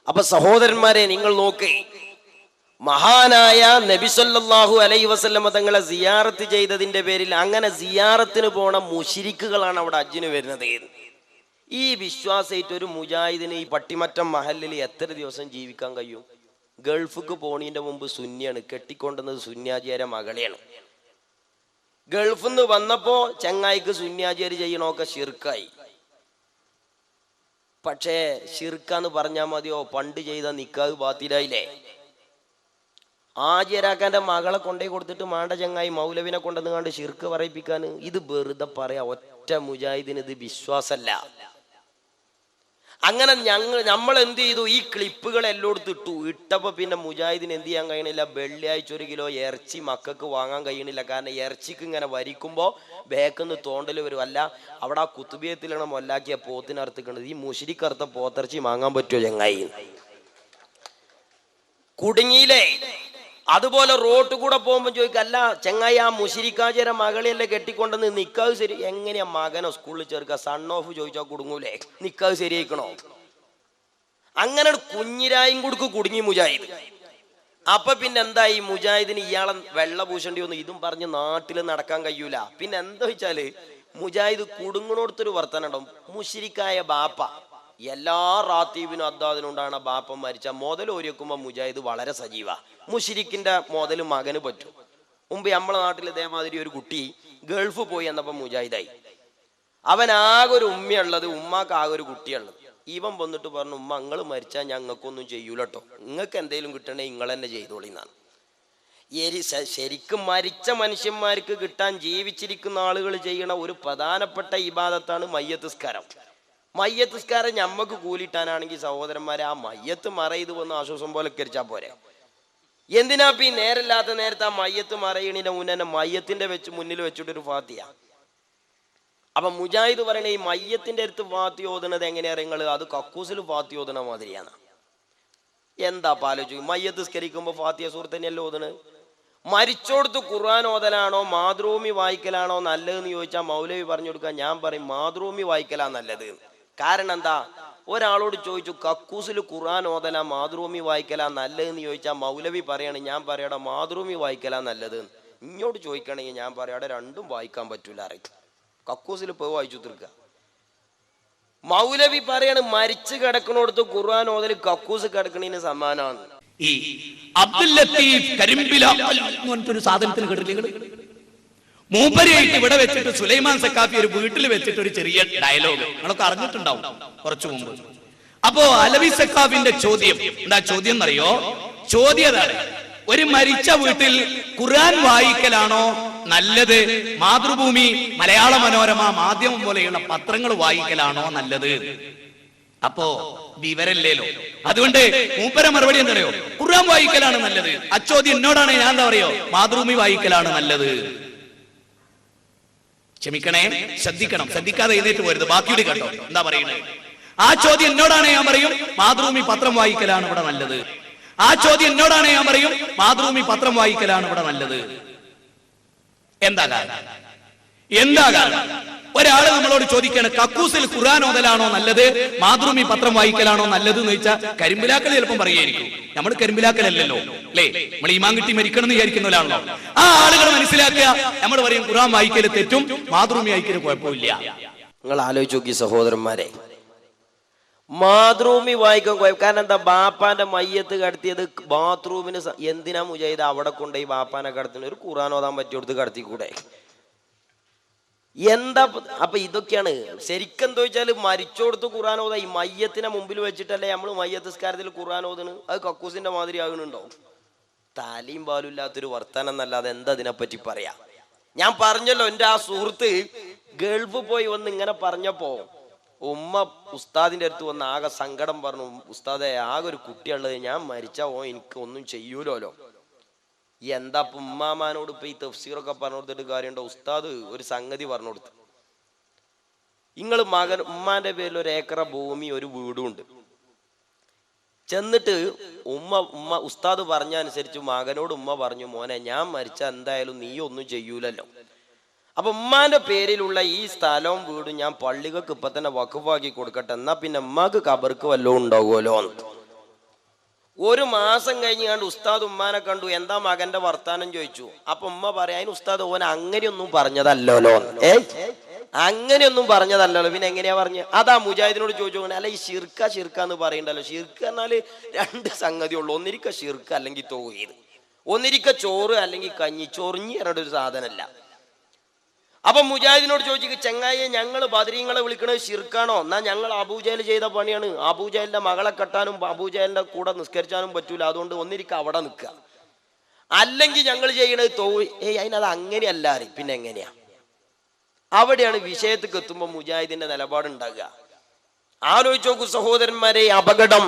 അപ്പൊ സഹോദരന്മാരെ, നിങ്ങൾ നോക്കേ, മഹാനായ നബി സല്ലല്ലാഹു അലൈഹി വസല്ലമ തങ്ങളെ സിയാറത്ത് ചെയ്തതിന്റെ പേരിൽ അങ്ങനെ സിയാറത്തിന് പോണ മുശ്രിക്കുകളാണ് അവിടെ ഹജ്ജിന് വരുന്നത്. ഈ വിശ്വാസമായിട്ട് ഒരു മുജാഹിദിന് ഈ പട്ടിമറ്റം മഹല്ലിൽ എത്ര ദിവസം ജീവിക്കാൻ കഴിയും? ഗൾഫിക്ക് പോണീന്റെ മുമ്പ് സുന്നിയാണ്, കെട്ടിക്കൊണ്ടുന്നത് സുന്യാജിയാരെ മകളെയാണ്. ഗൾഫിൽ നിന്ന് വന്നപ്പോ ചങ്ങായിക്ക് സുന്യാജിയാര് ചെയ്യണമൊക്കെ ഷിർക്കായി. പക്ഷേ ഷിർക്കാന്ന് പറഞ്ഞാൽ മതിയോ? പണ്ട് ചെയ്ത നിക്കാഹ് ബാത്തിലായില്ലേ? ആജിയരാക്കാന്റെ മകളെ കൊണ്ടേ കൊടുത്തിട്ട് മാണ്ട ചങ്ങായി മൗലവിനെ കൊണ്ടുവന്ന് കണ്ട് ഷിർക്ക് പറയിപ്പിക്കാൻ. ഇത് വെറുതെ പറയാ, ഒറ്റ മുജാഹിദിന് ഇത് വിശ്വാസല്ല. അങ്ങനെ നമ്മൾ എന്ത് ചെയ്തു? ഈ ക്ലിപ്പുകൾ എല്ലായിടത്തും ഇട്ടപ്പോ പിന്നെ മുജാഹിദിന് എന്ത് ചെയ്യാൻ കഴിയണില്ല? വെള്ളിയാഴ്ച 1 കിലോ ഇറച്ചി മക്കൾക്ക് വാങ്ങാൻ കഴിയണില്ല. കാരണം ഇറച്ചിക്ക് ഇങ്ങനെ വരിക്കുമ്പോ ബേക്കിന്ന് തോണ്ടൽ വരും. അല്ല, അവിടെ ആ കുത്തുബിയത്തിലാണ് മൊല്ലാക്കിയ പോത്തിനറുത്തിക്കണത്. ഈ മുശ്രിക്കറുത്ത പോത്തിറച്ചി വാങ്ങാൻ പറ്റുമോ ചങ്ങായി? കുടുങ്ങിയില്ലേ? അതുപോലെ റോട്ട് കൂടെ പോകുമ്പോൾ ചോദിക്കുക, അല്ല ചെങ്ങായി, ആ മുശ്രിക്കാചാര മകളെയല്ലേ കെട്ടിക്കൊണ്ടെന്ന് നിക്കാഹ് ശരി? എങ്ങനെയാ മകനോ സ്കൂളിൽ ചേർക്കുക? സൺ ഓഫ് ചോദിച്ചാൽ കുടുങ്ങൂലേ? നിക്കാഹ് ശരിയായിക്കണോ? അങ്ങനെ കുഞ്ഞിരായും കൊടുക്ക് കുടുങ്ങി മുജാഹിദ്. അപ്പൊ പിന്നെ എന്തായി? മുജാഹിദിന് ഇയാളെ വെള്ള പൂശേണ്ടി വന്നു. ഇതും പറഞ്ഞ് നാട്ടിൽ നടക്കാൻ കഴിയൂല. പിന്നെ എന്താ വെച്ചാല് മുജാഹിദ് കുടുങ്ങണോടത്തൊരു വർത്തനം ഉണ്ടാവും. മുശ്രിക്കായ ബാപ്പ എല്ലാ റാത്തീബിനും അദ്ദാദിനും ഉണ്ടാണ്. ബാപ്പ മരിച്ച മുതൽ ഒരുക്കുമ്പോ മുജാഹിദ് വളരെ സജീവ. മുശ്രിക്കിന്റെ മുതൽ മകന് പറ്റും. മുമ്പ് നമ്മളെ നാട്ടിൽ ഇതേമാതിരി ഒരു കുട്ടി ഗൾഫ് പോയി എന്നപ്പോ മുജാഹിദായി. അവൻ ആകെ ഒരു ഉമ്മയുള്ളത്, ഉമ്മാക്ക് ആകെ ഒരു കുട്ടിയുള്ളത്. ഇവൻ വന്നിട്ട് പറഞ്ഞു, ഉമ്മ നിങ്ങൾ മരിച്ചാൽ ഞങ്ങൾക്കൊന്നും ചെയ്യൂലട്ടോ, നിങ്ങൾക്ക് എന്തെങ്കിലും കിട്ടണേ നിങ്ങൾ തന്നെ ചെയ്തോളിന്നാണ്. ശരിക്കും മരിച്ച മനുഷ്യന്മാർക്ക് കിട്ടാൻ ജീവിച്ചിരിക്കുന്ന ആളുകൾ ചെയ്യണ ഒരു പ്രധാനപ്പെട്ട ഇബാദത്താണ് മയ്യത്തുസ്കാരം. മയ്യത്തുസ്കാരം ഞമ്മക്ക് കൂലിട്ടാനാണെങ്കിൽ സഹോദരന്മാരെ, ആ മയ്യത്ത് മറയത് വന്ന് ആശ്വാസം പോലെ കരിച്ചാൽ പോരെ. എന്തിനാ ഈ നേരല്ലാത്ത നേരത്തെ ആ മയ്യത്ത് മറയണിന്റെ മുന്നേ മയ്യത്തിന്റെ മുന്നിൽ വെച്ചിട്ടൊരു ഫാത്തിയ? അപ്പൊ മുജാഹിദ് പറയണ ഈ മയ്യത്തിന്റെ അടുത്ത് ഫാത്തി ഓതുന്നത് എങ്ങനെയാ നിങ്ങൾ? അത് കക്കൂസിൽ ഫാത്തി ഓതുന്ന മാതിരിയാണ്. എന്താ ആലോചിക്കും? മയ്യത്ത് സ്കരിക്കുമ്പോ ഫാത്തിയ സൂറത്ത് തന്നെയല്ലോ ഓതുന്നത്. മരിച്ചോടത്ത് ഖുർആൻ ഓതലാണോ മാതൃഭൂമി വായിക്കലാണോ നല്ലതെന്ന് ചോദിച്ചാൽ മൗലവി പറഞ്ഞു കൊടുക്കുക, ഞാൻ പറയും മാതൃഭൂമി വായിക്കലാ നല്ലത്. കാരണം എന്താ? ഒരാളോട് ചോദിച്ചു, കക്കൂസിൽ ഖുർആൻ ഓതലാ മാതൃഭൂമി വായിക്കലാ നല്ലതെന്ന് ചോദിച്ചാൽ മൗലവി പറയാണ്, ഞാൻ പറയാടെ മാതൃഭൂമി വായിക്കലാ നല്ലത്. ഇങ്ങോട്ട് ചോദിക്കണെങ്കിൽ ഞാൻ പറയാടെ രണ്ടും വായിക്കാൻ പറ്റൂല. അറിയിക്കും കക്കൂസിൽ പോയി വായിച്ചു തീർക്കുക. മൗലവി പറയാണ് മരിച്ചു കിടക്കണോടത്ത് ഖുർആൻ ഓതൽ കക്കൂസ് കിടക്കണതിന് സമാനമാണ്. ഈ അബ്ദുൽ ലത്തീഫ് കരിമ്പില ഒരു സാധനത്തിന് കേട്ടില്ലേ? മൂപ്പരിയായിട്ട് ഇവിടെ വെച്ചിട്ട് സുലൈമാൻ സക്കാഫി ഒരു വീട്ടിൽ വെച്ചിട്ട് ഒരു ചെറിയ ഡയലോഗ് നിങ്ങളൊക്കെ അറിഞ്ഞിട്ടുണ്ടാവും കുറച്ചു മുമ്പ്. അപ്പോ അലവി സക്കാഫിന്റെ ചോദ്യം എന്താ? ചോദ്യം എന്നറിയോ? ചോദ്യം അതാണ്, ഒരു മരിച്ച വീട്ടിൽ ഖുർആൻ വായിക്കലാണോ നല്ലത്, മാതൃഭൂമി, മലയാള മനോരമ, മാധ്യമം പോലെയുള്ള പത്രങ്ങൾ വായിക്കലാണോ നല്ലത്? അപ്പോ വിവരല്ലേലോ. അതുകൊണ്ട് മൂപ്പര മറുപടി എന്താ അറിയോ? ഖുർആൻ വായിക്കലാണ് നല്ലത്. അച്ചോദ്യം എന്നോടാണ്, ഞാൻ എന്താ പറയോ? മാതൃഭൂമി വായിക്കലാണ് നല്ലത്. ക്ഷമിക്കണേ, ശ്രദ്ധിക്കണം, ശ്രദ്ധിക്കാതെ എഴുന്നേറ്റ് പോരുത്. ബാക്കിയുടെ കേട്ടോ എന്താ പറയുന്നത്? ആ ചോദ്യം എന്നോടാണ്, ഞാൻ പറയും മാതൃഭൂമി പത്രം വായിക്കലാണ് ഇവിടെ നല്ലത്. ആ ചോദ്യം എന്നോടാണ്, ഞാൻ പറയും മാതൃഭൂമി പത്രം വായിക്കലാണ് ഇവിടെ നല്ലത്. എന്താ കാരണം? എന്താ കാരണം? ഒരാള് നമ്മളോട് ചോദിക്കാണ്, കക്കൂസിൽ ഖുർആൻ ഓതലാണോ നല്ലത്, മാതൃഭൂമി പത്രം വായിക്കലാണോ നല്ലത് എന്ന് ചോദിച്ചാൽ കരിമ്പിലാക്കൽ ചിലപ്പം പറയായിരിക്കും. നമ്മൾ കരിമ്പിലാക്കലല്ലോ അല്ലേ? നമ്മൾ ഈമാൻ കിട്ടി മരിക്കണം എന്ന് വിചാരിക്കുന്നവരാണല്ലോ. ആ ആളുകൾ മനസ്സിലാക്കുക, നമ്മൾ പറയും ഖുർആൻ വായിക്കല് തെറ്റും, മാതൃഭൂമി വായിക്കല് കുഴപ്പമില്ല. നിങ്ങൾ ആലോചിച്ച് നോക്കി സഹോദരന്മാരെ, മാതൃഭൂമി വായിക്കാൻ കുഴപ്പം. കാരണം എന്താ? ബാപ്പാന്റെ മയ്യത്ത് കടത്തിയത് ബാത്റൂമിന്. എന്തിനാ മുജാഹിദ് അവിടെ കൊണ്ടുപോയി ബാപ്പാനെ കടത്തുന്നത്? ഒരു ഖുർആൻ ഓതാൻ പറ്റിയെടുത്ത് കടത്തിക്കൂടെ? എന്താ? അപ്പൊ ഇതൊക്കെയാണ് ശരിക്കും. എന്താ വെച്ചാൽ മരിച്ചോടത്ത് ഖുർആൻ ഓതാ, ഈ മയ്യത്തിനെ മുമ്പിൽ വെച്ചിട്ടല്ലേ നമ്മൾ മയ്യത്ത് സ്കാരത്തിൽ ഖുർആൻ ഓതണ്? അത് കക്കൂസിന്റെ മാതിരി ആകണുണ്ടോ? തലയും പാലും ഇല്ലാത്തൊരു വർത്താനം എന്നല്ലാതെ എന്താ അതിനെപ്പറ്റി പറയാ? ഞാൻ പറഞ്ഞല്ലോ, എൻ്റെ ആ സുഹൃത്ത് ഗൾഫ് പോയി വന്ന് ഇങ്ങനെ പറഞ്ഞപ്പോ ഉമ്മ ഉസ്താദിന്റെ അടുത്ത് വന്ന് ആകെ സങ്കടം പറഞ്ഞു, ഉസ്താദെ ആകെ ഒരു കുട്ടിയുള്ളത്, ഞാൻ മരിച്ചാ എനിക്ക് ഒന്നും ചെയ്യൂലോ. എന്താ ഉമ്മാമാനോട് ഇപ്പൊ ഈ തഫ്സീറൊക്കെ പറഞ്ഞു കൊടുത്തിട്ട് കാര്യമുണ്ടോ? ഉസ്താദ് ഒരു സംഗതി പറഞ്ഞു കൊടുത്തു, നിങ്ങൾ ഉമ്മാന്റെ പേരിൽ 1 ഏക്കർ ഭൂമി ഒരു വീടും ഉണ്ട്. ചെന്നിട്ട് ഉസ്താദ് പറഞ്ഞ അനുസരിച്ച് മകനോട് ഉമ്മ പറഞ്ഞു, മോനെ ഞാൻ മരിച്ച എന്തായാലും നീ ഒന്നും ചെയ്യൂലല്ലോ. അപ്പൊ ഉമ്മാന്റെ പേരിലുള്ള ഈ സ്ഥലവും വീടും ഞാൻ പള്ളികൾക്ക് ഇപ്പൊ തന്നെ വഖഫാക്കി കൊടുക്കട്ടെ, എന്നാ പിന്നെ ഉമ്മാക്ക് ഖബർക്ക് വല്ലതും ഉണ്ടാവുമല്ലോ. ഒരു മാസം കഴിഞ്ഞ് കണ്ട് ഉസ്താദ് ഉമ്മാനെ കണ്ടു, എന്താ മകന്റെ വർത്താനം ചോദിച്ചു. അപ്പൊ ഉമ്മ പറയാ, അതിന് ഉസ്താദ് ഓൻ അങ്ങനെയൊന്നും പറഞ്ഞതല്ലോ. അങ്ങനെയൊന്നും പറഞ്ഞതല്ലോ, പിന്നെ എങ്ങനെയാ പറഞ്ഞ? അതാ മുജാഹിദിനോട് ചോദിച്ചു. അല്ല, ഈ ഷിർക്കാന്ന് പറയണ്ടല്ലോ. ഷിർക്ക് പറഞ്ഞാല് രണ്ട് സംഗതി ഉള്ളു, ഒന്നിരിക്ക ഷിർക്ക് അല്ലെങ്കിൽ തൗഹീദ്, ഒന്നിരിക്ക ചോറ് അല്ലെങ്കിൽ കഞ്ഞി. ചൊറിഞ്ഞി പറഞ്ഞൊരു സാധനമല്ല. അപ്പൊ മുജാഹിദിനോട് ചോദിച്ചു, ചെങ്ങായെ ഞങ്ങൾ ബദരീങ്ങളെ വിളിക്കണത് ഷിർക്കാണോ? എന്നാ ഞങ്ങൾ അബൂജഹൽ ചെയ്ത പണിയാണ്. അബൂജഹലിന്റെ മകളെ കെട്ടാനും അബൂജഹലിന്റെ കൂടെ നിസ്കരിച്ചാനും പറ്റൂല, അതുകൊണ്ട് ഒന്നിരിക്ക അവിടെ നിൽക്കുക. അല്ലെങ്കിൽ ഞങ്ങൾ ചെയ്യണത് അതിനത് അങ്ങനെയല്ല. പിന്നെ എങ്ങനെയാ? അവിടെയാണ് വിഷയത്തേക്ക് എത്തുമ്പോൾ മുജാഹിദിന്റെ നിലപാടുണ്ടാകുക. ആലോചിച്ച് നോക്കൂ സഹോദരന്മാരെ, അപകടം.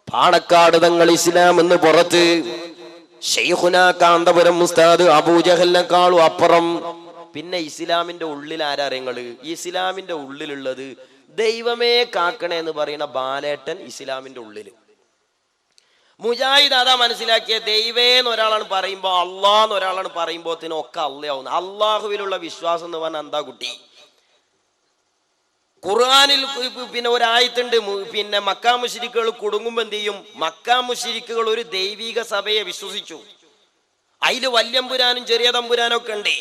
പാണക്കാട് തങ്ങൾ ഇസ്ലാം എന്ന് പുറത്ത്, ശൈഖുന കാന്തപുരം ഉസ്താദ് അബൂജഹലിനെക്കാളും അപ്പുറം. പിന്നെ ഇസ്ലാമിന്റെ ഉള്ളിൽ ആരറിയങ്ങള്? ഇസ്ലാമിന്റെ ഉള്ളിലുള്ളത് ദൈവമേ കാക്കണേ എന്ന് പറയുന്ന ബാലേട്ടൻ ഇസ്ലാമിന്റെ ഉള്ളില്. മുജാഹിദ് അതാ മനസ്സിലാക്കിയ, ദൈവേന്ന് ഒരാളാണ് പറയുമ്പോ, അള്ളാന്ന് ഒരാളാണ് പറയുമ്പോത്തിന് ഒക്കെ അള്ളയാവുന്നു. അള്ളാഹുവിലുള്ള വിശ്വാസം എന്ന് പറഞ്ഞാൽ എന്താ കുട്ടി? ഖുർആനിൽ പിന്നെ ഒരായത്തുണ്ട്, പിന്നെ മക്കാ മുശ്രിക്കുകൾ കുടുങ്ങുമ്പോ എന്ത് ചെയ്യും? മക്കാ മുശ്രിക്കുകൾ ഒരു ദൈവിക സഭയെ വിശ്വസിച്ചു, അതില് വല്യമ്പുരാനും ചെറിയ തമ്പുരാനും ഒക്കെ ഉണ്ട്.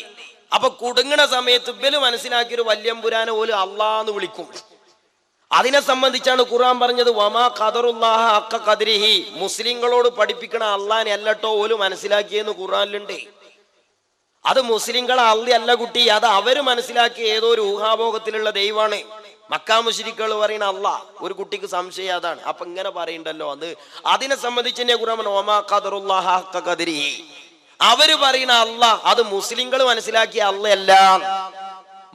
അപ്പൊ കുടുങ്ങണ സമയത്ത് ഇവര് മനസ്സിലാക്കിയൊരു വല്യമ്പുരാനെ ഓല് അള്ളാന്ന് വിളിക്കും. അതിനെ സംബന്ധിച്ചാണ് ഖുർആൻ പറഞ്ഞത്, വമാ ഖദറുല്ലാഹ ഹഖ ഖദ്രിഹി. മുസ്ലിങ്ങളോട് പഠിപ്പിക്കണ അള്ളാനെ അല്ലട്ടോ ഓല് മനസ്സിലാക്കിയെന്ന് ഖുർആനിലുണ്ട്. അത് മുസ്ലിങ്ങളെ അല്ല കുട്ടി, അത് അവര് മനസ്സിലാക്കിയ ഏതോ ഒരു ഊഹാഭോഗത്തിലുള്ള ദൈവമാണ്. മക്കാ മുശ്രിക്കുകൾ പറയുന്ന അള്ളാ. ഒരു കുട്ടിക്ക് സംശയം അതാണ്. അപ്പൊ ഇങ്ങനെ പറയണ്ടല്ലോ, അതിനെ സംബന്ധിച്ച് തന്നെ ഖുർആൻ വമാ ഖദറുല്ലാഹ ഹഖ ഖദ്രിഹി. അവര് പറയുന്ന അള്ളാ അത് മുസ്ലിങ്ങൾ മനസ്സിലാക്കിയ അള്ളയല്ല.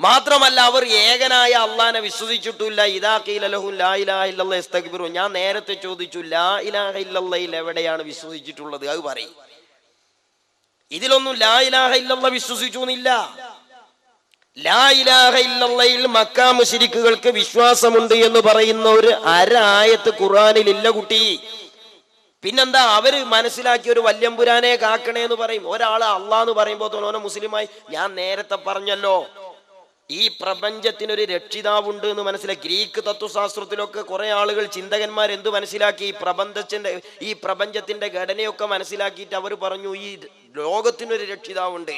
മാത്രമല്ല അവർ ഏകനായ അള്ളാനെ വിശ്വസിച്ചിട്ടില്ല. ഇദാ ഖീല ലഹു ലാ ഇലാഹ ഇല്ലല്ലാഹ് ഇസ്തഗ്ബിറു. ഞാൻ നേരത്തെ ചോദിച്ചു, ലാ ഇലാഹ ഇല്ലല്ലാഹയിൽ എവിടെയാണ് വിശ്വസിച്ചിട്ടുള്ളത്? അത് പറയും. ഇതിലൊന്നും ലാ ഇലാഹ ഇല്ലല്ലാഹ് വിശ്വസിച്ചു എന്നില്ല. ലാ ഇലാഹ ഇല്ലല്ലാഹയിൽ മക്കാ മുശ്രിക്കുകൾക്ക് വിശ്വാസമുണ്ട് എന്ന് പറയുന്ന ഒരു ആയത്ത് ഖുർആനിൽ ഇല്ല കുട്ടി. പിന്നെന്താ? അവര് മനസ്സിലാക്കിയ ഒരു വല്യമ്പുരാനെ കാക്കണേ എന്ന് പറയും. ഒരാള് അള്ളാന്ന് പറയുമ്പോ തോന്നോ മുസ്ലിമായി. ഞാൻ നേരത്തെ പറഞ്ഞല്ലോ, ഈ പ്രപഞ്ചത്തിനൊരു രക്ഷിതാവുണ്ട് എന്ന് മനസ്സിലാക്കി. ഗ്രീക്ക് തത്വശാസ്ത്രത്തിലൊക്കെ കുറെ ആളുകൾ, ചിന്തകന്മാർ എന്ത് മനസ്സിലാക്കി? ഈ പ്രപഞ്ചത്തിന്റെ ഘടനയൊക്കെ മനസ്സിലാക്കിയിട്ട് അവർ പറഞ്ഞു, ഈ ലോകത്തിനൊരു രക്ഷിതാവുണ്ട്,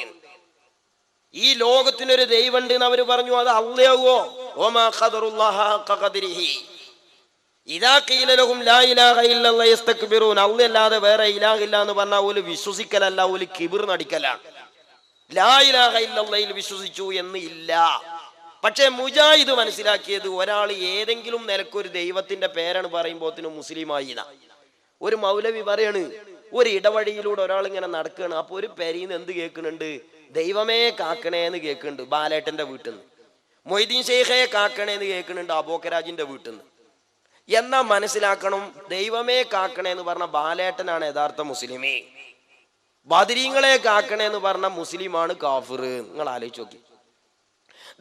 ഈ ലോകത്തിനൊരു ദൈവമുണ്ട് എന്ന് അവർ പറഞ്ഞു. അത് അള്ളയാവോ? വമാ ഖദറുല്ലാഹ ഹഖ ഖദ്രിഹി. ഇദാ ഖീല ലഹും ലാ ഇലാഹ ഇല്ലല്ലാഹ് യസ്തക്ബിറൂൻ. അല്ലാതെ വേറെ ഇലാഹ ഇല്ല എന്ന് പറഞ്ഞാൽ ഓല് വിശ്വസിക്കലല്ല, ഓല് കിബിർ നടിക്കലാണ്. ലാ ഇലാഹ ഇല്ലല്ലാഹയിൽ വിശ്വസിച്ചു എന്ന് ഇല്ല. പക്ഷെ മുജാഹിദ് മനസ്സിലാക്കിയത്, ഒരാൾ ഏതെങ്കിലും നിലക്കൊരു ദൈവത്തിന്റെ പേരാണ് പറയുമ്പോത്തിനും മുസ്ലിമായി. ഒരു മൗലവി പറയാണ്, ഒരു ഇടവഴിയിലൂടെ ഒരാൾ ഇങ്ങനെ നടക്കുകയാണ്. അപ്പൊ ഒരു പെരീന്ന് എന്ത് കേൾക്കുന്നുണ്ട്? ദൈവമേ കാക്കണേന്ന് കേൾക്കുന്നുണ്ട് ബാലേട്ടന്റെ വീട്ടിൽ നിന്ന്. മൊയ്തീൻ ശൈഖേ കാക്കണേന്ന് കേൾക്കുന്നുണ്ട് അബോക്കരാജിന്റെ വീട്ടിൽ നിന്ന്. എന്നാ മനസ്സിലാക്കണം, ദൈവമേ കാക്കണേ എന്ന് പറഞ്ഞ ബാലേട്ടനാണ് യഥാർത്ഥ മുസ്ലിമേ. ബദരീങ്ങളെ കാക്കണേ എന്ന് പറഞ്ഞ മുസ്ലിമാണ് കാഫിർ. നിങ്ങൾ ആലോചിച്ച് നോക്കി.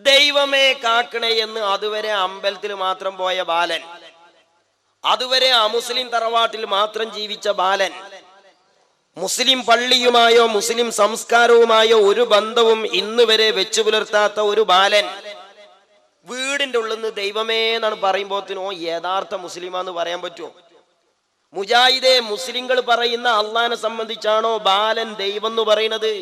ദൈവമേ കാക്കണേ എന്ന് അതുവരെ അമ്പലത്തിൽ മാത്രം പോയ ബാലൻ, അതുവരെ അമുസ്ലിം തറവാട്ടിൽ മാത്രം ജീവിച്ച ബാലൻ, മുസ്ലിം പള്ളിയുമായോ മുസ്ലിം സംസ്കാരവുമായോ ഒരു ബന്ധവും ഇന്ന് വരെ വെച്ചു പുലർത്താത്ത ഒരു ബാലൻ വീടിന്റെ ഉള്ളിൽ നിന്ന് ദൈവമേ എന്നാണ് പറയുമ്പോത്തിനോ യഥാർത്ഥ മുസ്ലിമാന്ന് പറയാൻ പറ്റുമോ? മുജാഹിദെ, മുസ്ലിങ്ങൾ പറയുന്ന അള്ളാനെ സംബന്ധിച്ചാണോ ബാലൻ ദൈവം എന്ന് പറയുന്നത്?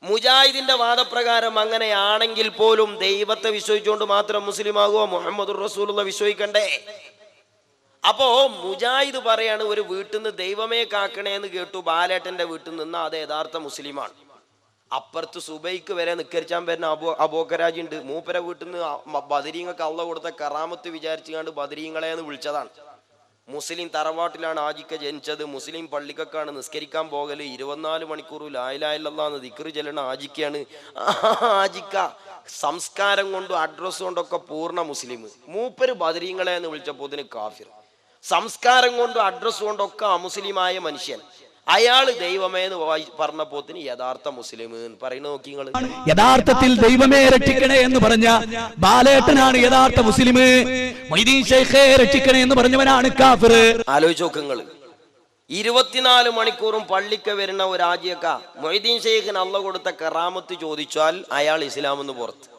മുജാഹിദിന്റെ വാദപ്രകാരം അങ്ങനെയാണെങ്കിൽ പോലും ദൈവത്തെ വിശ്വസിച്ചുകൊണ്ട് മാത്രം മുസ്ലിം ആകുമോ? മുഹമ്മദുർ റസൂലുള്ളാഹി വിശ്വസിക്കണ്ടേ? അപ്പോ മുജാഹിദ് പറയാണ്, ഒരു വീട്ടിൽ നിന്ന് ദൈവമേ കാക്കണേ എന്ന് കേട്ടു ബാലേട്ടന്റെ വീട്ടിൽ നിന്ന്, അത് യഥാർത്ഥ മുസ്ലിമാണ്. അപ്പുറത്ത് സുബൈക്ക് വരെ നിക്കരിച്ചാൻ വരുന്ന അബോക്കരാജ് ഉണ്ട്. മൂപ്പര വീട്ടിൽ നിന്ന് ബദരീങ്ങൾക്ക് അള്ള കൊടുത്ത കറാമത്ത് വിചാരിച്ചുകൊണ്ട് ബദരീങ്ങളെന്ന് വിളിച്ചതാണ്. മുസ്ലിം തറവാട്ടിലാണ് ആജിക്ക ജനിച്ചത്. മുസ്ലിം പള്ളിക്കൊക്കെയാണ് നിസ്കരിക്കാൻ പോകല്. 24 മണിക്കൂർ ലാ ഇലാഹ ഇല്ലല്ലാഹ് എന്ന് ദിക്ർ ചൊല്ലണ ആജിക്കയാണ്. ആജിക്ക സംസ്കാരം കൊണ്ടും അഡ്രസ് കൊണ്ടൊക്കെ പൂർണ്ണ മുസ്ലിം. മൂപ്പര് ബദരീങ്ങളെ എന്ന് വിളിച്ചപ്പോ ഇതിന് കാഫിർ. സംസ്കാരം കൊണ്ടും അഡ്രസ് കൊണ്ടൊക്കെ അമുസ്ലിമായ മനുഷ്യൻ. അയാള് ദൈവമേ എന്ന് പറഞ്ഞപ്പോത്തിന് യഥാർത്ഥ മുസ്ലിം പറയുന്ന നോക്കി നിങ്ങൾ. യഥാർത്ഥത്തിൽ ദൈവമേ രക്ഷിക്കണേ എന്ന് പറഞ്ഞ ബാലേട്ടനാണ് യഥാർത്ഥ മുസ്ലിം. മൊയ്തീൻ ശൈഖേ രക്ഷിക്കണേ എന്ന് പറഞ്ഞവനാണ് കാഫിർ. ആലോചിച്ച് നോക്കുങ്ങൾ. 24 മണിക്കൂറും പള്ളിക്ക് വരുന്ന ഒരു ആജിയക്ക മൊയ്തീൻ ശൈഖിന് അള്ള കൊടുത്ത കറാമത്ത് ചോദിച്ചാൽ അയാൾ ഇസ്ലാം എന്ന് പുറത്ത്.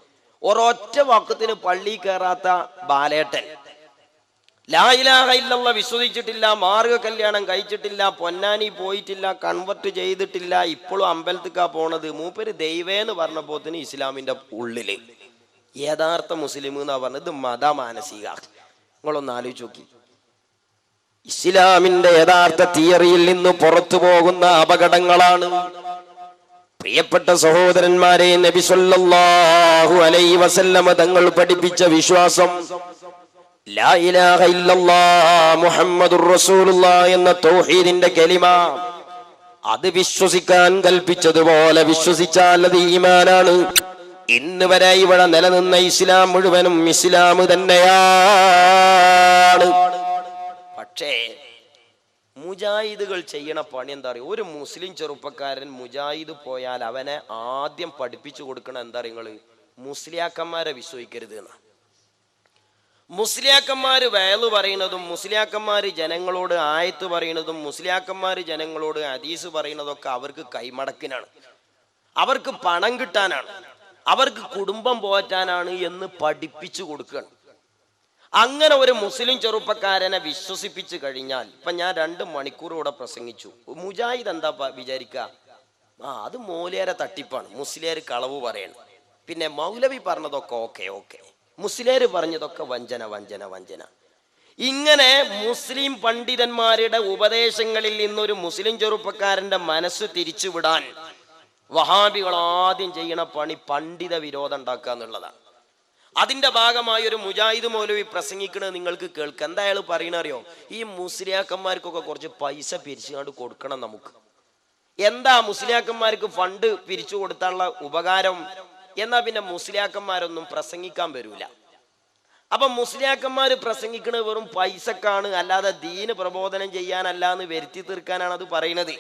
ഒരൊറ്റ വാക്കത്തിന് പള്ളി കയറാത്ത ബാലേട്ടൻ ലാ ഇലാഹ ഇല്ലല്ലാഹ് വിശ്വസിച്ചിട്ടില്ല, മാർഗ കല്യാണം കഴിച്ചിട്ടില്ല, പൊന്നാനി പോയിട്ടില്ല, കൺവെർട്ട് ചെയ്തിട്ടില്ല, ഇപ്പോഴും അമ്പലത്തിക്കാ പോണത്. മൂപ്പര് ദൈവേന്ന് പറഞ്ഞപ്പോത്തിന് ഇസ്ലാമിന്റെ ഉള്ളില് യഥാർത്ഥ മുസ്ലിം എന്നാ പറഞ്ഞത്. ഇത് മതമാനസിക. നിങ്ങളൊന്ന് ആലോചിച്ച് നോക്കി. ഇസ്ലാമിന്റെ യഥാർത്ഥ തിയറിയിൽ നിന്ന് പുറത്തു പോകുന്ന അപകടങ്ങളാണ്. പ്രിയപ്പെട്ട സഹോദരന്മാരെ, നബി സല്ലല്ലാഹു അലൈഹി വസല്ലമ തങ്ങൾ പഠിപ്പിച്ച വിശ്വാസം ലാ ഇലാഹ ഇല്ലല്ലാഹ് മുഹമ്മദുർ റസൂലുള്ളാഹ് എന്ന തൗഹീദിന്റെ കലിമ, അത് വിശ്വസിക്കാൻ കൽപ്പിച്ചതുപോലെ വിശ്വസിച്ചാൽ അത് ഈമാനാണ്. ഇന്ന് വരെ ഇവിടെ നിലനിന്ന ഇസ്ലാം മുഴുവനും ഇസ്ലാം തന്നെയാണ്. പക്ഷേ മുജാഹിദുകൾ ചെയ്യണ പണി എന്താ പറയുക? ഒരു മുസ്ലിം ചെറുപ്പക്കാരൻ മുജാഹിദ് പോയാൽ അവനെ ആദ്യം പഠിപ്പിച്ചു കൊടുക്കണ എന്താ പറയുക? നിങ്ങള് മുസ്ലിയാക്കന്മാരെ വിശ്വസിക്കരുത് എന്നാ. മുസ്ലിയാക്കന്മാര് വയല് പറയുന്നതും മുസ്ലിയാക്കന്മാര് ജനങ്ങളോട് ആയത്ത് പറയുന്നതും മുസ്ലിയാക്കന്മാര് ജനങ്ങളോട് ഹദീസ് പറയുന്നതൊക്കെ അവർക്ക് കൈമടക്കിനാണ്, അവർക്ക് പണം കിട്ടാനാണ്, അവർക്ക് കുടുംബം പോറ്റാനാണ് എന്ന് പഠിപ്പിച്ചു കൊടുക്കുകയാണ്. അങ്ങനെ ഒരു മുസ്ലിം ചെറുപ്പക്കാരനെ വിശ്വസിപ്പിച്ചു കഴിഞ്ഞാൽ, ഇപ്പൊ ഞാൻ 2 മണിക്കൂർ ഇവിടെ പ്രസംഗിച്ചു, മുജാഹിദ് എന്താ വിചാരിക്കുക? അത് മോലിയാരെ തട്ടിപ്പാണ്, മുസ്ലിയാർ കളവ് പറയണം, പിന്നെ മൗലവി പറഞ്ഞതൊക്കെ ഓക്കെ, മുസ്ലിയാർ പറഞ്ഞതൊക്കെ വഞ്ചന വഞ്ചന വഞ്ചന. ഇങ്ങനെ മുസ്ലിം പണ്ഡിതന്മാരുടെ ഉപദേശങ്ങളിൽ നിന്നൊരു മുസ്ലിം ചെറുപ്പക്കാരന്റെ മനസ്സ് തിരിച്ചുവിടാൻ വഹാബികൾ ആദ്യം ചെയ്യണ പണി പണ്ഡിത വിരോധം ഉണ്ടാക്കുക എന്നുള്ളതാണ്. അതിന്റെ ഭാഗമായി ഒരു മുജാഹിദ് മൗലവി പ്രസംഗിക്കണത് നിങ്ങൾക്ക് കേൾക്കുക. എന്താ അയാൾ പറയണറിയോ? ഈ മുസ്ലിയാക്കന്മാർക്കൊക്കെ കുറച്ച് പൈസ പിരിച്ചുകൊണ്ട് കൊടുക്കണം നമുക്ക്. എന്താ മുസ്ലിയാക്കന്മാർക്ക് ഫണ്ട് പിരിച്ചു കൊടുത്താനുള്ള ഉപകാരം? എന്നാ പിന്നെ മുസ്ലിയാക്കന്മാരൊന്നും പ്രസംഗിക്കാൻ വരൂല. അപ്പൊ മുസ്ലിയാക്കന്മാര് പ്രസംഗിക്കണത് വെറും പൈസക്കാണ്, അല്ലാതെ ദീന് പ്രബോധനം ചെയ്യാനല്ല എന്ന് വരുത്തി തീർക്കാനാണ് അത് പറയുന്നത്.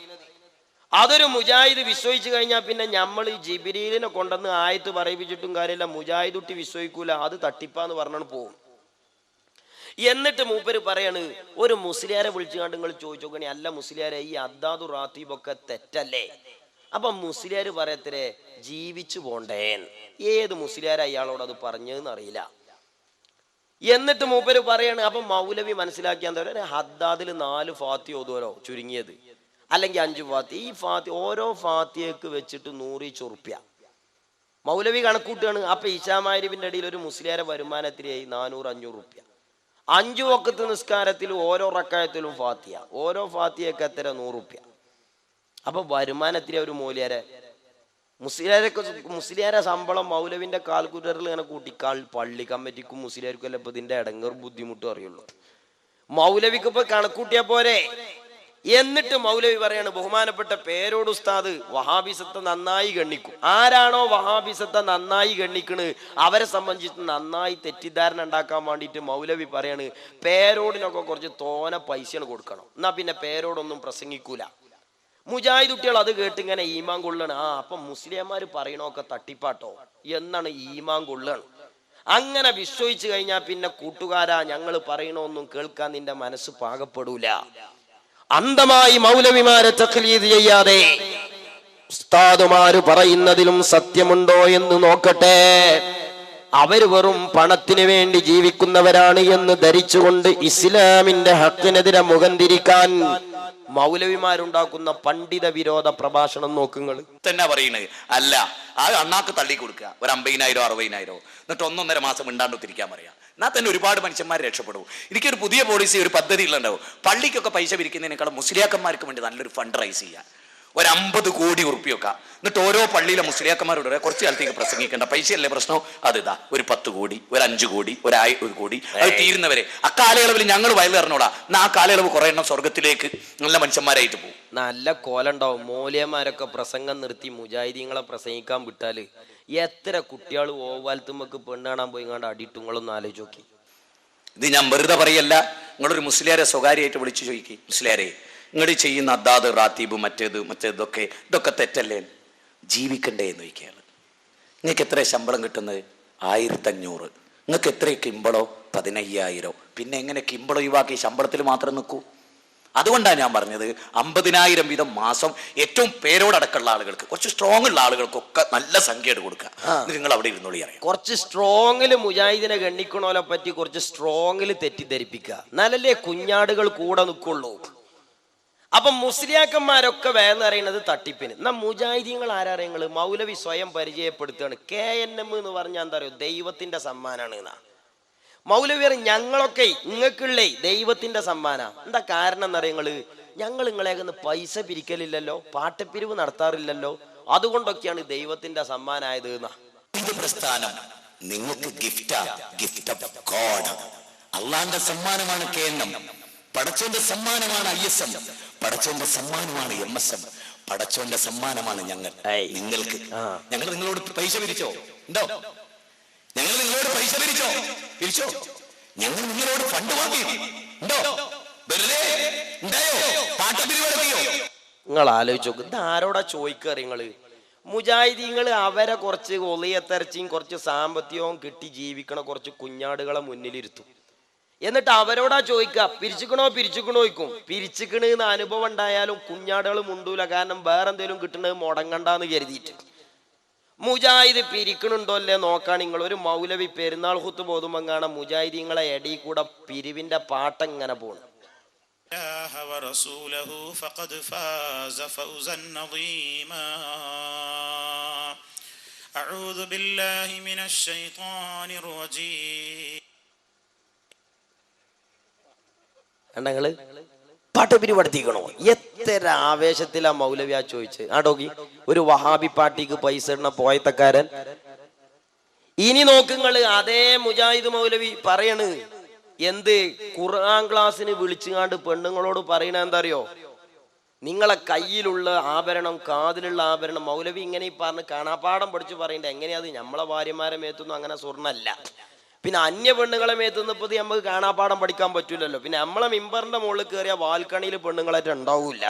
അതൊരു മുജാഹിദ് വിശ്വസിച്ചു കഴിഞ്ഞാൽ പിന്നെ നമ്മൾ ഈ ജിബ്രീലിനെ കൊണ്ടുവന്ന് ആയത്ത് പറയിപ്പിച്ചിട്ടും കാര്യമില്ല, മുജാഹിദ് കുട്ടി വിശ്വസിക്കൂല, അത് തട്ടിപ്പാന്ന് പറഞ്ഞാണ് പോകും. എന്നിട്ട് മൂപ്പര് പറയാണ്, ഒരു മുസ്ലിയാരെ വിളിച്ചുകൊണ്ട് നിങ്ങൾ ചോദിച്ചു നോക്കണേ, അല്ല മുസ്ലിയാരെ ഈ അദ്ദാദു റാത്തീബൊക്കെ തെറ്റല്ലേ? അപ്പൊ മുസ്ലിയാര് പറയത്തരെ ജീവിച്ചു പോണ്ടേ. ഏത് മുസ്ലിയാരെ അയാളോട് അത് പറഞ്ഞതെന്ന് അറിയില്ല. എന്നിട്ട് മൂപ്പര് പറയാണ്, അപ്പൊ മൗലവി മനസ്സിലാക്കിയാൽ എന്താ പറയുക? ഹദ്ദാദിൽ 4 ഫാത്തി ഓതുവല്ലോ ചുരുങ്ങിയത്, അല്ലെങ്കിൽ 5 ഫാത്തി. ഈ ഫാത്തി ഓരോ ഫാത്തിയക്ക് വെച്ചിട്ട് 100 ഉറുപ്യ മൗലവി കണക്കൂട്ടുകയാണ്. അപ്പൊ ഇശാമാരിബിന്റെ ഇടയിൽ ഒരു മുസ്ലിയാരെ വരുമാനത്തിനായി 400-500 ഉറുപ്യ. 5 വഖത്ത് നിസ്കാരത്തിൽ ഓരോ റക്കായത്തിലും ഫാത്തിയ, ഓരോ ഫാത്തിയക്ക് എത്ര 100 ഉറുപ്യ. അപ്പൊ വരുമാനത്തിലെ ഒരു മൂല്യരെ മുസ്ലിയാരെ ശമ്പളം മൗലവിന്റെ കാൽക്കുലേറ്ററിൽ ഇങ്ങനെ കൂട്ടിക്കാൾ പള്ളി കമ്മിറ്റിക്കും മുസ്ലിയാർക്കും അല്ല ഇപ്പൊ ഇതിന്റെ ഇടങ്ങേറും ബുദ്ധിമുട്ടും അറിയുള്ളൂ. മൗലവിക്ക് ഇപ്പൊ കണക്കൂട്ടിയാ പോരെ. എന്നിട്ട് മൗലവി പറയാണ്, ബഹുമാനപ്പെട്ട പേരോട് ഉസ്താദ് വഹാബിസത്തെ നന്നായി ഗണ്ണിക്കും. ആരാണോ വഹാബിസത്തെ നന്നായി ഗണ്ണിക്കണ് അവരെ സംബന്ധിച്ച് നന്നായി തെറ്റിദ്ധാരണ ഉണ്ടാക്കാൻ വേണ്ടിയിട്ട് മൗലവി പറയാണ്, പേരോടിനൊക്കെ കുറച്ച് തോനെ പൈസയാണ് കൊടുക്കണം, എന്നാ പിന്നെ പേരോടൊന്നും പ്രസംഗിക്കൂല. മുജാഹിദ് കുട്ടികൾ അത് കേട്ട് ഇങ്ങനെ ഈമാൻ കൊള്ളാണ്. അപ്പൊ മുസ്ലിംമാര് പറയണൊക്കെ തട്ടിപ്പാട്ടോ എന്നാണ് ഈമാൻ കൊള്ളാണ്. അങ്ങനെ വിശ്വസിച്ചു കഴിഞ്ഞാൽ പിന്നെ കൂട്ടുകാരാ, ഞങ്ങൾ പറയണൊന്നും കേൾക്കാൻ നിന്റെ മനസ്സ് പാകപ്പെടൂല. അന്ധമായി മൗലവിമാരെ തഖ്ലീദ് ചെയ്യാതെ ഉസ്താദുമാര് പറയുന്നതിലും സത്യമുണ്ടോ എന്ന് നോക്കട്ടെ. അവര് വെറും പണത്തിന് വേണ്ടി ജീവിക്കുന്നവരാണ് എന്ന് ധരിച്ചുകൊണ്ട് ഇസ്ലാമിന്റെ ഹക്കിനെതിരെ മുഖം തിരിക്കാൻ മൗലവിമാരുണ്ടാക്കുന്ന പണ്ഡിത വിരോധ പ്രഭാഷണം നോക്കുങ്ങൾ തന്നെ പറയുന്നത്. അല്ല, ആ അണ്ണാക്ക് തള്ളി കൊടുക്കുക ഒരു 50,000 60,000, എന്നിട്ട് 1.5 മാസം മിണ്ടാണ്ട് തിരിക്കാൻ പറയാം. എന്നാൽ തന്നെ ഒരുപാട് മനുഷ്യന്മാർ രക്ഷപ്പെടും. എനിക്കൊരു പുതിയ പോളിസി, ഒരു പദ്ധതികളുണ്ടാവും. പള്ളിക്കൊക്കെ പൈസ പിരിക്കുന്നതിനേക്കാളും മുസ്ലിയാക്കന്മാർക്ക് വേണ്ടി നല്ലൊരു ഫണ്ട് റൈസ് ചെയ്യുക, ഒരു 50 കോടി ഉറുപ്പിയൊക്കെ. എന്നിട്ട് ഓരോ പള്ളിയിലെ മുസ്ലിയാക്കന്മാരോട് കുറച്ച് കാലത്തേക്ക് പ്രസംഗിക്കേണ്ട, പൈസയല്ലേ പ്രശ്നം, അതിതാ ഒരു 10 കോടി, ഒരു 5 കോടി, ഒരു 1 കോടി, അത് തീരുന്നവരെ. അക്കാലയളവിൽ ഞങ്ങൾ വയൽ അറിഞ്ഞോടാ, എന്നാ ആ കാലയളവ് കുറെ എണ്ണം സ്വർഗത്തിലേക്ക് നല്ല മനുഷ്യന്മാരായിട്ട് പോകും. നല്ല കോലുണ്ടാവും. മൂല്യന്മാരൊക്കെ പ്രസംഗം നിർത്തി മുജാഹിദീങ്ങളെ പ്രസംഗിക്കാൻ വിട്ടാല് എത്ര കുട്ടികൾ ഓവാലത്തുമ്മക്ക് പെണ്ണ് കാണാൻ പോയി കണ്ട് അടിയിട്ടുങ്ങളൊന്നും ആലോചിച്ച് നോക്കി. ഇത് ഞാൻ വെറുതെ പറയല്ല. നിങ്ങളൊരു മുസ്ലിയാരെ സ്വകാര്യമായിട്ട് വിളിച്ചു ചോദിക്കും, മുസ്ലിയാരെ നിങ്ങൾ ചെയ്യുന്ന അദ്ദാദ് റാത്തീബ് ഇതൊക്കെ തെറ്റല്ലേ, ജീവിക്കണ്ടേ എന്ന് ചോദിക്കുകയാണ്. നിങ്ങൾക്ക് എത്ര ശമ്പളം കിട്ടുന്നത്? 1500. നിങ്ങൾക്ക് എത്ര കിമ്പളോ? 15,000. പിന്നെ എങ്ങനെ കിമ്പളം ഒഴിവാക്കി ശമ്പളത്തിൽ മാത്രം നിൽക്കൂ? അതുകൊണ്ടാണ് ഞാൻ പറഞ്ഞത് 50,000 വീതം മാസം ഏറ്റവും പേരോടക്കമുള്ള ആളുകൾക്ക്, കുറച്ച് സ്ട്രോങ് ഉള്ള ആളുകൾക്കൊക്കെ നല്ല സംഖ്യയായിട്ട് കൊടുക്കുക. നിങ്ങൾ അവിടെ ഇരുന്നോളി അറിയാം. കുറച്ച് സ്ട്രോങ്ങില് മുജാഹിദിനെ ഗണ്ണിക്കണോലെ പറ്റി കുറച്ച് സ്ട്രോങ്ങില് തെറ്റിദ്ധരിപ്പിക്കുക, എന്നാലല്ലേ കുഞ്ഞാടുകൾ കൂടെ നിൽക്കുള്ളൂ. അപ്പൊ മുസ്ലിയാക്കന്മാരൊക്കെ വേന്ന് അറിയണത് തട്ടിപ്പിന്. എന്നാ മുജാഹിദീങ്ങൾ ആരറിയങ്ങള്? മൗലവി സ്വയം പരിചയപ്പെടുത്തുകയാണ്. KNM എന്ന് പറഞ്ഞാൽ എന്താ പറയുക, ദൈവത്തിന്റെ സമ്മാനാണ് എന്നാ മൗലവി. ഞങ്ങളൊക്കെ നിങ്ങൾക്കുള്ളേ ദൈവത്തിന്റെ സമ്മാന. എന്താ കാരണം എന്നറിയങ്ങള്? ഞങ്ങൾ നിങ്ങളെയൊന്ന് പൈസ പിരിക്കലില്ലല്ലോ, പാട്ടപ്പിരിവ് നടത്താറില്ലല്ലോ, അതുകൊണ്ടൊക്കെയാണ് ദൈവത്തിന്റെ സമ്മാനായത് എന്നാ. ഇത് പ്രസ്ഥാനം നിങ്ങൾക്ക് ഗിഫ്റ്റ് ഓഫ് ഗോഡ്. അള്ളാന്റെ സമ്മാനമാണ് KNM. പടച്ചോന്റെ സമ്മാനമാണ് ISM. പടച്ചോന്റെ സമ്മാനമാണ് MSM. പടച്ചോന്റെ സമ്മാനമാണ് ഞങ്ങൾ നിങ്ങൾക്ക്. ഞങ്ങൾ നിങ്ങളോട് പൈസ പിരിച്ചോ? ഉണ്ടോ? ഞങ്ങൾ നിങ്ങളോട് പൈസ പിരിച്ചോ? ഞങ്ങൾ നിങ്ങളോട് ഫണ്ട് വാങ്ങി ഉണ്ടോ? വെറുതെ ഉണ്ടായോ? പാട്ടപ്പിരിവടക്കിയോ? നിങ്ങൾ ആലോചിച്ച് നോക്ക്, ഇത് ആരോടാ ചോദിക്കറിയങ്ങള്? മുജാഹിദീങ്ങള് അവരെ കുറച്ച് ഒളിയത്തരച്ചിയും കുറച്ച് സാമ്പത്തികവും കിട്ടി ജീവിക്കണ കുറച്ച് കുഞ്ഞാടുകളെ മുന്നിലിരുത്തും. എന്നിട്ട് അവരോടാ ചോദിക്കുക, പിരിച്ചിക്കണോ ചോദിക്കും. പിരിച്ചിക്കണെന്ന് അനുഭവം ഉണ്ടായാലും കുഞ്ഞാടുകൾ മുണ്ടൂല, കാരണം വേറെ എന്തെങ്കിലും കിട്ടണത് മുടങ്ങണ്ടെന്ന് കരുതിയിട്ട്. മുജാഹിദ് പിരിക്കണുണ്ടോ അല്ലേ നോക്കാൻ നിങ്ങൾ ഒരു മൗലവി പെരുന്നാൾ ഹുത്ത് ബോധുമ്പം കാണാം മുജാഹിദീങ്ങളെ എടി കൂടെ പിരിവിന്റെ പാട്ട് ഇങ്ങനെ പോണു. കണ്ടങ്ങള് പാട്ടപ്പിരി പഠിത്തിക്കണോ? എത്ര ആവേശത്തിലാ മൗലവി ആ ചോദിച്ച്. ആടോക്കി ഒരു വഹാബി പാർട്ടിക്ക് പൈസ ഇടുന്ന പോയത്തക്കാരൻ. ഇനി നോക്കുങ്ങള് അതേ മുജാഹിദ് മൗലവി പറയണ് എന്ത്, ഖുർആൻ ക്ലാസ്സിന് വിളിച്ചുകാണ്ട് പെണ്ണുങ്ങളോട് പറയണ എന്താ അറിയോ? നിങ്ങളെ കയ്യിലുള്ള ആഭരണം, കാതിലുള്ള ആഭരണം. മൗലവി ഇങ്ങനെ പറഞ്ഞ് കാണാപ്പാടം പഠിച്ചു പറയണ്ട. എങ്ങനെയാത്? നമ്മളെ ഭാര്യമാരെ മേത്തൊന്നും അങ്ങനെ സ്വർണ്ണല്ല. പിന്നെ അന്യ പെണ്ണുങ്ങളെ മേത്തുന്നപ്പോ നമുക്ക് കാണാപ്പാടം പഠിക്കാൻ പറ്റൂലല്ലോ. പിന്നെ നമ്മളെ മിമ്പറിന്റെ മുകളിൽ കയറിയ വാൽക്കണിയിൽ പെണ്ണുങ്ങളായിട്ട് ഉണ്ടാവൂല.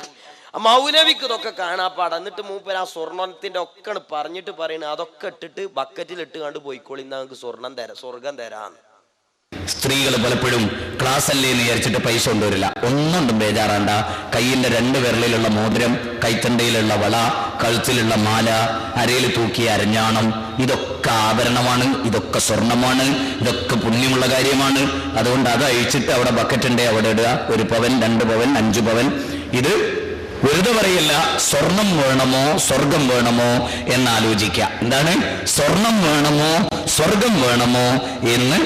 മൗലവിക്ക് ഇതൊക്കെ കാണാപ്പാടം. എന്നിട്ട് മൂപ്പര് ആ സ്വർണത്തിന്റെ ഒക്കെ പറഞ്ഞിട്ട് പറയണ അതൊക്കെ ഇട്ടിട്ട് ബക്കറ്റിൽ ഇട്ട് കണ്ട് പോയിക്കോളി, നമുക്ക് സ്വർഗം തരാന്ന്. സ്ത്രീകൾ പലപ്പോഴും ക്ലാസ് അല്ലേ എന്ന് വിചാരിച്ചിട്ട് പൈസ കൊണ്ടുവരില്ല. ഒന്നുകൊണ്ടും ബേജാറാണ്ട. കയ്യിന്റെ 2 വിരലിലുള്ള മോതിരം, കൈത്തണ്ടയിലുള്ള വള, കഴുത്തിലുള്ള മാല, അരയിൽ തൂക്കിയ അരഞ്ഞാണം, ഇതൊക്കെ ആഭരണമാണ്, ഇതൊക്കെ സ്വർണമാണ്, ഇതൊക്കെ പുണ്യമുള്ള കാര്യമാണ്. അതുകൊണ്ട് അത് അഴിച്ചിട്ട് അവിടെ ബക്കറ്റുണ്ട്, അവിടെ ഇടുക. 1 പവൻ, 2 പവൻ, 5 പവൻ. ഇത് വെറുതെ പറയല്ല. സ്വർണം വേണമോ സ്വർഗം വേണമോ എന്നാലോചിക്കുക. എന്താണ്? സ്വർണം വേണമോ സ്വർഗം വേണമോ എന്ന്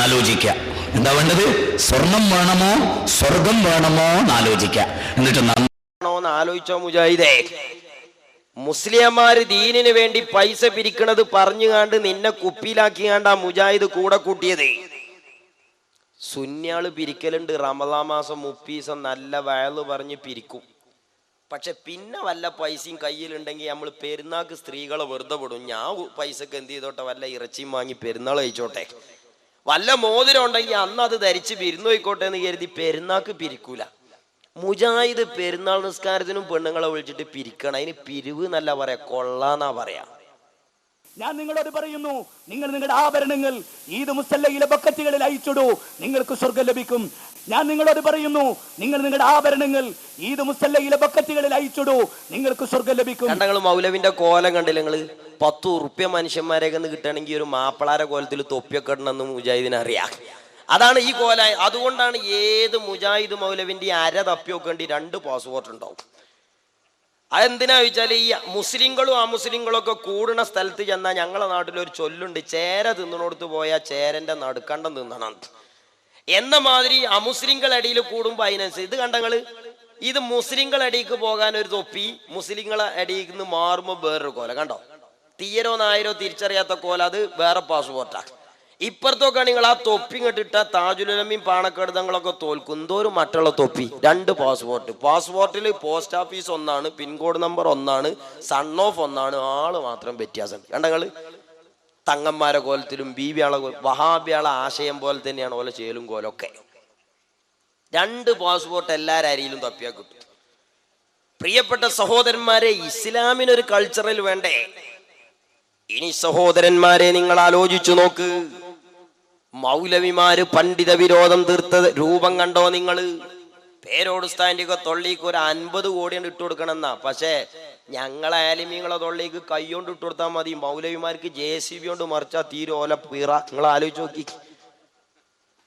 ആലോചിക്കുക. എന്താ വേണ്ടത്? സ്വർണം വേണമോ സ്വർഗം വേണമോ എന്ന് ആലോചിക്കുക. എന്നിട്ട് ആലോചിച്ചോ മുജാഹിദേ, മുസ്ലിംമാര് ദീനിന് വേണ്ടി പൈസ പിരിക്കണത് പറഞ്ഞുകാണ്ട് നിന്നെ കുപ്പിയിലാക്കിയാണ്ട് ആ മുജാഹിദ് കൂടെ കൂട്ടിയത്. സുന്യാള് പിരിക്കലുണ്ട്. റമദാൻ മാസം 30 ദിവസം നല്ല വയല് പറഞ്ഞ് പിരിക്കും. പക്ഷെ പിന്നെ വല്ല പൈസയും കയ്യിലുണ്ടെങ്കിൽ നമ്മൾ പെരുന്നാൾക്ക് സ്ത്രീകളെ വെറുതെ വിടും. ഞാൻ പൈസക്ക് എന്ത് ചെയ്തോട്ടെ, വല്ല ഇറച്ചിയും വാങ്ങി പെരുന്നാൾ കഴിച്ചോട്ടെ. വല്ല മോതിരം ഉണ്ടെങ്കിൽ അന്ന് അത് ധരിച്ച് വിരുന്ന് പോയിക്കോട്ടെ എന്ന് കരുതി പെരുന്നാൾക്ക് പിരിക്കൂല. മുജാഹിദ് പെരുന്നാൾ നിസ്കാരത്തിനും പെണ്ണുങ്ങളെ വിളിച്ചിട്ട് പിരിക്കണം. അതിന് പിരിവ് എന്നല്ല പറയാ, കൊള്ളാന്നാ പറയാ. ഞാൻ നിങ്ങളോട് പറയുന്നു, നിങ്ങൾ നിങ്ങളുടെ ആഭരണങ്ങൾ ഈദ് മുസല്ലയിലെ ബക്കറ്റുകളിൽ അയച്ചിടൂ, നിങ്ങൾക്ക് സ്വർഗം ലഭിക്കും. ഞാൻ നിങ്ങളോട് പറയുന്നു, നിങ്ങൾ നിങ്ങളുടെ ആഭരണങ്ങൾ ഈദ് മുസല്ലയിലെ ബക്കറ്റുകളിൽ അയച്ചിടൂ, നിങ്ങൾക്ക് സ്വർഗം ലഭിക്കും. കണ്ടങ്ങൾ മൗലവിന്റെ കോലം കണ്ടില്ല നിങ്ങള്? 10 ഉറുപ്പ്യ മനുഷ്യന്മാരെയൊക്കെ കിട്ടണമെങ്കിൽ ഒരു മാപ്പിളാരെ കോലത്തിൽ തൊപ്പിയൊക്കെ ഇടണമെന്ന് മുജാഹിദിനെ അറിയാം. അതാണ് ഈ കോല. അതുകൊണ്ടാണ് ഏത് മുജാഹിദ് മൗലവിന്റെ അര തപ്പിയൊക്കെ 2 പാസ്പോർട്ട് ഉണ്ടാവും. അതെന്തിനാ ചോദിച്ചാൽ ഈ മുസ്ലിങ്ങളും അമുസ്ലിങ്ങളും ഒക്കെ കൂടുന്ന സ്ഥലത്ത് ചെന്നാൽ ഞങ്ങളെ നാട്ടിലൊരു ചൊല്ലുണ്ട്, ചേര തിന്നിനോടത്ത് പോയാൽ ചേരന്റെ നടുക്കണ്ടം തിന്നണം എന്ന മാതിരി. അമുസ്ലിങ്ങളടിയിൽ കൂടുമ്പോ അതിനനുസരിച്ച് ഇത് കണ്ടങ്ങള്, ഇത് മുസ്ലിങ്ങളടിക്ക് പോകാൻ ഒരു തൊപ്പി, മുസ്ലിങ്ങളെ അടിയിൽ നിന്ന് മാറുമ്പോ വേറൊരു കോല. കണ്ടോ? തീയരോ നായരോ തിരിച്ചറിയാത്ത കോല, അത് വേറെ പാസ്പോർട്ടാ. ഇപ്പുറത്തൊക്കെ നിങ്ങൾ ആ തൊപ്പി ഇങ്ങോട്ടിട്ട താജുലുലമയും പാണക്കേട് തങ്ങളൊക്കെ തോൽക്കും. എന്തോരും മറ്റുള്ള തൊപ്പി. 2 പാസ്പോർട്ട്. പാസ്പോർട്ടിൽ പോസ്റ്റ് ഓഫീസ് ഒന്നാണ്, പിൻകോഡ് നമ്പർ ഒന്നാണ്, സൺ ഓഫ് ഒന്നാണ്, ആള് മാത്രം വ്യത്യാസമുണ്ട്. കണ്ടങ്ങള് തങ്ങന്മാരെ കോലത്തിലും ബീബിയാളെ വഹാബിയാളെ ആശയം പോലെ തന്നെയാണ് ഓലെ ചേലും കോലൊക്കെ. 2 പാസ്പോർട്ട് എല്ലാവരും അരിയിലും തപ്പിയാൽ കിട്ടും. പ്രിയപ്പെട്ട സഹോദരന്മാരെ, ഇസ്ലാമിനൊരു കൾച്ചറിൽ വേണ്ടേ? ഇനി സഹോദരന്മാരെ നിങ്ങൾ ആലോചിച്ചു നോക്ക്. മൗലവിമാര് പണ്ഡിത വിരോധം തീർത്ത രൂപം കണ്ടോ നിങ്ങള്? പേരോട് ഉസ്താദിന്റെ ഒക്കെ തൊള്ളിക്ക് ഒരു 50 കോടി ഇട്ട് കൊടുക്കണം എന്നാ. പക്ഷേ ഞങ്ങളെ ആലിമീങ്ങളെ തൊള്ളിക്ക് കൈകൊണ്ട് ഇട്ട് കൊടുത്താൽ മതി. മൗലവിമാർക്ക് JCB കൊണ്ട് മറിച്ചാൽ തീരോല പീറ. നിങ്ങൾ ആലോചിച്ച് നോക്കി.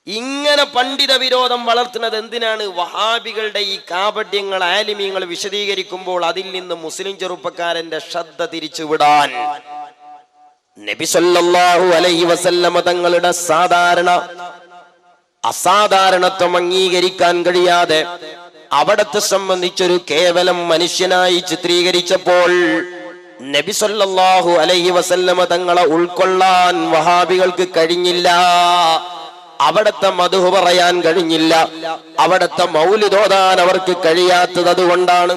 ഇങ്ങനെ പണ്ഡിത വിരോധം വളർത്തുന്നത് എന്തിനാണ്? വഹാബികളുടെ ഈ കാപട്യങ്ങൾ ആലിമീങ്ങൾ വിശദീകരിക്കുമ്പോൾ അതിൽ നിന്ന് മുസ്ലിം ചെറുപ്പക്കാരന്റെ ശ്രദ്ധ തിരിച്ചുവിടാൻ നബി സല്ലല്ലാഹു അലൈഹി വസല്ലമ തങ്ങളുടെ അസാധാരണത്വം അംഗീകരിക്കാൻ കഴിയാതെ അവിടത്തെ സംബന്ധിച്ചൊരു കേവലം മനുഷ്യനായി ചിത്രീകരിച്ചപ്പോൾ നബി സല്ലല്ലാഹു അലൈഹി വസല്ലമ തങ്ങളെ ഉൾക്കൊള്ളാൻ വഹാബികൾക്ക് കഴിഞ്ഞില്ല. അവിടത്തെ മദ്ഹ് പറയാൻ കഴിഞ്ഞില്ല. അവിടത്തെ മൗലിദ് ഓതാൻ അവർക്ക് കഴിയാത്തത് അതുകൊണ്ടാണ്.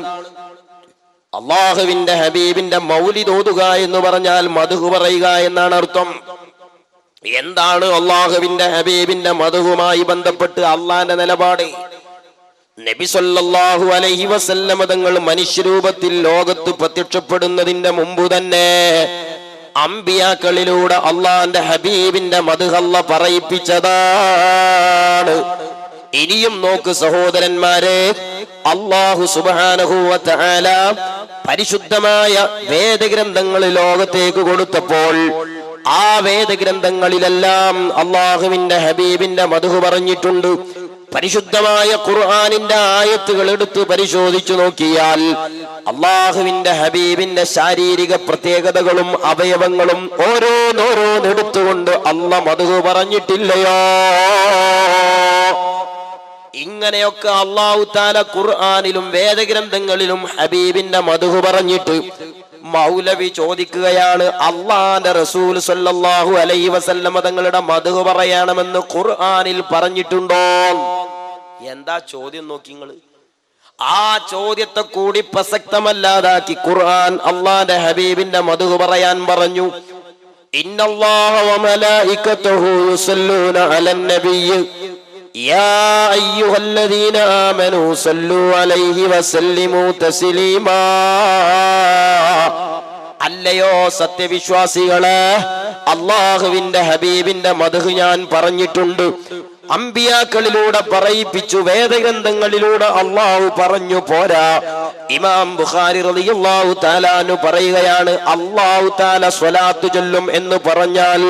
അള്ളാഹുവിന്റെ ഹബീബിന്റെ മൗലിദ് ഓതുക എന്ന് പറഞ്ഞാൽ മദ്ഹ് പറയുക എന്നാണ് അർത്ഥം. എന്താണ് അള്ളാഹുവിന്റെ ഹബീബിന്റെ മദ്ഹുമായി ബന്ധപ്പെട്ട് അള്ളാന്റെ നിലപാട്? നബി സല്ലല്ലാഹു അലൈഹി വസല്ലമ തങ്ങൾ മനുഷ്യരൂപത്തിൽ ലോകത്ത് പ്രത്യക്ഷപ്പെടുന്നതിന്റെ മുമ്പ് തന്നെ അമ്പിയാക്കളിലൂടെ അള്ളാന്റെ ഹബീബിന്റെ മദ്ഹ് അല്ലാഹ് പറയിപ്പിച്ചതാണ്. ഇനിയും നോക്ക് സഹോദരന്മാരെ, അല്ലാഹു സുബ്ഹാനഹു വ തആല പരിശുദ്ധമായ വേദഗ്രന്ഥങ്ങൾ ലോകത്തേക്ക് കൊടുത്തപ്പോൾ ആ വേദഗ്രന്ഥങ്ങളിലെല്ലാം അള്ളാഹുവിന്റെ ഹബീബിന്റെ മദ്ഹ് പറഞ്ഞിട്ടുണ്ട്. പരിശുദ്ധമായ ഖുർആനിന്റെ ആയത്തുകൾ എടുത്ത് പരിശോധിച്ചു നോക്കിയാൽ അള്ളാഹുവിന്റെ ഹബീബിന്റെ ശാരീരിക പ്രത്യേകതകളും അവയവങ്ങളും ഓരോന്നോരോന്നെടുത്തുകൊണ്ട് അല്ലാഹ് മദ്ഹ് പറഞ്ഞിട്ടില്ലയോ? ഇങ്ങനെയൊക്കെ അല്ലാഹു തആല ഖുർആനിലും വേദഗ്രന്ഥങ്ങളിലും ഹബീബിന്റെ മദ്ഹ് പറഞ്ഞിട്ട് മൗലവി ചോദിക്കുകയാണ്, അള്ളാന്റെ റസൂൽ സല്ലല്ലാഹു അലൈഹി വസല്ലമ തങ്ങളുടെ മദ്ഹ് പറയണമെന്ന് ഖുർആനിൽ പറഞ്ഞിട്ടുണ്ടോ? എന്താ ചോദ്യം നോക്കി നിങ്ങള്. ആ ചോദ്യത്തെ കൂടി പ്രസക്തമല്ലാതാക്കി ഖുർആൻ അള്ളാന്റെ ഹബീബിന്റെ മദ്ഹ് പറയാൻ പറഞ്ഞു. ഇന്നല്ലാഹ വ മലായികതുഹു യുസല്ലൂന അലൻ നബിയ്യ് യാ അയ്യുഹല്ലദീന ആമനൂ സല്ലു അലൈഹി വസല്ലിമു തസ്ലീമാ. അല്ലയോ സത്യവിശ്വാസികളെ, അള്ളാഹുവിന്റെ ഹബീബിന്റെ മദ്ഹ് ഞാൻ പറഞ്ഞിട്ടുണ്ട്. അമ്പിയാക്കളിലൂടെ പറയിപ്പിച്ചു, വേദഗ്രന്ഥങ്ങളിലൂടെ അള്ളാഹു പറഞ്ഞു പോരാ. ഇമാം ബുഖാരി റളിയല്ലാഹു തആല അൻഹു പറയുകയാണ്, അള്ളാഹു തആല സ്വലാത്ത് ചൊല്ലും എന്ന് പറഞ്ഞാൽ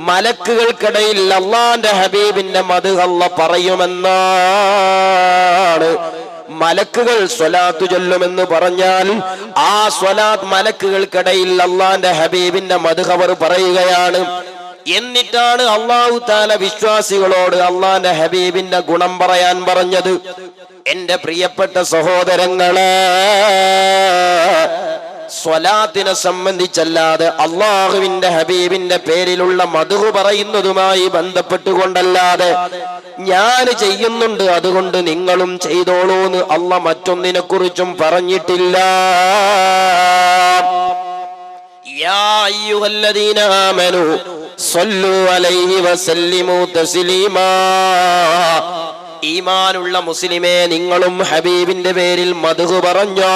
മലക്കുകൾക്കിടയിൽ അള്ളാന്റെ ഹബീബിന്റെ മദ്ഹ് അല്ലാഹ് പറയുമെന്നാണ്. മലക്കുകൾ സ്വലാത്ത് ചൊല്ലുമെന്ന് പറഞ്ഞാൽ ആ സ്വലാത്ത് മലക്കുകൾക്കിടയിൽ അള്ളാന്റെ ഹബീബിന്റെ മദ്ഹ് അവർ പറയുകയാണ്. എന്നിട്ടാണ് അല്ലാഹു തആല വിശ്വാസികളോട് അള്ളാന്റെ ഹബീബിന്റെ ഗുണം പറയാൻ പറഞ്ഞത്. എന്റെ പ്രിയപ്പെട്ട സഹോദരങ്ങളെ, സ്വലാത്തിനെ സംബന്ധിച്ചല്ലാതെ അള്ളാഹുവിന്റെ ഹബീബിന്റെ പേരിലുള്ള മദ്ഹ് പറയുന്നതുമായി ബന്ധപ്പെട്ടുകൊണ്ടല്ലാതെ ഞാൻ ചെയ്യുന്നുണ്ട് അതുകൊണ്ട് നിങ്ങളും ചെയ്തോളൂന്ന് അള്ളാഹ് മറ്റൊന്നിനെ കുറിച്ചും പറഞ്ഞിട്ടില്ല. യാ അയ്യുഹല്ലദീന ആമനൂ സല്ലു അലൈഹി വസല്ലിമു തസ്ലീമാ. ഈമാനുള്ള മുസ്ലിമേ, നിങ്ങളും ഹബീബിന്റെ പേരിൽ മദ്ഹ് പറഞ്ഞോ,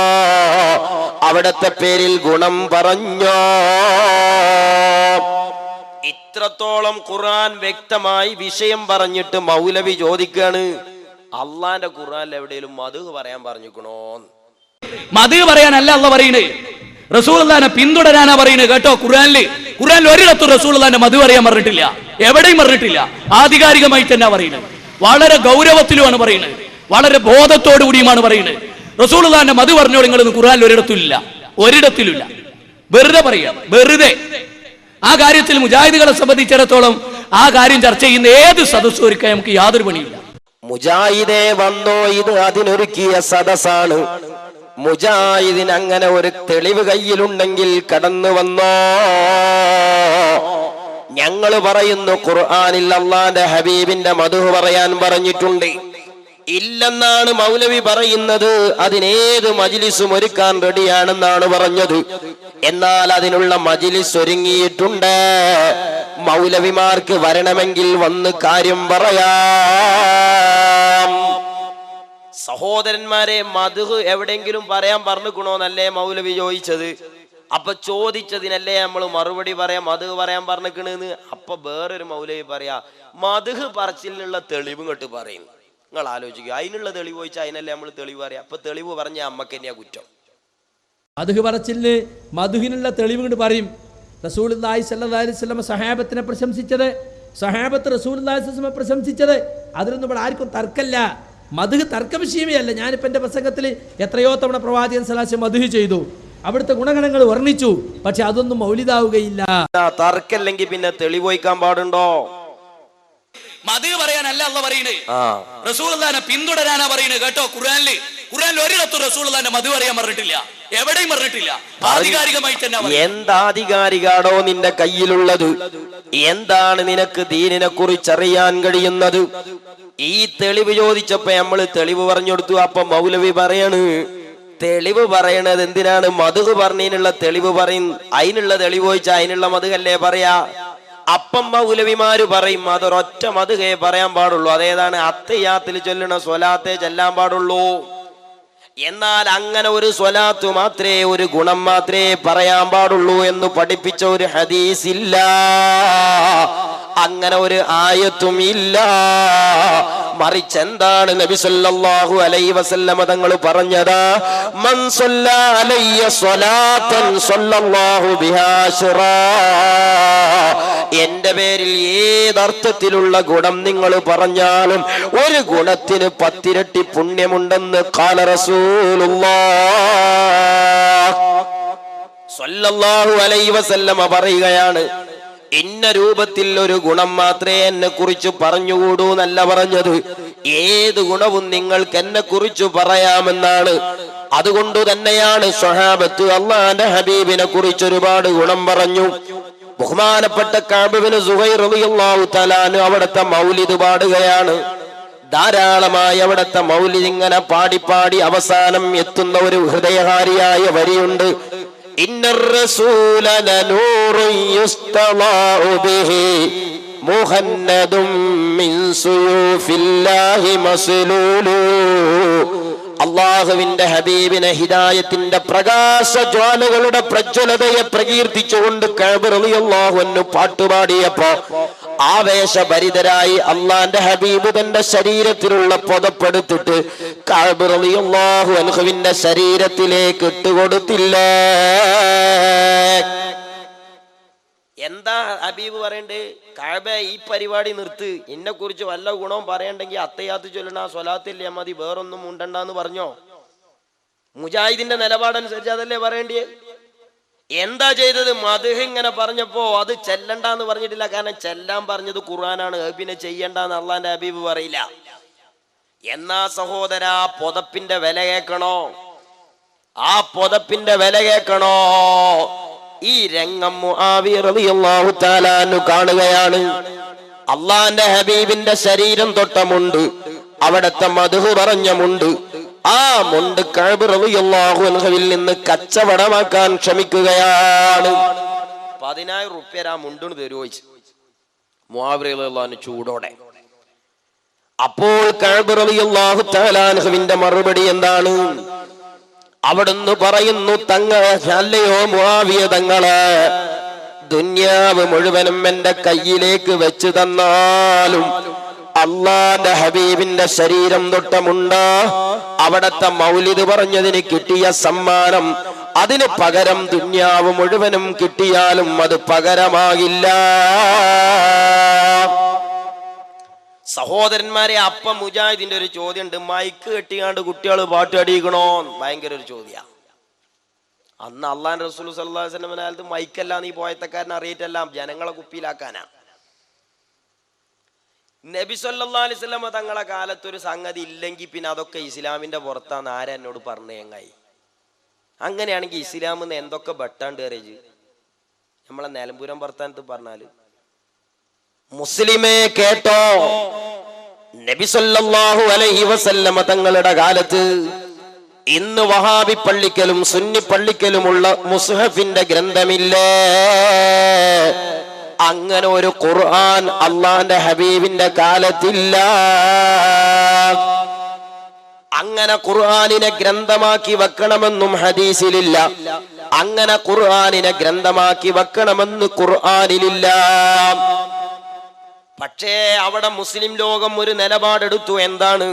അവിടത്തെ പേരിൽ ഗുണം പറഞ്ഞോ. ഇത്രത്തോളം ഖുർആൻ വ്യക്തമായി വിഷയം പറഞ്ഞിട്ട് മൗലവി ചോദിക്കാണ്, അള്ളാന്റെ ഖുർആനിൽ എവിടെയും മദ്ഹ് പറയാൻ പറഞ്ഞിക്കണോ? മദ്ഹ് പറയാനല്ല അല്ലാഹ് പറയുന്നത്, റസൂലുള്ളാഹിനെ പിന്തുടരാനാ പറയുന്നത് കേട്ടോ. ഖുർആനിൽ ഒരിടത്തും റസൂലുള്ളാഹിന്റെ മദ്ഹ് പറയാൻ പറഞ്ഞിട്ടില്ല, എവിടെയും പറഞ്ഞിട്ടില്ല. ആധികാരികമായി തന്നെ പറയുന്നത്, വളരെ ഗൗരവത്തിലുമാണ് പറയുന്നത്, വളരെ ബോധത്തോടു കൂടിയുമാണ് പറയുന്നത്. റസൂലുള്ളാഹിന്റെ മദ്ഹ് പറഞ്ഞോളൂ നിങ്ങൾ ഖുർആനിൽ ഒരിടത്തിലില്ല. വെറുതെ പറയാം, വെറുതെ. ആ കാര്യത്തിൽ മുജാഹിദുകളെ സംബന്ധിച്ചിടത്തോളം ആ കാര്യം ചർച്ച ചെയ്യുന്ന ഏത് സദസ്സും ഒരുക്കാൻ നമുക്ക് യാതൊരു പണിയില്ല. മുജാഹിദേ വന്നോ, ഇത് അതിനൊരുക്കിയ സദസ്സാണ്. മുജാഹിദിന് അങ്ങനെ ഒരു തെളിവ് കയ്യിലുണ്ടെങ്കിൽ കടന്നു വന്നോ. ഞങ്ങൾ പറയുന്നു ഖുർആനിൽ അല്ലാഹുവിന്റെ ഹബീബിന്റെ മദ്ഹ് പറയാൻ പറഞ്ഞിട്ടുണ്ട്. ഇല്ലെന്നാണ് മൗലവി പറയുന്നത്. അതിനേത് മജ്ലിസും ഒരുക്കാൻ റെഡിയാണെന്നാണ് പറഞ്ഞത്. എന്നാൽ അതിനുള്ള മജ്ലിസ് ഒരുങ്ങിയിട്ടുണ്ട്. മൗലവിമാർക്ക് വരണമെങ്കിൽ വന്ന് കാര്യം പറയാം. സഹോദരന്മാരെ, മദ്ഹ് എവിടെങ്കിലും പറയാൻ പറഞ്ഞിക്കണോന്നല്ലേ മൗലവി ചോദിച്ചത്. അപ്പൊ ചോദിച്ചതിനല്ലേ നമ്മൾ മറുപടി പറയാം മദ്ഹ് പറയാൻ പറഞ്ഞിക്കണെന്ന്. അപ്പൊ വേറൊരു മൗലവി പറയാ മദ്ഹ് പറച്ചിലുള്ള തെളിവ് ഇങ്ങോട്ട് പറയും. നിങ്ങൾ ആലോചിക്കുക. അതിനുള്ള തെളിവ് ചോദിച്ചാൽ അതിനല്ലേ നമ്മൾ തെളിവ് പറയാം. അപ്പൊ തെളിവ് പറഞ്ഞ അമ്മക്ക് തന്നെയാ കുറ്റം. മധു പറച്ചിലിന് മധുവിനുള്ള തെളിവ് കൊണ്ട് പറയും. റസൂലുള്ളാഹി സ്വല്ലല്ലാഹി അലൈഹി വസല്ലം സഹാബത്തിനെ പ്രശംസിച്ചത്, സഹാബത്ത് റസൂലുള്ളാഹി സ്വല്ലല്ലാഹി അലൈഹി വസല്ലം പ്രശംസിച്ചത്, അതിലൊന്നും ഇവിടെ ആർക്കും തർക്കമില്ല. മധു തർക്ക വിഷയമേ അല്ല. ഞാനിപ്പോൾ എൻ്റെ പ്രസംഗത്തിൽ എത്രയോ തവണ പ്രവാചകൻ സ്വല്ലല്ലാഹി അലൈഹി വസല്ലം മധു ചെയ്തു, അവിടുത്തെ ഗുണഗണങ്ങൾ വർണ്ണിച്ചു. പക്ഷെ അതൊന്നും മൗലിദാവുകയില്ല. തർക്കല്ലെങ്കിൽ പിന്നെ തെളിവ് വയ്ക്കാൻ പാടുണ്ടോ? മതി പറയാനല്ല അല്ല പറയുന്നത്, റസൂലുള്ളാഹിനെ പിന്തുടരാനാ പറയുന്നത് കേട്ടോ. ഖുർആനിൽ ഒരിടത്തും റസൂലുള്ളാഹിന്റെ മതി പറയാൻ പറഞ്ഞിട്ടില്ല, എവിടെയും പറഞ്ഞിട്ടില്ല. ആധികാരികമായി തന്നെ. എന്താധികാരികാടോ നിന്റെ കയ്യിലുള്ളത്? എന്താണ് നിനക്ക് ദീനിനെ കുറിച്ചറിയാൻ കഴിയുന്നത്? ഈ തെളിവ് ചോദിച്ചപ്പോ നമ്മള് തെളിവ് പറഞ്ഞു കൊടുത്തു. അപ്പൊ മൗലവി പറയാണ് തെളിവ് പറയണത് എന്തിനാണ്? മധു പറഞ്ഞതിനുള്ള തെളിവ് പറയും. അതിനുള്ള തെളിവ് ചോദിച്ചാൽ അതിനുള്ള മധുകല്ലേ പറയാ. അപ്പം മൗലവിമാര് പറയും അതൊരൊറ്റ മധുകേ പറയാൻ പാടുള്ളൂ. അതേതാണ്? അത്തയ്യാത്തിൽ ചൊല്ലണ സ്വലാത്തേ ചെല്ലാൻ പാടുള്ളൂ. എന്നാൽ അങ്ങനെ ഒരു സ്വലാത്ത് മാത്രമേ, ഒരു ഗുണം മാത്രമേ പറയാൻ പാടുള്ളൂ എന്ന് പഠിപ്പിച്ച ഒരു ഹദീസ് ഇല്ല, അങ്ങനെ ഒരു ആയത്തും ഇല്ല. മറിച്ച് എന്താണ് നബി സല്ലല്ലാഹു അലൈഹി വസല്ലമ തങ്ങൾ പറഞ്ഞത്? മൻ സല്ലല്ലാ അലയ്യ സ്വലാത്തൻ സല്ലല്ലാഹു ബിഹാ അശ്റാ. എന്റെ പേരിൽ ഏതർത്ഥത്തിലുള്ള ഗുണം നിങ്ങൾ പറഞ്ഞാലും ഒരു ഗുണത്തിന് 10 ഇരട്ടി പുണ്യമുണ്ടെന്ന് ഖാല റസൂലുള്ളാഹ് സ്വല്ലല്ലാഹു അലൈഹി വസല്ലമ പറയുകയാണ്. ഇന്ന രൂപത്തിൽ ഒരു ഗുണം മാത്രമേ എന്നെ കുറിച്ച് പറഞ്ഞുകൂടൂ എന്നല്ല പറഞ്ഞത്, ഏത് ഗുണവും നിങ്ങൾക്ക് എന്നെ കുറിച്ച് പറയാമെന്നാണ്. അതുകൊണ്ട് തന്നെയാണ് സ്വഹാബത്ത് അല്ലാഹുവിന്റെ ഹബീബിനെ കുറിച്ച് ഒരുപാട് ഗുണം പറഞ്ഞു. ബഹുമാനപ്പെട്ട കഅബ് ഇബ്നു സുഹൈർ റളിയല്ലാഹു തആല അൻഹു അവിടുത്തെ മൗലിദ് പാടുകയാണ്. ധാരാളമായി അവിടുത്തെ മൗലിദ് ഇങ്ങനെ പാടി അവസാനം എത്തുന്ന ഒരു ഹൃദയഹാരിയായ വരിയുണ്ട്. ഇന്നർ റസൂല ലനൂറുൻ യുസ്തളാഉ ബിഹി മുഹന്നദും മിൻ സുയൂഫില്ലാഹി മസ്ലൂലു. അള്ളാഹുവിന്റെ ഹബീബിനെ ഹിദായത്തിന്റെ പ്രകാശ ജ്വാലകളുടെ പ്രജ്വലതയെ പ്രകീർത്തിച്ചുകൊണ്ട് കഅബ് റളിയല്ലാഹു അൻഹു പാട്ടുപാടിയപ്പോ ആവേശഭരിതരായി അള്ളാന്റെ ഹബീബ് തന്റെ ശരീരത്തിലുള്ള പുതപ്പെടുത്തിട്ട് കഅബ് റളിയല്ലാഹു അൻഹുവിന്റെ ശരീരത്തിലേക്ക് ഇട്ടുകൊടുത്തില്ല. എന്താ ഹബീബ് പറയണ്ടേ? കഅബ ഈ പരിപാടി നിർത്ത്, എന്നെ കുറിച്ച് വല്ല ഗുണവും പറയണ്ടെങ്കിൽ അത്തയ്യാത്ത് ചൊല്ലണ സ്വലാത്തില്ലേ മതി, വേറൊന്നും ഉണ്ടെന്ന് പറഞ്ഞോ? മുജാഹിദിന്റെ നിലപാടനുസരിച്ച് അതല്ലേ പറയേണ്ടേ? എന്താ ചെയ്തത്? മദ്ഹ് ഇങ്ങനെ പറഞ്ഞപ്പോ അത് ചെല്ലണ്ടെന്ന് പറഞ്ഞിട്ടില്ല. കാരണം ചെല്ലാൻ പറഞ്ഞത് ഖുർആനാണ്, പിന്നെ ചെയ്യണ്ടെന്ന് അള്ളാന്റെ ഹബീബ് പറയില്ല. എന്നാ സഹോദര, പുതപ്പിന്റെ വില കേൾക്കണോ? ആ പുതപ്പിന്റെ വില കേൾക്കണോ? ഈ രംഗം മുആവിയ റളിയല്ലാഹു തആല അൻഹു കാണുകയാണ്. അള്ളാന്റെ ഹബീബിന്റെ ശരീരം തൊട്ട മുണ്ട്, അവിടത്തെ മദ്ഹ് പറഞ്ഞ മുണ്ട്, ആ മുണ്ട് കഅബ് റളിയല്ലാഹു അൻഹുവിൽ നിന്ന് കച്ചവടമാക്കാൻ ശ്രമിക്കുകയാണ്. 10,000 റുപ്യ ആ മുണ്ടിന് തരുമോ മുആവിയ റളിയല്ലാഹു അൻഹു ചൂടോടെ. അപ്പോൾ കഅബ് റളിയല്ലാഹു തആല അൻഹുവിന്റെ മറുപടി എന്താണ്? അവിടുന്ന് പറയുന്നു, അല്ലയോ മുആവിയ തങ്ങളെ, ദുനിയാവ് മുഴുവനും എന്റെ കയ്യിലേക്ക് വെച്ച് തന്നാലും അള്ളാന്റെ ഹബീബിന്റെ ശരീരം തൊട്ടമുണ്ട അവിടത്തെ മൗലിദ് പറഞ്ഞതിന് കിട്ടിയ സമ്മാനം, അതിന് പകരം ദുനിയാവ് മുഴുവനും കിട്ടിയാലും അത് പകരമാകില്ല. സഹോദരന്മാരെ, അപ്പം മുജാഹിദിന്റെ ഒരു ചോദ്യം ഉണ്ട്. മൈക്ക് കെട്ടിക്കാണ്ട് കുട്ടികൾ പാട്ട് അടിക്കണോ? ഭയങ്കര ഒരു ചോദ്യ. അന്ന് അള്ളാന്റെ റസൂൽ സല്ലല്ലാഹു അലൈഹി വസല്ലം കാലത്ത് മൈക്കല്ല, നീ പോയത്തക്കാരനെ അറിയിട്ടെല്ലാം ജനങ്ങളെ കുപ്പിയിലാക്കാനാ. നബി സല്ലല്ലാഹു അലൈഹി വസല്ലം തങ്ങളെ കാലത്ത് ഒരു സംഗതി ഇല്ലെങ്കിൽ പിന്നെ അതൊക്കെ ഇസ്ലാമിന്റെ പുറത്താന്ന് ആരാ എന്നോട് പറഞ്ഞേങ്ങായി? അങ്ങനെയാണെങ്കിൽ ഇസ്ലാമെന്ന് എന്തൊക്കെ ബെട്ടാണ്ട് കയറിയത് നമ്മളെ നിലമ്പൂരം വർത്താനത്ത് പറഞ്ഞാല്. മുസ്ലിമേ കേട്ടോ, നബി സല്ലല്ലാഹു അലൈഹി വസല്ലം തങ്ങളുടെ കാലത്ത് ഇന്ന് വഹാബി പള്ളിക്കലും സുന്നി പള്ളിക്കലുമുള്ള മുസ്ഹഫിന്റെ ഗ്രന്ഥമില്ലേ? അങ്ങനെ ഒരു ഖുർആൻ അള്ളാന്റെ ഹബീബിന്റെ കാലത്തില്ല. അങ്ങനെ ഖുർആനിനെ ഗ്രന്ഥമാക്കി വെക്കണമെന്നും ഹദീസിലില്ല. അങ്ങനെ ഖുർആനിനെ ഗ്രന്ഥമാക്കി വെക്കണമെന്ന് ഖുർആനിലില്ല. പക്ഷേ അവിടെ മുസ്ലിം ലോകം ഒരു നിലപാടെടുത്തു. എന്താണ്?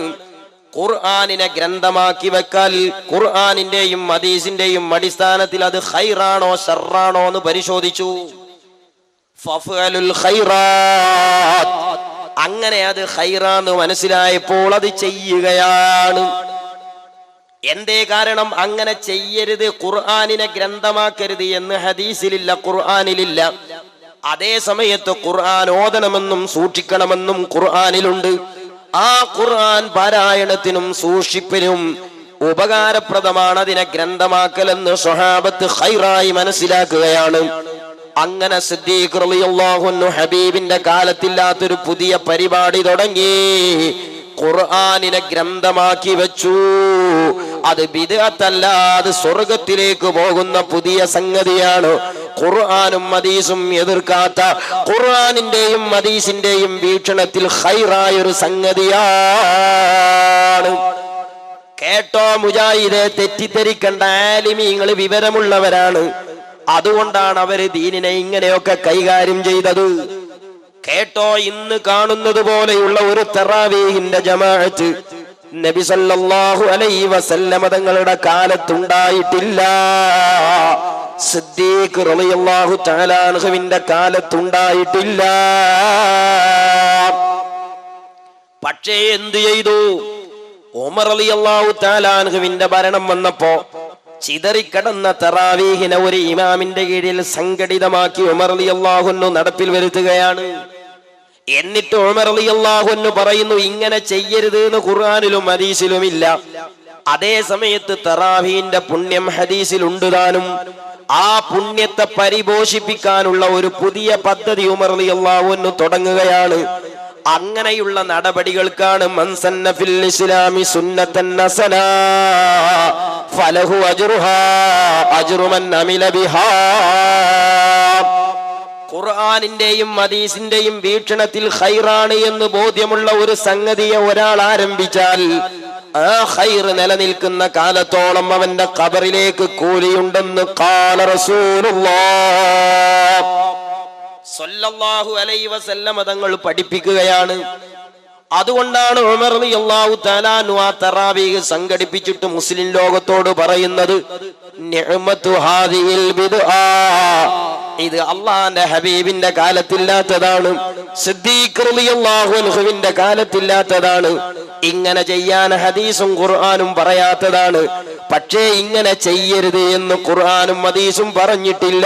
ഖുർആനിനെ ഗ്രന്ഥമാക്കി വെക്കൽ ഖുർആനിന്റെയും ഹദീസിന്റെയും അടിസ്ഥാനത്തിൽ അത് ഖൈറാണോ ശർറാണോ എന്ന് പരിശോധിച്ചു. ഫഫഅലുൽ ഖൈറാത്ത്, അങ്ങനെ അത് ഖൈറാന്ന് മനസ്സിലായപ്പോൾ അത് ചെയ്യുകയാണ്. എന്തേ കാരണം? അങ്ങനെ ചെയ്യരുത്, ഖുർആനിനെ ഗ്രന്ഥമാക്കരുത് എന്ന് ഹദീസിലില്ല, ഖുർആനിലില്ല. അതേ സമയത്ത് ഖുർആൻ ഓതണമെന്നും സൂക്ഷിക്കണമെന്നും ഖുർആനിലുണ്ട്. ആ ഖുർആൻ പാരായണത്തിനും സൂക്ഷിപ്പിനും ഉപകാരപ്രദമാണ് അതിനെ ഗ്രന്ഥമാക്കലെന്ന് സ്വഹാബത്ത് ഖൈറായി മനസ്സിലാക്കുകയാണ്. അങ്ങനെ സിദ്ദീഖ് റളിയല്ലാഹു അൻഹു ഹബീബിന്റെ കാലത്തില്ലാത്തൊരു പുതിയ പരിപാടി തുടങ്ങി, ഖുർആനിനെ ഗ്രന്ഥമാക്കി വെച്ചു. അത് ബിദ്അത്തല്ല, അത് സ്വർഗത്തിലേക്ക് പോകുന്ന പുതിയ സംഗതിയാണ്. ഖുർആനും ഹദീസും എതിർക്കാത്ത, ഖുർആനിന്റെയും ഹദീസിന്റെയും വീക്ഷണത്തിൽ ഖൈറായൊരു സംഗതിയാണ്. കേട്ടോ മുജാഹിദെ, തെറ്റിദ്ധരിക്കണ്ട, ആലിമീങ്ങൾ വിവരമുള്ളവരാണ്. അതുകൊണ്ടാണ് അവര് ദീനിനെ ഇങ്ങനെയൊക്കെ കൈകാര്യം ചെയ്തത്. കേട്ടോ, ഇന്ന് കാണുന്നത് പോലെയുള്ള ഒരു തറാവീഹിന്റെ ജമാഅത്ത് നബി സല്ലല്ലാഹു അലൈഹി വസല്ലമ തങ്ങളുടെ കാലത്തുണ്ടായിട്ടില്ല. സിദ്ദീഖ് റളിയല്ലാഹു തആല അൻഹുവിന്റെ കാലത്തുണ്ടായിട്ടില്ല. പക്ഷേ എന്തു ചെയ്തു? ഉമർ റളിയല്ലാഹു തആല അൻഹുവിന്റെ ഭരണം വന്നപ്പോ ചിതറിക്കടന്ന തറാവീഹിനെ ഒരു ഇമാമിന്റെ കീഴിൽ സംഘടിതമാക്കി ഉമർ റളിയല്ലാഹു അൻഹു നടപ്പിൽ വരുത്തുകയാണ്. എന്നിട്ട് ഉമർ റളിയല്ലാഹു അൻഹു പറയുന്നു, ഇങ്ങനെ ചെയ്യരുത് എന്ന് ഖുർആനിലും ഹദീസിലും ഇല്ല. അതേ സമയത്ത് തറാവീഹിന്റെ പുണ്യം ഹദീസിലുണ്ട് താനും. ആ പുണ്യത്തെ പരിപോഷിപ്പിക്കാനുള്ള ഒരു പുതിയ പദ്ധതി ഉമർ റളിയല്ലാഹു അൻഹു തുടങ്ങുകയാണ്. അങ്ങനെയുള്ള നടപടികൾക്കാണ് മൻസന്ന ഫിൽ ഇസ്ലാമി സുന്നത്തൻ ഹസനാ ഫലഹു അജ്റുഹാ അജ്റു മൻ അമില ബിഹാ. ഖുർആനിന്റെയും ഹദീസിന്റെയും വീക്ഷണത്തിൽ ഖൈറാണ് എന്ന് ബോധ്യമുള്ള ഒരു സംഗതിയെ ഒരാൾ ആരംഭിച്ചാൽ ആ ഖൈർ നിലനിൽക്കുന്ന കാലത്തോളം അവന്റെ ഖബറിലേക്ക് കൂലിയുണ്ടെന്ന് ഖാല റസൂലുള്ളാഹ് സ്വല്ലല്ലാഹു അലൈഹി വസല്ലം തങ്ങൾ പഠിപ്പിക്കുകയാണ്. അതുകൊണ്ടാണ് ഉമർ റളിയല്ലാഹു തആല അൻഹു ആ തറാവീഹ് സംഘടിപ്പിച്ചിട്ട് മുസ്ലിം ലോകത്തോട് പറയുന്നത്, നിഅമതു ഹാദിഹിൽ ബിദ്ആ, ഇത് അല്ലാഹുവിന്റെ ഹബീബിന്റെ കാലത്തില്ലാത്തതാണ്, സിദ്ദീഖ് റളിയല്ലാഹു അൻഹുവിന്റെ കാലത്തില്ലാത്തതാണ്. ഇങ്ങനെ ചെയ്യാൻ ഹദീസും ഖുർആനും പറയാത്തതാണ്. പക്ഷേ ഇങ്ങനെ ചെയ്യരുത് എന്ന് ഖുർആനും ഹദീസും പറഞ്ഞിട്ടില്ല.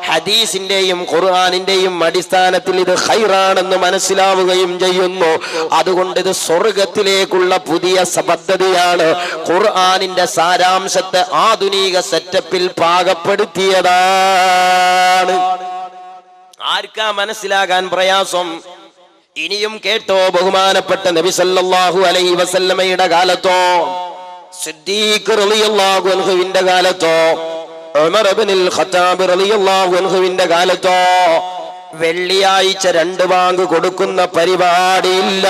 ഹദീസിന്റെയും ഖുർആനിന്റെയും അടിസ്ഥാനത്തിൽ ഇത് ഖൈറാണെന്ന് മനസ്സിലാവുകയും ചെയ്യുന്നു. അതുകൊണ്ട് ഇത് സ്വർഗത്തിലേക്കുള്ള പുതിയ പദ്ധതിയാണ്. ഖുർആനിന്റെ സാരാംശത്തെ ആധുനിക സെറ്റപ്പിൽ പാകപ്പെടുത്തിയതാണ്. ആർക്കാ മനസ്സിലാകാൻ പ്രയാസം? ഇനിയും കേട്ടോ, ബഹുമാനപ്പെട്ട നബി സല്ലല്ലാഹു അലൈഹി വസല്ലമയുടെ കാലത്തോ, സിദ്ദീഖ് റളിയല്ലാഹു അൻഹുവിന്റെ കാലത്തോ, ഉമർ ഇബ്നുൽ ഖത്താബ് റളിയല്ലാഹു അൻഹുവിന്റെ കാലത്തോ വെള്ളിയാഴ്ച 2 ബാങ്ക് കൊടുക്കുന്ന പരിപാടിയില്ല.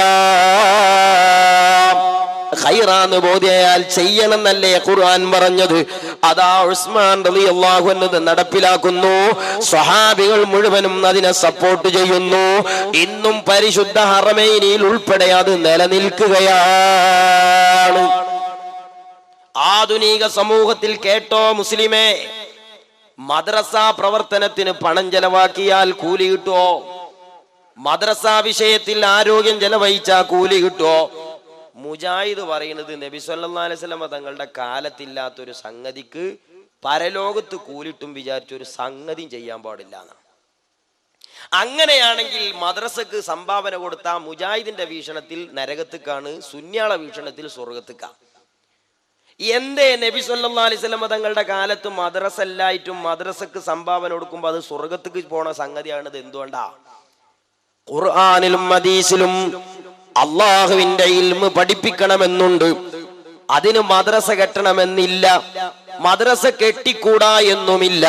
ഖൈറാന്ന് ബോധ്യയാൽ ചെയ്യണമെന്നല്ലേ ഖുർആൻ പറഞ്ഞത്? അതാ ഉസ്മാൻ റളിയല്ലാഹു അൻഹു നടപ്പിലാക്കുന്നു. സ്വഹാബികൾ മുഴുവനും അതിനെ സപ്പോർട്ട് ചെയ്യുന്നു. ഇന്നും പരിശുദ്ധ ഹറമൈനിൽ ഉൾപ്പെടെ അത് നിലനിൽക്കുകയാണ്. ആധുനിക സമൂഹത്തിൽ കേട്ടോ മുസ്ലിമേ, മദ്രസ പ്രവർത്തനത്തിന് പണം ചെലവാക്കിയാൽ കൂലി കിട്ടുമോ? മദ്രസ വിഷയത്തിൽ ആരോഗ്യം ചെലവഴിച്ചാൽ കൂലി കിട്ടുമോ? മുജാഹിദ് പറയുന്നത് നബി സല്ലല്ലാഹു അലൈഹി വസല്ലം തങ്ങളുടെ കാലത്തില്ലാത്തൊരു സംഗതിക്ക് പരലോകത്ത് കൂലിട്ടും വിചാരിച്ചൊരു സംഗതിയും ചെയ്യാൻ പാടില്ല എന്നാണ്. അങ്ങനെയാണെങ്കിൽ മദ്രസക്ക് സംഭാവന കൊടുത്ത മുജാഹിദിന്റെ വീക്ഷണത്തിൽ നരകത്തേക്കാണ്, സുന്നിയാളെ വീക്ഷണത്തിൽ സ്വർഗത്തേക്കാണ്. എന്തേ നബി സല്ലല്ലാഹു അലൈഹി വസല്ലം തങ്ങളുടെ കാലത്ത് മദ്രസ എല്ലായിട്ടും മദ്രസക്ക് സംഭാവന കൊടുക്കുമ്പോൾ അത് സ്വർഗത്തേക്ക് പോണ സംഗതിയാണിത്? എന്തുകൊണ്ടാ? ഖുർആനിലും ഹദീസിലും അള്ളാഹുവിന്റെ ഇൽമ് പഠിപ്പിക്കണമെന്നുണ്ട്. അതിന് മദ്രസ കെട്ടണമെന്നില്ല, മദ്രസ കെട്ടിക്കൂടാ എന്നുമില്ല.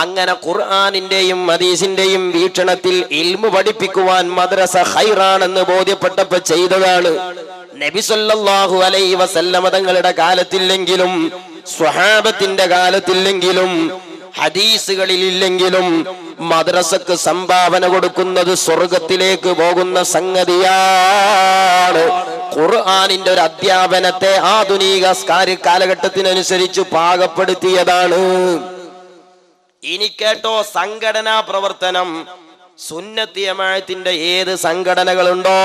അങ്ങനെ ഖുർആനിന്റെയും ഹദീസിന്റെയും വീക്ഷണത്തിൽ ഇൽമു പഠിപ്പിക്കുവാൻ മദ്രസ ഖൈറാണെന്ന് ബോധ്യപ്പെട്ടപ്പോ ചെയ്തതാണ്. നബി സല്ലല്ലാഹു അലൈഹി വസല്ലമ തങ്ങളുടെ കാലത്തില്ലെങ്കിലും സ്വഹാബത്തിന്റെ കാലത്തില്ലെങ്കിലും ഹദീസുകളിൽ ഇല്ലെങ്കിലും മദ്രസക്ക് സംഭാവന കൊടുക്കുന്നത് സ്വർഗത്തിലേക്ക് പോകുന്ന സംഗതിയാണ്. ഖുർആനിന്റെ ഒരു അധ്യാപനത്തെ ആധുനിക കാലഘട്ടത്തിനനുസരിച്ച് പാകപ്പെടുത്തിയതാണ്. ഇനി കേട്ടോ, സംഘടനാ പ്രവർത്തനം സുന്നത്തി ജമാഅത്തിന്റെ ഏത് സംഘടനകളുണ്ടോ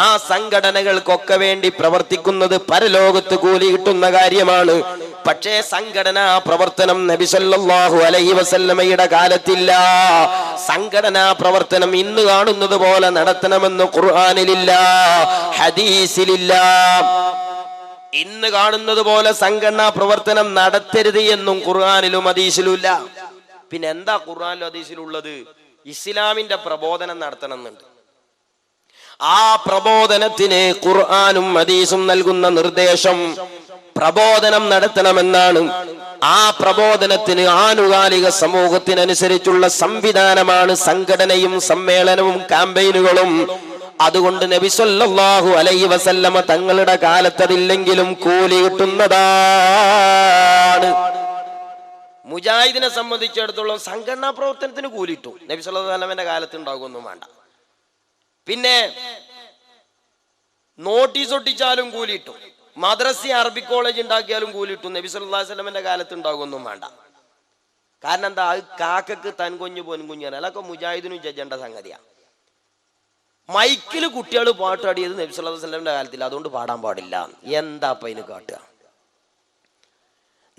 ആ സംഘടനകൾക്കൊക്കെ വേണ്ടി പ്രവർത്തിക്കുന്നത് പരലോകത്ത് കൂലി കിട്ടുന്ന കാര്യമാണ്. പക്ഷേ സംഘടനാ പ്രവർത്തനം നബി സല്ലല്ലാഹു അലൈഹി വസല്ലമയുടെ കാലത്തില്ല. സംഘടനാ പ്രവർത്തനം ഇന്ന് കാണുന്നത് പോലെ നടത്തണമെന്ന് ഖുർആനിലില്ല, ഹദീസിലില്ല. ഇന്ന് കാണുന്നത് പോലെ സംഘടനാ പ്രവർത്തനം നടത്തരുത് എന്നും ഖുർആനിലും ഹദീസിലുമില്ല. പിന്നെ എന്താ ഖുർആനിലും ഹദീസിലുള്ളത്? ഇസ്ലാമിന്റെ പ്രബോധനം നടത്തണമെന്നുണ്ട്. ആ പ്രബോധനത്തിന് ഖുർആനും ഹദീസും നൽകുന്ന നിർദ്ദേശം പ്രബോധനം നടത്തണമെന്നാണ്. ആ പ്രബോധനത്തിന് ആനുകാലിക സമൂഹത്തിനനുസരിച്ചുള്ള സംവിധാനമാണ് സംഘടനയും സമ്മേളനവും ക്യാമ്പയിനുകളും. അതുകൊണ്ട് നബി സല്ലല്ലാഹു അലൈഹി വസല്ലമ തങ്ങളുടെ കാലത്തതില്ലെങ്കിലും കൂലി കിട്ടുന്നതാണ്. മുജാഹിദിനെ സംബന്ധിച്ചിടത്തോളം സംഘടനാ പ്രവർത്തനത്തിന് കൂലിട്ടു. നബി സല്ലല്ലാഹു അലൈഹി വസല്ലമയുടെ കാലത്ത് ഉണ്ടാകുമൊന്നും വേണ്ട. പിന്നെ നോട്ടീസ് ഒട്ടിച്ചാലും കൂലിട്ടു. മദ്രസ അറബിക് കോളേജ് ഉണ്ടാക്കിയാലും കൂലിട്ടു. നബി സല്ലല്ലാഹു അലൈഹി വസല്ലമയുടെ കാലത്ത് ഉണ്ടാകുമൊന്നും വേണ്ട. കാരണം എന്താ? അത് കാക്കക്ക് തൻകുഞ്ഞ് പൊൻകുഞ്ഞാണ്. അതൊക്കെ മുജാഹിദിനും ജഡ്ജേണ്ട സംഗതിയാണ്. മൈക്കിൽ കുട്ടികൾ പാട്ടാടിയത് നബി സല്ലല്ലാഹു അലൈഹി വസല്ലമയുടെ കാലത്തില്ല, അതുകൊണ്ട് പാടാൻ പാടില്ല. എന്താ അപ്പൊ അതിന് കാട്ടുക?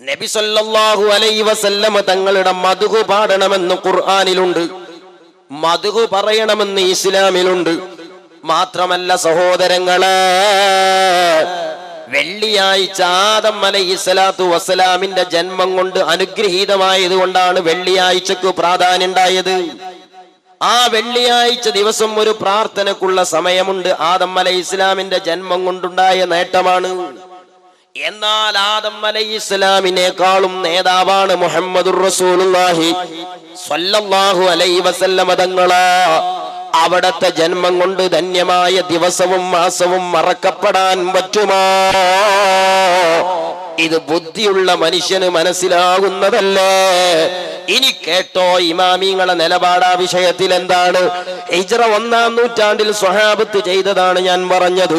നബി സല്ലല്ലാഹു അലൈഹി വസല്ലമ തങ്ങളുടെ മദ്ഹ് പാടണമെന്ന് ഖുർആനിലുണ്ട്, മദ്ഹ് പറയണമെന്ന് ഇസ്ലാമിലുണ്ട്. മാത്രമല്ല സഹോദരങ്ങളെ, വെള്ളിയാഴ്ച ആദം അലൈഹിസ്സലാത്തു വസ്സലാമിന്റെ ജന്മം കൊണ്ട് അനുഗ്രഹീതമായത് കൊണ്ടാണ് വെള്ളിയാഴ്ചക്ക് പ്രാധാന്യം ഉണ്ടായത്. ആ വെള്ളിയാഴ്ച ദിവസം ഒരു പ്രാർത്ഥനക്കുള്ള സമയമുണ്ട്. ആദം അലൈഹിസ്സലാമിന്റെ ജന്മം കൊണ്ടുണ്ടായ നേട്ടമാണ്. എന്നാൽ ആദം അലൈഹിസ്സലാമിനേക്കാളും നേതാവാണ് മുഹമ്മദുർ റസൂലുള്ളാഹി സ്വല്ലല്ലാഹു അലൈഹി വസല്ലമ തങ്ങള്. അവിടത്തെ ജന്മം കൊണ്ട് ധന്യമായ ദിവസവും മാസവും മറക്കപ്പെടാൻ പറ്റുമോ? ഇത് ബുദ്ധിയുള്ള മനുഷ്യന് മനസ്സിലാകുന്നതല്ലേ? ഇനി കേട്ടോ, ഇമാമിങ്ങളെ നിലപാടാ വിഷയത്തിൽ എന്താണ്? ഹിജ്റ 1-ാം നൂറ്റാണ്ടിൽ സ്വഹാബത്ത് ചെയ്തതാണ് ഞാൻ പറഞ്ഞത്.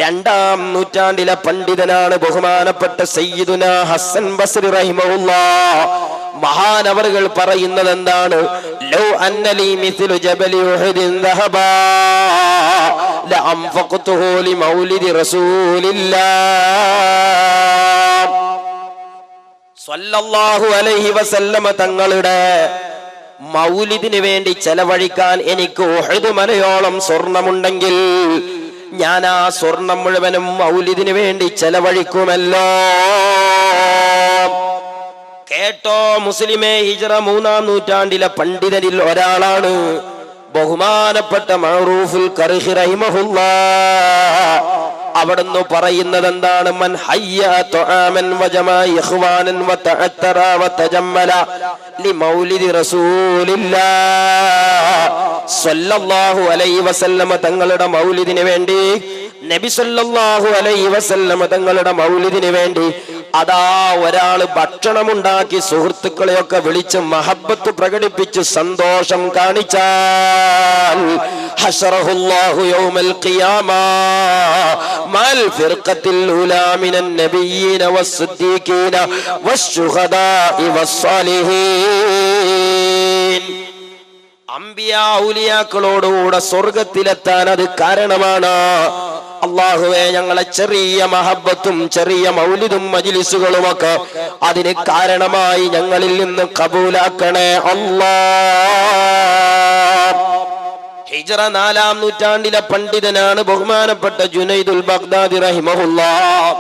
2-ാം നൂറ്റാണ്ടിലെ പണ്ഡിതനാണ് ബഹുമാനപ്പെട്ട സയ്യിദുനാ ഹസൻ ബസ്രി റഹിമഹുല്ലാഹ്. മഹാനവറുകൾ പറയുന്നത് എന്താണ്? ലൗ അന്നലി മിസ്ലു ജബലി ഉഹദിൻ ദഹബാ ലഅൻഫഖ്തുഹു ലിമൗലിദി റസൂലില്ലാഹ് സ്വല്ലല്ലാഹു അലൈഹി വസല്ലമ തങ്ങളുടെ മൗലിദിന് വേണ്ടി ചെലവഴിക്കാൻ എനിക്ക് ഉഹദ് മലയോളം സ്വർണമുണ്ടെങ്കിൽ ഞാൻ ആ സ്വർണം മുഴുവനും മൗലിദിന് വേണ്ടി ചെലവഴിക്കുമല്ലോ. കേട്ടോ മുസ്ലിമേ, ഹിജ്റ 3-ാം നൂറ്റാണ്ടിലെ പണ്ഡിതരിൽ ഒരാളാണ് ബഹുമാനപ്പെട്ട മഅറൂഫുൽ ഖർഹി റഹിമഹുല്ലാഹ്. അവിടുന്ന് പറയുന്നത് എന്താണ്? മൻ ഹയ്യ തുആമൻ വജമാ ഇഖ്വാനൻ വതഅത്തറ വതജമ്മല ലിമൗലിദി റസൂലില്ലാഹ് സ്വല്ലല്ലാഹു അലൈഹി വസല്ലമ തങ്ങളുടെ മൗലിദിന് വേണ്ടി, നബി സല്ലല്ലാഹു അലൈഹി വസല്ലമ തങ്ങളുടെ മൗലിദിന് വേണ്ടി അതാ ഒരാള് ഭക്ഷണമുണ്ടാക്കി സുഹൃത്തുക്കളെയൊക്കെ വിളിച്ച് മഹബത്ത് പ്രകടിപ്പിച്ച് സന്തോഷം കാണിച്ചാൽ ഹശറഹുല്ലാഹു യൗമൽ ഖിയാമ മൽ ഫിർഖത്തിൽ ഉലാ മിനൻ നബിയ്യീന വസ്സിദ്ദീഖീന വശുഹദാഇ വസ്സാലിഹീൻ. അംബിയാ ഔലിയാക്കളോടുകൂടെ സ്വർഗത്തിലെത്താൻ അത് കാരണമാണ്. അല്ലാഹുവേ, ഞങ്ങളെ ചെറിയ മഹബത്തും ചെറിയ മൗലിദും മജ്ലിസുകളുമൊക്കെ അതിന് കാരണമായി ഞങ്ങളിൽ നിന്ന് കബൂലാക്കണേ അല്ലാഹ്. ഹിജ്റ 4-ാം നൂറ്റാണ്ടിലെ പണ്ഡിതനാണ് ബഹുമാനപ്പെട്ട ജുനൈദുൽ ബഗ്ദാദി റഹിമഹുല്ലാഹ്.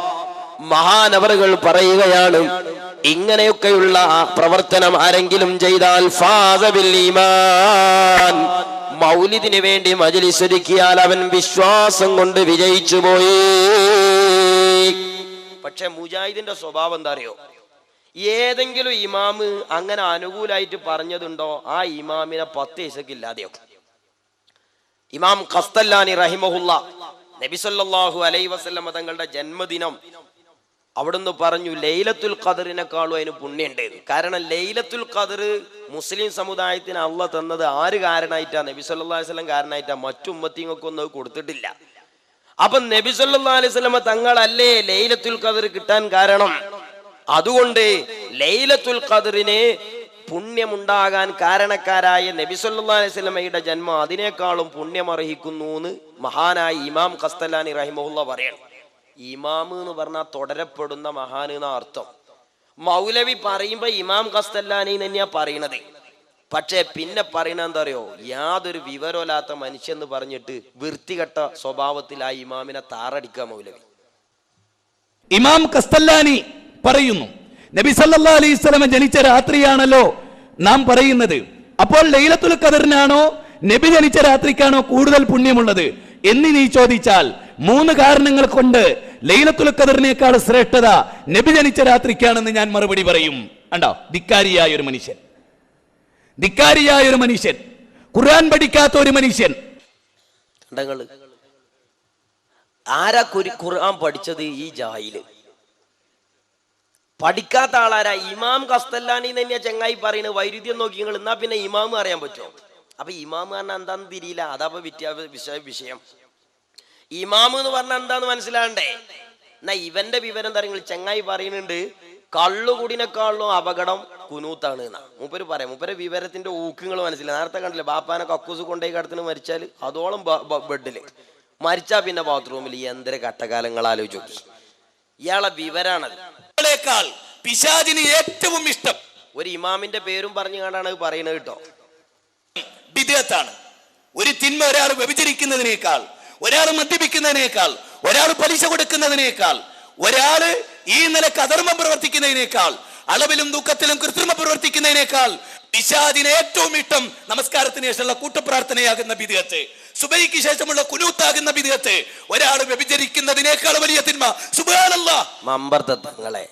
മഹാനവറുകൾ പറയുകയാണ്, ഇങ്ങനെയൊക്കെയുള്ള പ്രവർത്തനം ആരെങ്കിലും ചെയ്താൽ ഫാസ ബിൽ ഈമാൻ, മൗലിദിന് വേണ്ടി മജ്ലിസ് ഒരുക്കിയാൽ അവൻ വിശ്വാസം കൊണ്ട് വിജയിച്ചു പോയി. പക്ഷെ മുജാഹിദിന്റെ സ്വഭാവം എന്താ അറിയോ? ഏതെങ്കിലും ഇമാമ് അങ്ങനെ അനുകൂലമായിട്ട് പറഞ്ഞതുണ്ടോ ആ ഇമാമിനെ 10 പൈസക്ക് ഇല്ലാതെയൊക്കെ. ഇമാം ഖസ്തല്ലാനി റഹിമഹുല്ലാ നബി സല്ലല്ലാഹു അലൈഹി വസല്ലമ തങ്ങളുടെ ജന്മദിനം അവിടുന്ന് പറഞ്ഞു ലൈലത്തുൽ ഖദറിനെക്കാളും അതിന് പുണ്യമുണ്ട്. കാരണം ലൈലത്തുൽ ഖദർ മുസ്ലിം സമുദായത്തിന് അള്ളാഹ് തന്നത് ആര് കാരണമായിട്ടാ? നബി സല്ലല്ലാഹു അലൈഹി വസല്ലം കാരണമായിട്ടാ. മറ്റു ഉമ്മത്തിങ്ങൾക്കൊന്നും അത് കൊടുത്തിട്ടില്ല. അപ്പൊ നബി സല്ലല്ലാഹു അലൈഹി വസല്ലം തങ്ങളല്ലേ ലൈലത്തുൽ ഖദർ കിട്ടാൻ കാരണം. അതുകൊണ്ട് ലൈലത്തുൽ ഖദറിനെ പുണ്യമുണ്ടാകാൻ കാരണക്കാരായ നബി സല്ലല്ലാഹു അലൈഹി വസല്ലമയുടെ ജന്മം അതിനേക്കാളും പുണ്യമർഹിക്കുന്നു എന്ന് മഹാനായ ഇമാം ഖസ്തലാനി റഹിമഹുല്ലാ പറയണം. ഇമാം എന്ന് പറഞ്ഞാൽ തുടരപ്പെടുന്ന മഹാൻ എന്ന അർത്ഥം. മൗലവി പറയുമ്പോ ഇമാം ഖസ്തലാനി തന്നെയാ പറയണത്. പക്ഷെ പിന്നെ പറയണ എന്താ അറിയോ? യാതൊരു വിവരമില്ലാത്ത മനുഷ്യന്ന് പറഞ്ഞിട്ട് വൃത്തികെട്ട സ്വഭാവത്തിൽ ആ ഇമാമിനെ താറടിക്കുക മൗലവി. ഇമാം ഖസ്തലാനി പറയുന്നു, നബി സല്ലല്ലാഹു അലൈഹി വസല്ലം ജനിച്ച രാത്രിയാണല്ലോ നാം പറയുന്നത്. അപ്പോൾ ലൈലത്തുൽ ഖദറിനാണോ നബി ജനിച്ച രാത്രിക്കാണോ കൂടുതൽ പുണ്യമുള്ളത് എന്ന് നീ ചോദിച്ചാൽ 3 കാരണങ്ങൾ കൊണ്ട് ലൈലത്തുൽ ഖദറിനേക്കാൾ ശ്രേഷ്ഠത നബി ജനിച്ച രാത്രിക്കാണെന്ന് ഞാൻ മറുപടി പറയും. കണ്ടോ, ധിക്കാരിയായ ഒരു മനുഷ്യൻ, ധിക്കാരിയായ ഒരു മനുഷ്യൻ, ഖുർആൻ പഠിക്കാത്ത ഒരു മനുഷ്യൻ. ആരാ ഖുർആൻ പഠിച്ചത്? ഈ ജാഹില്. പഠിക്കാത്ത ആളാരാ? ഇമാം ഖസ്തലാനി തന്നെയാ ചങ്ങായി പറയുന്നത്. വൈരുദ്ധ്യം നോക്കി നിങ്ങൾ. എന്നാ പിന്നെ ഇമാം അറിയാൻ പറ്റുമോ? അപ്പൊ ഇമാം പറഞ്ഞാൽ എന്താന്ന് തിരിയില്ല. അതാ വിഷയം. ഇമാം എന്ന് പറഞ്ഞാൽ എന്താന്ന് മനസ്സിലാണ്ടേ? എന്നാ ഇവന്റെ വിവരം തരങ്ങൾ ചങ്ങായി പറയുന്നുണ്ട്, കള്ളുകൂടിനേക്കാളും അപകടം കുനൂത്താണ് എന്നാ മൂപ്പര് പറയാം. മൂപ്പര് വിവരത്തിന്റെ ഊക്കുകൾ മനസ്സിലായി. നേരത്തെ കണ്ടില്ലേ, ബാപ്പാനെ കക്കൂസ് കൊണ്ടേ കടത്തിന് മരിച്ചാൽ അതോളം ബെഡില്, മരിച്ചാ പിന്നെ ബാത്റൂമിൽ. എന്തൊരു കട്ടകാലങ്ങൾ ആലോചിച്ചു നോക്കി. ഇയാളെ വിവരാണത്. പിശാചിന് ഏറ്റവും ഇഷ്ടം ഒരു ഇമാമിന്റെ പേരും പറഞ്ഞു കണ്ടാണ് പറയുന്നത് കേട്ടോ. ബിദ്അത്താണ്. ഒരു തിന്മ ഒരാൾ വ്യഭിചരിക്കുന്നതിനേക്കാൾ, ഒരാൾ മദ്യപിക്കുന്നതിനേക്കാൾ, ഒരാൾ പലിശ കൊടുക്കുന്നതിനേക്കാൾ, ഒരാള് ഈ നിലക്ക് അധർമ്മം പ്രവർത്തിക്കുന്നതിനേക്കാൾ, അളവിലും ദുഃഖത്തിലും കൃത്രിമ പ്രവർത്തിക്കുന്നതിനേക്കാൾ പിശാചിന് ഏറ്റവും ഇഷ്ടം നമസ്കാരത്തിന് ശേഷമുള്ള കൂട്ടപ്രാർത്ഥനയാകുന്ന ബിദ്അത്ത്, സുബഹിക്ക് ശേഷമുള്ള കുനൂത്താകുന്ന ബിദ്അത്ത്, ഒരാൾ വ്യഭിചരിക്കുന്നതിനേക്കാൾ വലിയ തിന്മ. സുബ്ഹാനല്ലാഹ്. മമ്പർത്തങ്ങളെ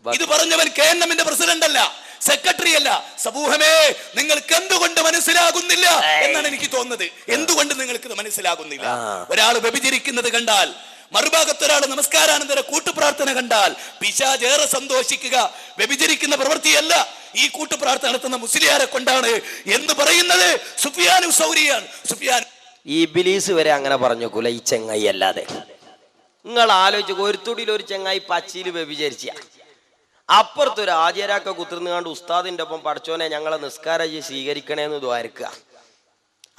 ഇത് പറഞ്ഞവൻ KNM പ്രസിഡന്റ് അല്ല, സെക്രട്ടറി അല്ല. സമൂഹമേ, നിങ്ങൾക്ക് എന്തുകൊണ്ട് മനസ്സിലാകുന്നില്ല എന്നാണ് എനിക്ക് തോന്നുന്നത്. എന്തുകൊണ്ട് നിങ്ങൾക്ക് ഇത് മനസ്സിലാകുന്നില്ല? ഒരാൾ വ്യഭിചരിക്കുന്നത് കണ്ടാൽ, മറുഭാഗത്ത് ഒരാൾ നമസ്കാരാനന്തര കൂട്ടുപ്രാർത്ഥന കണ്ടാൽ പിശാച് ഏറെ സന്തോഷിക്കുക. വ്യഭിചരിക്കുന്ന പ്രവൃത്തിയല്ല ഈ കൂട്ടുപ്രാർത്ഥന നടത്തുന്ന മുസ്ലിയാരെ കൊണ്ടാണ് എന്ന് പറയുന്നത് സുഫിയാൻ സൗരിയാണ്. സുഫിയാൻ ഇബ്ലീസ് വരെ അങ്ങനെ പറഞ്ഞു കുല ഈ ചെങ്ങായി അല്ലാതെ. നിങ്ങൾ ആലോചിച്ചു, ഒരു തുടിയിൽ ഒരു ചെങ്ങായി പച്ചിയിൽ വ്യഭിചരിച്ച, അപ്പുറത്തൊരു ആചാര്യൊക്കെ കുത്തിർന്നുകാണ്ട് ഉസ്താദിന്റെ ഒപ്പം പഠിച്ചോനെ ഞങ്ങളെ നിസ്കാരം സ്വീകരിക്കണേന്ന് ദ്വാരക്കുക.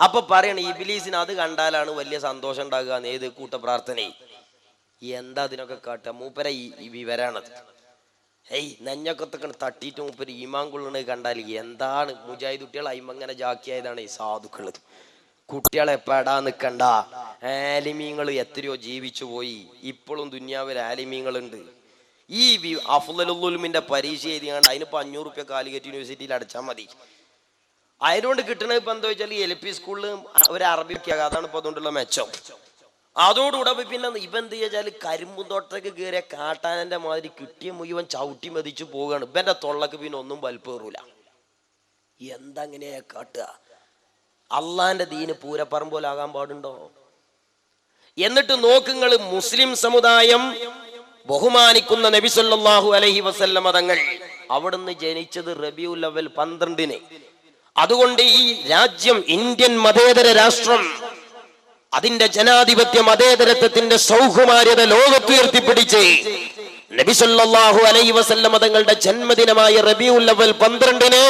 അപ്പൊ പറയണ ഇബ്ലീസിന് അത് കണ്ടാലാണ് വലിയ സന്തോഷം ഉണ്ടാകുക. ഏത് കൂട്ടപ്രാർത്ഥനയും. എന്താ അതിനൊക്കെ കാട്ടുക? മൂപ്പര ഈ വിവരാണത്. നെഞ്ഞൊക്കത്തൊക്കെ തട്ടിയിട്ട് മൂപ്പര് ഈമാങ്കുള്ളണ് കണ്ടാൽ എന്താണ്? മുജാഹിദ് കുട്ടികൾ അയിമങ്ങനെ ജാക്കിയായതാണ് ഈ സാധുക്കള്. കുട്ടികളെ പെടാ നിക്കണ്ട. ആലിമീങ്ങൾ എത്രയോ ജീവിച്ചു പോയി. ഇപ്പോഴും ദുന്യാവിൽ ആലിമീങ്ങളുണ്ട്. ഈ അഫ്ളലുൽ പരീക്ഷ എഴുതിയാണ്ട് അതിനിപ്പോ 500 രൂപ കാലിക്കറ്റ് യൂണിവേഴ്സിറ്റിയിൽ അടച്ചാൽ മതി. അതിനോണ്ട് കിട്ടണത് ഇപ്പൊ എന്താ വെച്ചാൽ LP സ്കൂളിൽ ഒരു അറബി അതാണ് ഇപ്പൊ അതുകൊണ്ടുള്ള മെച്ചം. അതോടുകൂടെ പിന്നെ ഇവ എന്ത് വെച്ചാൽ കരിമ്പുന്തോട്ടത്തേക്ക് കയറിയ കാട്ടാനന്റെ മാതിരി കിട്ടിയ മുഴുവൻ ചവിട്ടി മതിച്ചു പോവുകയാണ്. ഇവന്റെ തൊള്ളക്ക് പിന്നെ ഒന്നും വലിപ്പേറൂല. എന്തങ്ങനെയാ കാട്ടുക? അള്ളാന്റെ ദീന് പൂരപ്പറമ്പോലാകാൻ പാടുണ്ടോ? എന്നിട്ട് നോക്കുങ്ങൾ, മുസ്ലിം സമുദായം ബഹുമാനിക്കുന്ന നബി സല്ലല്ലാഹു അലൈഹി വസല്ലമ തങ്ങൾ അവിടുന്ന് ജനിച്ചത് റബീഉൽ അവ്വൽ 12-ന്. അതുകൊണ്ട് ഈ രാജ്യം, ഇന്ത്യൻ മതേതര രാഷ്ട്രം, അതിന്റെ ജനാധിപത്യ മതേതരത്വത്തിന്റെ സൗകുമാര്യത ലോകത്തുയർത്തിപ്പിടിച്ച് നബി സല്ലല്ലാഹു അലൈഹി വസല്ലമ തങ്ങളുടെ ജന്മദിനമായ റബീഉൽ അവ്വൽ 12-ന്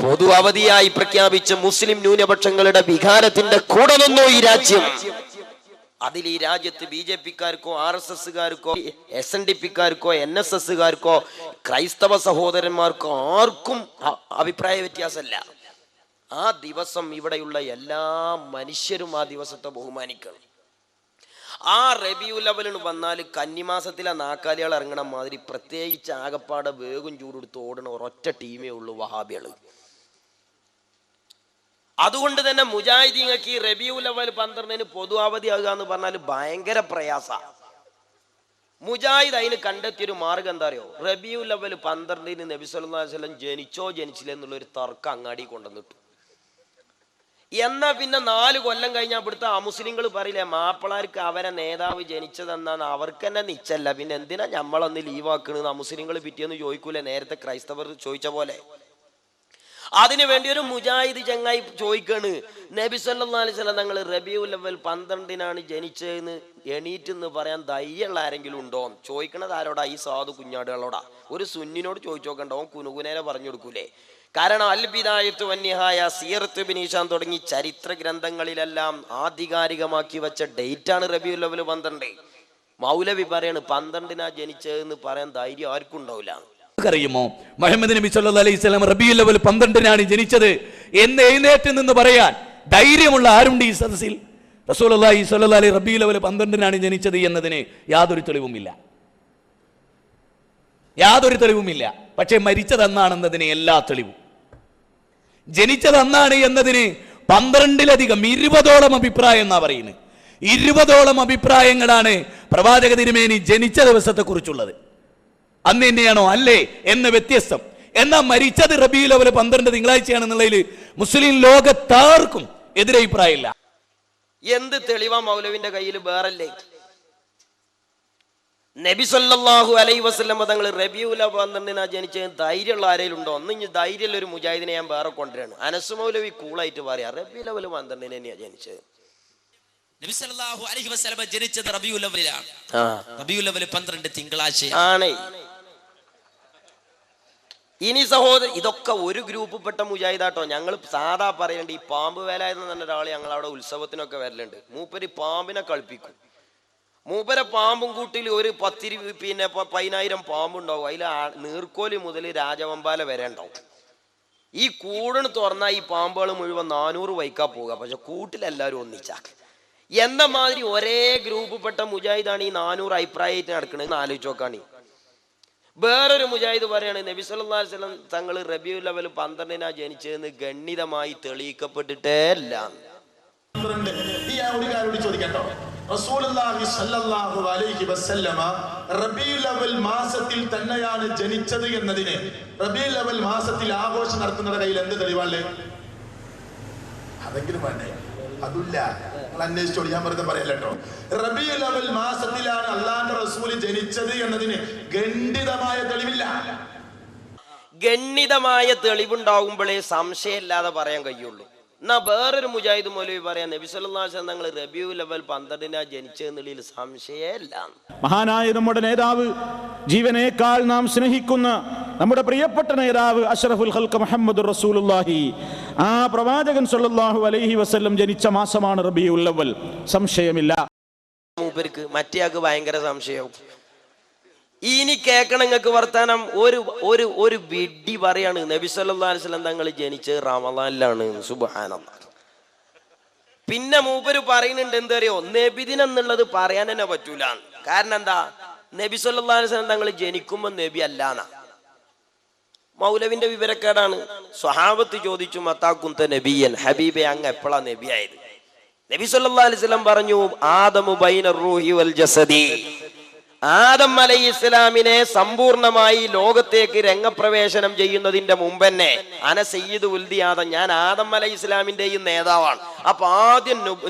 പൊതു അവധിയായി പ്രഖ്യാപിച്ച മുസ്ലിം ന്യൂനപക്ഷങ്ങളുടെ വികാരത്തിന്റെ കൂടെ നിന്നു ഈ രാജ്യം. അതിൽ ഈ രാജ്യത്ത് BJP-ക്കാർക്കോ RSS-കാർക്കോ SNDP-ക്കാർക്കോ NSS-കാർക്കോ ക്രൈസ്തവ സഹോദരന്മാർക്കോ ആർക്കും അഭിപ്രായ വ്യത്യാസമല്ല. ആ ദിവസം ഇവിടെയുള്ള എല്ലാ മനുഷ്യരും ആ ദിവസത്തെ ബഹുമാനിക്കണം. ആ റബീഉൽ അവ്വലിന് വന്നാൽ കന്നിമാസത്തിലെ നാക്കാലികൾ ഇറങ്ങണ മാതിരി പ്രത്യേകിച്ച് ആകപ്പാടെ വേഗം ചൂടെടുത്ത് ഓടണ ഒരൊറ്റ ടീമേ ഉള്ളൂ, വഹാബികള്. അതുകൊണ്ട് തന്നെ മുജാഹിദീങ്ങൾക്ക് ഈ റബീഉൽ അവ്വൽ 12-ന് പൊതു അവധിയാകുക എന്ന് പറഞ്ഞാൽ ഭയങ്കര പ്രയാസ. മുജാഹിദ് അതിന് കണ്ടെത്തിയൊരു മാർഗം എന്താ അറിയോ? റബീഉൽ അവ്വൽ 12-ന് നബി സല്ലല്ലാഹു അലൈഹി വസല്ലം ജനിച്ചോ ജനിച്ചില്ല എന്നുള്ളൊരു തർക്കം അങ്ങാടി കൊണ്ടുവന്നിട്ടു. എന്നാ പിന്നെ 4 കൊല്ലം കഴിഞ്ഞാൽ ഇവിടുത്തെ അമുസ്ലിങ്ങൾ പറയില്ലേ മാപ്പിളാർക്ക് അവരെ നേതാവ് ജനിച്ചതെന്നാണ് അവർക്ക് തന്നെ നിച്ചല്ല, പിന്നെ എന്തിനാ നമ്മളൊന്ന് ലീവാക്കണെന്ന് അമുസ്ലിങ്ങൾ പിറ്റേന്ന് ചോദിക്കൂലേ, നേരത്തെ ക്രൈസ്തവർ ചോദിച്ച പോലെ. അതിനു വേണ്ടി ഒരു മുജാഹിദ് ചങ്ങായി ചോദിക്കാണ്, നബി സല്ലല്ലാഹു അലൈഹി വസല്ലം തങ്ങൾ റബീഉൽ അവ്വൽ 12-നാണ് ജനിച്ചതെന്ന് എണീറ്റെന്ന് പറയാൻ ധൈര്യമുള്ള ആരെങ്കിലും ഉണ്ടോ? ചോദിക്കണത് ആരോടാ? ഈ സാധു കുഞ്ഞാടുകളോടാ. ഒരു സുന്നിനോട് ചോദിച്ചു നോക്കണ്ടോ, കുനുകുനേനെ പറഞ്ഞു കൊടുക്കൂലേ? കാരണം അൽ ബിദായത്തു വന്നിഹായ, സീറത്ത് ഇബ്നു ഹിശാം തുടങ്ങി ചരിത്ര ഗ്രന്ഥങ്ങളിലെല്ലാം ആധികാരികമാക്കി വെച്ച ഡേറ്റാണ് റബീഉൽ അവ്വൽ 12. മൗലവി പറയാണ് 12-നാ ജനിച്ചതെന്ന് പറയാൻ ധൈര്യം ആർക്കും ഉണ്ടാവില്ല. അറിയുമോ മുഹമ്മദ് നബി സല്ലല്ലാഹു അലൈഹി വസല്ലം റബീഉൽ അവ്വൽ 12-നാണ് ജനിച്ചത് എന്ന് എഴുന്നേറ്റ് നിന്ന് പറയാൻ ധൈര്യമുള്ള ആരുണ്ട് ഈ സദസ്സിൽ? റസൂലുള്ളാഹി സ്വല്ലല്ലാഹു അലൈഹി റബീഉൽ അവ്വൽ 12-നാണ് ജനിച്ചത് എന്നതിന് യാതൊരു തെളിവുമില്ല, യാതൊരു തെളിവുമില്ല. പക്ഷേ മരിച്ചതെന്നാണെന്നതിന് എല്ലാ തെളിവും. ജനിച്ചതെന്നാണ് എന്നതിന് 12-ലധികം 20ഓളം അഭിപ്രായം എന്നാ പറയുന്നത്. 20ഓളം അഭിപ്രായങ്ങളാണ് പ്രവാചക തിരുമേനി ജനിച്ച ദിവസത്തെ കുറിച്ചുള്ളത്. അന്ന് തന്നെയാണോ അല്ലേ എന്ന് വ്യത്യസ്തം. എന്നാൽ മരിച്ചത് റബീഉൽ അവ്വൽ 12 തിങ്കളാഴ്ചയാണെന്നുള്ളതിൽ മുസ്ലിം ലോകത്താർക്കും എതിരഭിപ്രായമില്ല. എന്ത് തെളിവാ മൗലവിന്റെ കയ്യിൽ? വേറല്ലേ നബി സല്ലല്ലാഹു അലൈഹി വസല്ലം തങ്ങൾ റബീഉൽ അവ്വൽ 12-നാ ജനിച്ചത് ധൈര്യമുള്ള ആരെങ്കിലും ഉണ്ടോ? ഒന്ന് ഇനി ധൈര്യമുള്ള ഒരു മുജാഹിദിനെ ഞാൻ വേറെ കൊണ്ടുവരാണ്. അനസ് മൗലവി കൂളായിട്ട് പറയാ റബീഉൽ അവ്വൽ 12-ന് തന്നെയാ ജനിച്ചത്. നബി സല്ലല്ലാഹു അലൈഹി വസല്ലം ജനിച്ചത് റബീഉൽ അവ്വലിലാണ്. റബീഉൽ അവ്വൽ 12 തിങ്കളാഴ്ച ആണ്. ഇനി സഹോദരൻ, ഇതൊക്കെ ഒരു ഗ്രൂപ്പ് പെട്ട മുജാഹിദാട്ടോ. ഞങ്ങൾ സാധാ പറയണ്ട്, ഈ പാമ്പ് വേല എന്ന് പറഞ്ഞ ഒരാൾ ഞങ്ങളവിടെ ഉത്സവത്തിനൊക്കെ വരലുണ്ട്. മൂപ്പര് പാമ്പിനെ കളിപ്പിക്കും. മൂപ്പരെ പാമ്പും കൂട്ടിൽ ഒരു 10,000 പാമ്പുണ്ടാവും. അതിൽ നീർക്കോലി മുതൽ രാജവമ്പാല വരെ ഉണ്ടാവും. ഈ കൂടിന് തുറന്നാൽ ഈ പാമ്പുകൾ മുഴുവൻ 400 വൈക്കാ പോവുക. പക്ഷെ കൂട്ടിലെല്ലാവരും ഒന്നിച്ചാ. എന്ന മാതിരി ഒരേ ഗ്രൂപ്പ് പെട്ട മുജാഹിദാണ് ഈ 400 അഭിപ്രായമായിട്ട് നടക്കണമെന്ന് ആലോചിച്ച് നോക്കാണ്. വേറൊരു മുജാഹിദ് പറയാണ് നബി സല്ലല്ലാഹു അലൈഹി വസല്ലം തങ്ങൾ റബീഉൽ അവ്വൽ 12-നാ ജനിച്ചതെന്ന് ഗണ്യമായി തെളിയിക്കപ്പെട്ടിട്ടേ ഇല്ല. ചോദിക്കട്ടോ, റസൂലുള്ളാഹി സ്വല്ലല്ലാഹു അലൈഹി വസല്ലമ റബീഉൽ അവ്വൽ മാസത്തിൽ തന്നെയാണ് ജനിച്ചത് എന്നതിന് റബീഉൽ അവ്വൽ മാസത്തിൽ ആഘോഷം നടത്തുന്നവരുടെ കയ്യിൽ എന്ത് തെളിവാണ്? അതെങ്കിലും വേണ്ടേ? അതില്ല. നിങ്ങൾ അന്വേഷിച്ചോളൂ, ഞാൻ വെറുതെ പറയല്ലോ. റബീഉൽ അവ്വൽ മാസത്തിലാണ് അല്ലാഹുവിന്റെ റസൂൽ ജനിച്ചത് എന്നതിന് ഗണ്ഡിതമായ തെളിവില്ല. ഗണ്യമായ തെളിവുണ്ടാകുമ്പോഴേ സംശയമില്ലാതെ പറയാൻ കഴിയുള്ളൂ. എന്നാ വേറൊരു മുജാഹിദ് മൗലവി പറയാം നബി സല്ലല്ലാഹു അലൈഹി വസല്ലം തങ്ങൾ റബീഉൽ അവ്വൽ 12-നാ ജനിച്ചതെന്നുള്ളതിൽ സംശയമില്ല. മഹാനായ നമ്മുടെ നേതാവ്, ജീവനേക്കാൾ നാം സ്നേഹിക്കുന്ന നമ്മുടെ പ്രിയപ്പെട്ട നേതാവ് അഷ്റഫുൽ ഖൽഖ് മുഹമ്മദുർ റസൂലുള്ളാഹി, ആ പ്രവാചകൻ സല്ലല്ലാഹു അലൈഹി വസല്ലം ജനിച്ച മാസമാണ് റബീഉൽ അവ്വൽ. സംശയമില്ല. മൂപ്പർക്ക് മറ്റേയാൾക്ക് ഭയങ്കര സംശയവും. ഇനി കേൾക്കണം നിങ്ങൾക്ക് വർത്താനം. ഒരു വിഡ്ഢി പറയാണ് നബി സല്ലല്ലാഹു അലൈഹി വസല്ലം തങ്ങൾ ജനിച്ചത് റമളാനിലാണ്. സുബ്ഹാനല്ലാഹ്. പിന്നെ മൂപ്പര് പറയുന്നുണ്ട് എന്തറിയോ, നബിദിനം എന്നുള്ളത് പറയാൻ തന്നെ പറ്റൂല. കാരണം എന്താ? നബി സല്ലല്ലാഹു അലൈഹി വസല്ലം തങ്ങൾ ജനിക്കുമ്പോൾ നബി അല്ലാന്നാ. മൗലവിന്റെ വിവരക്കേടാണ്. സ്വഹാബത്ത് ചോദിച്ചു മത്താകുന്ത നബിയൻ, ഹബീബെ അങ്ങ് എപ്പോഴാ നബിയായത്? നബി സല്ലല്ലാഹു അലൈഹി വസല്ലം പറഞ്ഞു ആദമു ബൈന റൂഹി വൽ ജസദി. ആദം അലൈഹിസ്സലാമിനെ സമ്പൂർണമായി ലോകത്തേക്ക് രംഗപ്രവേശനം ചെയ്യുന്നതിന്റെ മുമ്പ് തന്നെ അന സയ്യിദ് ഉൽദി ആദം, ഞാൻ ആദം അലൈഹിസ്സലാമിന്റെയും നേതാവാണ്. അപ്പൊ ആദ്യം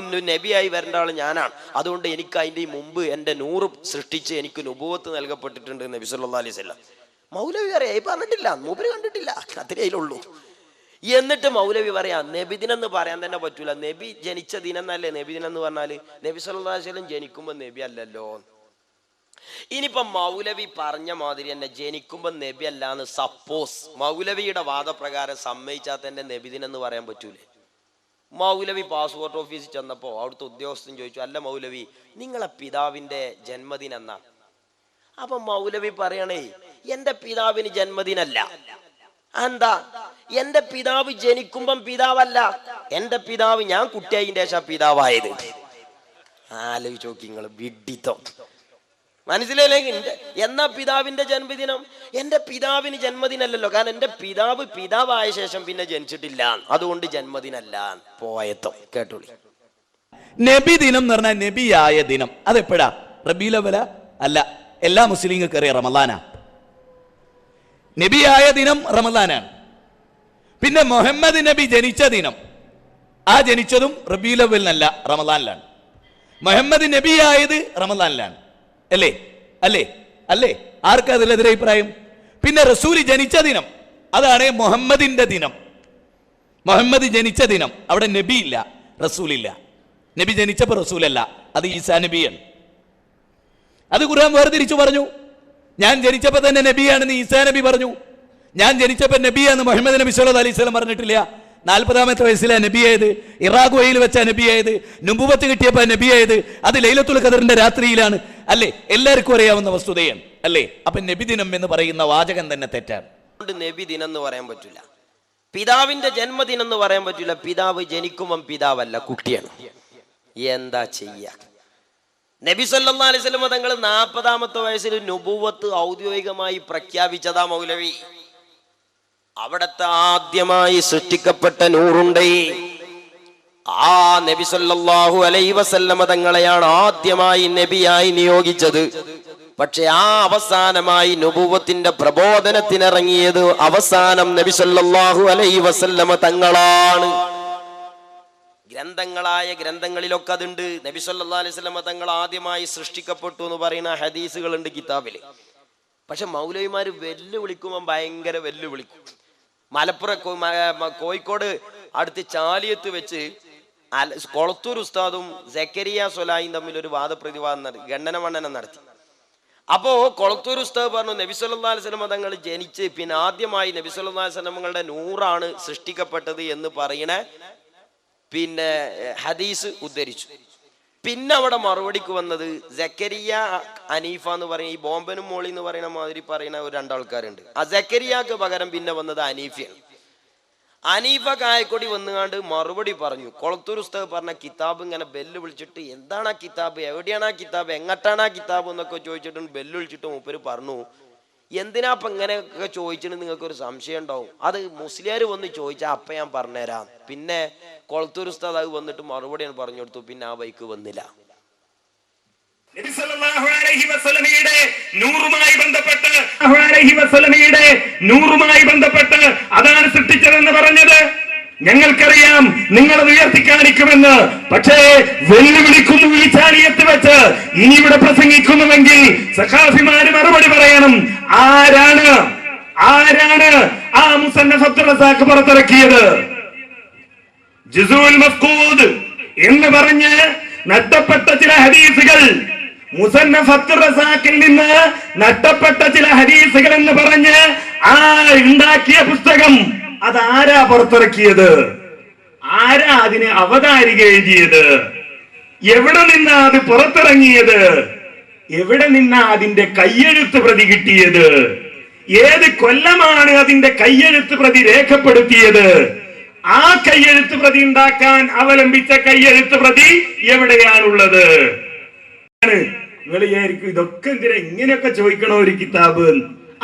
നബിയായി വരേണ്ട ആൾ ഞാനാണ്. അതുകൊണ്ട് എനിക്ക് അതിന്റെ മുമ്പ് എന്റെ നൂറ് സൃഷ്ടിച്ച് എനിക്ക് നുബുവത്ത് നൽകപ്പെട്ടിട്ടുണ്ട് നബി സല്ലല്ലാഹു അലൈഹി വസല്ലം. മൗലവി പറയാ പറഞ്ഞിട്ടില്ല, മൂപ്പര് കണ്ടിട്ടില്ല, അത്രേ അതിലുള്ളൂ. എന്നിട്ട് മൗലവി പറയാ നബിദിനം എന്ന് പറയാൻ തന്നെ പറ്റൂല. നബി ജനിച്ച ദിനം എന്നല്ലേ നബിദിനം എന്ന് പറഞ്ഞാല്? നബി സല്ലല്ലാഹു അലൈഹി വസല്ലം ജനിക്കുമ്പോ നബി അല്ലല്ലോ. ഇനിയിപ്പോ മൗലവി പറഞ്ഞ മാതിരി തന്നെ ജനിക്കുമ്പോ നബി അല്ലാന്ന് സപ്പോസ് മൗലവിയുടെ വാദപ്രകാരം സമ്മതിച്ചാൽ തന്നെ നബിദിനം എന്ന് പറയാൻ പറ്റൂലേ? മൗലവി പാസ്പോർട്ട് ഓഫീസിൽ ചെന്നപ്പോ അവിടുത്തെ ഉദ്യോഗസ്ഥൻ ചോദിച്ചു, അല്ല മൗലവി നിങ്ങളെ പിതാവിന്റെ ജന്മദിനം എന്നാ? അപ്പൊ മൗലവി പറയണേ എന്റെ പിതാവിന് ജന്മദിനല്ല. എന്താ? എന്റെ പിതാവ് ജനിക്കുമ്പം പിതാവല്ല, എന്റെ പിതാവ് ഞാൻ കുട്ടിയായിന്റെ ശേഷം പിതാവായത്. ആലോചിച്ച് നോക്കി നിങ്ങൾ, വിഡ്ഢിത്തം. മനസ്സിലായില്ലേ? എന്നാ പിതാവിന്റെ ജന്മദിനം? എന്റെ പിതാവിന് ജന്മദിനല്ലല്ലോ, കാരണം എന്റെ പിതാവ് പിതാവായ ശേഷം പിന്നെ ജനിച്ചിട്ടില്ല, അതുകൊണ്ട് ജന്മദിനല്ല. പോയത്തം കേട്ടോളി. നബി ദിനം എന്ന് പറഞ്ഞാൽ നബിയായ ദിനം അതെപ്പോഴാ? റബീഉൽ അവ്വൽ അല്ല, എല്ലാ മുസ്ലിങ്ങൾക്ക് അറിയാം റമളാനാ. നബിയായ ദിനം റമളാനാണ്. പിന്നെ മുഹമ്മദ് നബി ജനിച്ച ദിനം ആ ജനിച്ചതും റബീഉൽ അവ്വലിനല്ല, റമദാനിലാണ്. മുഹമ്മദ് നബിയായത് റമദാനിലാണ്. അല്ലേ അല്ലേ അല്ലേ? ആർക്കാ അതിലെതിരെ അഭിപ്രായം? പിന്നെ റസൂൽ ജനിച്ച ദിനം, അതാണ് മുഹമ്മദിന്റെ ദിനം. മുഹമ്മദ് ജനിച്ച ദിനം, അവിടെ നബി ഇല്ല, റസൂലില്ല. നബി ജനിച്ചപ്പോൾ റസൂലല്ല, അത് ഈസാ നബിയാണ്. അത് ഖുർആൻ വേർതിരിച്ചു പറഞ്ഞു. ഞാൻ ജനിച്ചപ്പോൾ തന്നെ നബിയാണെന്ന് ഈസാ നബി പറഞ്ഞു. ഞാൻ ജനിച്ചപ്പോൾ നബിയാന്ന് മുഹമ്മദ് നബി സല്ലല്ലാഹു അലൈഹി വസല്ലം പറഞ്ഞിട്ടില്ല. 40-ാമത്തെ വയസ്സിലാണ് നബിയായത്, ഇറാഖുവയിൽ വെച്ചാ നബിയായത്, നുബുവത്ത് കിട്ടിയപ്പോൾ നബിയായത്, അത് ലൈലത്തുൽ ഖദറിന്റെ രാത്രിയിലാണ്. അല്ലേ? എല്ലാവർക്കും അറിയാവുന്ന വസ്തുതയാണ്. അല്ലേ? അപ്പൊ നബിദിനം എന്ന് പറയുന്ന വാചകം തന്നെ തെറ്റാണ്. നബി ദിനം എന്ന് പറയാൻ പറ്റില്ല, പിതാവിന്റെ ജന്മദിനം എന്ന് പറയാൻ പറ്റില്ല. പിതാവ് ജനിക്കുമ്പം പിതാവല്ല, കുട്ടിയാണ്. എന്താ ചെയ്യാ? നബി സല്ലല്ലാഹു അലൈഹി വസല്ലം തങ്ങൾ 40-ാമത്തെ വയസ്സിൽ നുബുവത്ത് ഔദ്യോഗികമായി പ്രഖ്യാപിച്ചതാ മൗലവി. അവിടത്തെ ആദ്യമായി സൃഷ്ടിക്കപ്പെട്ട നൂറുണ്ടേ, ആ നബി സല്ലല്ലാഹു അലൈഹി വസല്ലം തങ്ങളെയാണ് ആദ്യമായി നബിയായി നിയോഗിച്ചത്. പക്ഷെ ആ അവസാനമായി നുബുവത്തിന്റെ പ്രബോധനത്തിനിറങ്ങിയത് അവസാനം നബി സല്ലല്ലാഹു അലൈഹി വസല്ലം തങ്ങളാണ്. ഗ്രന്ഥങ്ങളിലൊക്കെ അതുണ്ട്. നബി സല്ലല്ലാഹു അലൈഹി വസല്ലം തങ്ങൾ ആദ്യമായി സൃഷ്ടിക്കപ്പെട്ടു എന്ന് പറയുന്ന ഹദീസുകളുണ്ട് കിതാബില്. പക്ഷെ മൗലവിമാര് വെല്ലുവിളിക്കുമ്പോൾ ഭയങ്കര വെല്ലുവിളിക്കും. കോഴിക്കോട് അടുത്ത് ചാലിയത്ത് വെച്ച് കൊളത്തൂർ ഉസ്താദും സക്കരിയ സ്വലായും തമ്മിൽ ഒരു വാദപ്രതിവാദം ഗണ്ണനമണ്ഡനം നടത്തി. അപ്പോ കൊളത്തൂർ ഉസ്താദ് പറഞ്ഞു, നബി സല്ലല്ലാഹു അലൈഹി വസല്ലം തങ്ങൾ ജനിച്ച് പിന്നെ ആദ്യമായി നബി സല്ലല്ലാഹു അലൈഹി വസല്ലം തങ്ങളുടെ നൂറാണ് സൃഷ്ടിക്കപ്പെട്ടത് എന്ന് പറയണ പിന്നെ ഹദീസ് ഉദ്ധരിച്ചു. പിന്നെ അവിടെ മറുപടിക്ക് വന്നത് സക്കരിയ അനീഫ എന്ന് പറയുന്ന ഈ ബോംബനും മോളി എന്ന് പറയുന്ന മാതിരി പറയുന്ന ഒരു രണ്ടാൾക്കാരുണ്ട്. ആ സക്കരിയാക്ക് പകരം പിന്നെ വന്നത് അനീഫയാണ്. അനീഫ കായക്കൊടി വന്നുകാണ്ട് മറുപടി പറഞ്ഞു. കൊളത്തൂർ ഉസ്താദ് പറഞ്ഞ കിതാബ് ഇങ്ങനെ ബെല്ല് വിളിച്ചിട്ട് എന്താണ് ആ കിതാബ്, എവിടെയാണ് ആ കിതാബ്, എങ്ങോട്ടാണ് ആ കിതാബ് എന്നൊക്കെ ചോദിച്ചിട്ട് ബെല്ല് വിളിച്ചിട്ട് മൂപ്പര് പറഞ്ഞു, എന്തിനാ അപ്പൊ ഇങ്ങനെയൊക്കെ ചോദിച്ചിട്ട് നിങ്ങൾക്ക് ഒരു സംശയം ഉണ്ടാവും, അത് മുസ്ലിയാർ വന്ന് ചോദിച്ചാൽ അപ്പൊ ഞാൻ പറഞ്ഞുതരാം. പിന്നെ കൊളത്തൂർ ഉസ്താദ് അത് വന്നിട്ട് മറുപടിയാണ് പറഞ്ഞു കൊടുത്തു. പിന്നെ ആ ബൈക്ക് വന്നില്ല. നബി സല്ലല്ലാഹു അലൈഹി വസല്ലമയുടെ നൂറുമായി ബന്ധപ്പെട്ട് അതാണ് സൃഷ്ടിച്ചതെന്ന് പറഞ്ഞത്. ഞങ്ങൾക്കറിയാം നിങ്ങളത് ഉയർത്തി കാണിക്കുമെന്ന്. പക്ഷേ വെല്ലുവിളിക്കുന്നു ഈ ചാലിയത്ത് വെച്ച്. ഇനി ഇവിടെ പ്രസംഗിക്കുന്നുവെങ്കിൽ സഖാഫിമാര് മറുപടി പറയണം. ആരാണ് ആ മുസന്നഫ് അബ്ദുർ റസാഖ് പുറത്തിറക്കിയത്? ജുസൂൽ മഫ്ഖൂദ് എന്ന് പറഞ്ഞ് നഷ്ടപ്പെട്ട ചില ഹദീസുകൾ, മുസന്നഫ് അബ്ദുർ റസാഖിൽ നിന്ന് നഷ്ടപ്പെട്ട ചില ഹദീസുകൾ എന്ന് പറഞ്ഞ് ആ ഉണ്ടാക്കിയ പുസ്തകം അതാരാ പുറത്തിറക്കിയത്? ആരാ അതിന് അവതാരിക എഴുതിയത്? എവിടെ നിന്നാ അത് പുറത്തിറങ്ങിയത്? എവിടെ നിന്നാ അതിന്റെ കയ്യെഴുത്ത് പ്രതി കിട്ടിയത്? ഏത് കൊല്ലമാണ് അതിന്റെ കയ്യെഴുത്ത് പ്രതി രേഖപ്പെടുത്തിയത്? ആ കയ്യെഴുത്ത് പ്രതി ഉണ്ടാക്കാൻ അവലംബിച്ച കയ്യെഴുത്ത് പ്രതി എവിടെയാണുള്ളത്? നിങ്ങൾ വിചാരിക്കും ഇതൊക്കെ എന്തിനാ ഇങ്ങനെയൊക്കെ ചോദിക്കണോ ഒരു കിതാബ്?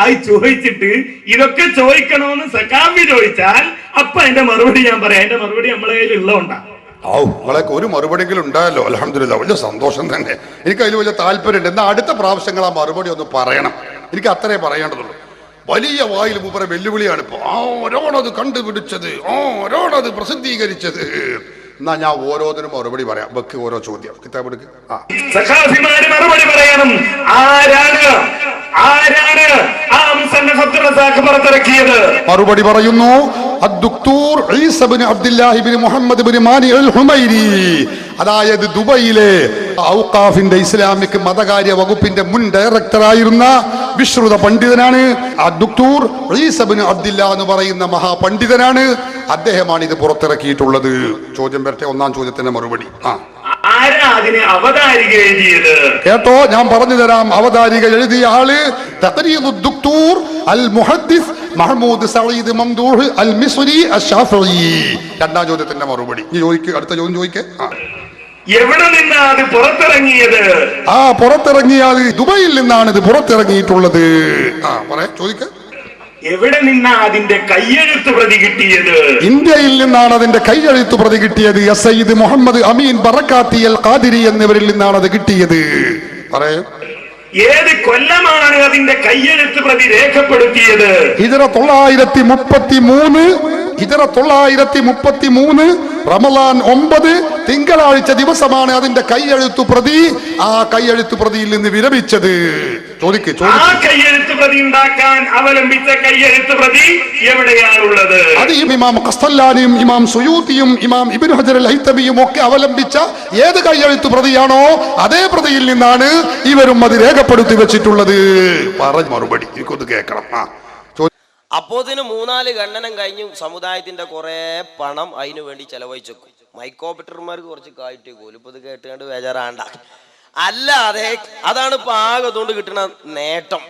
അത് ചോദിച്ചിട്ട് ഇതൊക്കെ ചോദിക്കണോന്ന് സഖാഫി ചോദിച്ചാൽ അപ്പൊ അതിന്റെ മറുപടി ഞാൻ പറയാം. അതിന്റെ മറുപടി നമ്മളെ കയ്യിൽ ഉള്ളതുകൊണ്ടാ. നിങ്ങളൊക്കെ ഒരു മറുപടിയെങ്കിലും ഉണ്ടായല്ലോ, അൽഹംദുലില്ലാഹ്. വലിയ സന്തോഷം തന്നെ. എനിക്ക് അതിൽ വലിയ താല്പര്യമുണ്ട്. എന്നാൽ അടുത്ത പ്രാവശ്യങ്ങൾ ആ മറുപടി ഒന്ന് പറയണം. എനിക്ക് അത്രേ പറയേണ്ടതുള്ളൂ. വലിയ വായിൽ മൂപ്പരെ വെല്ലുവിളിയാണ് ഇപ്പൊ. ആരോടത് കണ്ടുപിടിച്ചത്, ആരോടത് പ്രസിദ്ധീകരിച്ചത്? എന്നാ ഞാൻ ഓരോന്നിനും മറുപടി പറയാം. വെക്ക് ഓരോ ചോദ്യം കിതാബ് എടുക്ക്. സഖാഫിമാര് മറുപടി പറയണം. ആരാണ് ആ മുസന്നഫ് അബ്ദുർ റസാഖ് പുറത്തിറക്കിയത്? മറുപടി പറയുന്നു, അദ്ദുക്തൂർ ഈസ ഇബ്നു അബ്ദുല്ലാഹി ഇബ്നു മുഹമ്മദ് ഇബ്നു മാനി അൽ ഹുമൈരി. അതായത് ദുബൈയിലെ ഔഖാഫിന്റെ ഇസ്ലാമിക് മതകാര്യ വകുപ്പിന്റെ മുൻ ഡയറക്ടറായിരുന്ന വിശ്രുത പണ്ഡിതനാണ്. അദ്ദുക്തൂർ ഈസ ഇബ്നു അബ്ദുല്ലാഹ് എന്ന് പറയുന്ന മഹാപണ്ഡിതനാണ്. അദ്ദേഹമാണ് ഇത് പുറത്തിറക്കിയിട്ടുള്ളത്. ചോദ്യം വരട്ടെ, ഒന്നാം ചോദ്യത്തിന്റെ മറുപടി. ആരാ അതിന് അവതാരിക എഴുതിയത്? കേട്ടോ, ഞാൻ പറഞ്ഞു തരാം. അവതാരിക എഴുതിയ ആള് തഖരീദുദ്ദുക്തൂർ അൽ മുഹദ്ദിസ് മഹ്മൂദ് സഈദ് മംദൂഹ് അൽ മിസ്രി അശ്ശാഫിഈ. രണ്ടാം ചോദ്യത്തിന്റെ മറുപടി ഇനി ചോദിക്കുക. അടുത്ത ചോദ്യം ചോദിക്കേ. എവിടെ നിന്നാണ് അത് പുറത്തിറങ്ങിയത്? പുറത്തിറങ്ങിയത് ദുബൈയിൽ നിന്നാണ് ഇത് പുറത്തിറങ്ങിയിട്ടുള്ളത്. ചോദിക്ക. എവിടെ നിന്നാ അതിന്റെ കയ്യെഴുത്ത് പ്രതി കിട്ടിയത്? ഇന്ത്യയിൽ നിന്നാണ് അതിന്റെ കയ്യെഴുത്ത് പ്രതി കിട്ടിയത്. സയ്യിദ് മുഹമ്മദ് അമീൻ ബറക്കാത്തി അൽ ഖാദിരി എന്നിവരിൽ നിന്നാണ് അത് കിട്ടിയത്. പറയൂ. ഏത് കൊല്ലമാണ് അതിന്റെ കയ്യെഴുത്ത് പ്രതി രേഖപ്പെടുത്തിയത്? ഹിജ്റ 933 ഹിജറ 933 റമളാൻ 9 തിങ്കളാഴ്ച ദിവസമാണ് അതിന്റെ കൈയെഴുത്തു പ്രതി ആ കൈയെഴുത്തു പ്രതിയിൽ നിന്ന് വിരമിച്ചത്. ആ കൈയെഴുത്ത് പ്രതി ഉണ്ടാക്കാൻ അവലംബിച്ച കൈയെഴുത്ത് പ്രതി എവിടെയാണുള്ളത്? അത് ഇമാം ഖസ്തല്ലാനിയും ഇമാം സുയൂത്തിയും ഇമാം ഇബ്നു ഹജർ അൽ ഹൈതമിയും ഒക്കെ അവലംബിച്ച ഏത് കൈയെഴുത്ത് പ്രതിയാണോ അതേ പ്രതിയിൽ നിന്നാണ് ഇവരും അത് രേഖപ്പെടുത്തി വെച്ചിട്ടുള്ളത്. പറഞ്ഞ മറുപടി എനിക്കൊന്ന് കേൾക്കണം. അപ്പോതിന് 3-4 ഖണ്ഡനം കഴിഞ്ഞു സമുദായത്തിന്റെ കുറെ പണം അതിനു വേണ്ടി ചെലവഴിച്ചു. മൈക്കോപ്പറ്റർമാർക്ക് കുറച്ച് കായിട്ട് പോലും ഇപ്പൊ ഇത് കേട്ടുകൊണ്ട് ബേജാറാണ്ട. അല്ലാതെ അതാണ് ഇപ്പൊ ആകെതുകൊണ്ട് കിട്ടുന്ന നേട്ടം.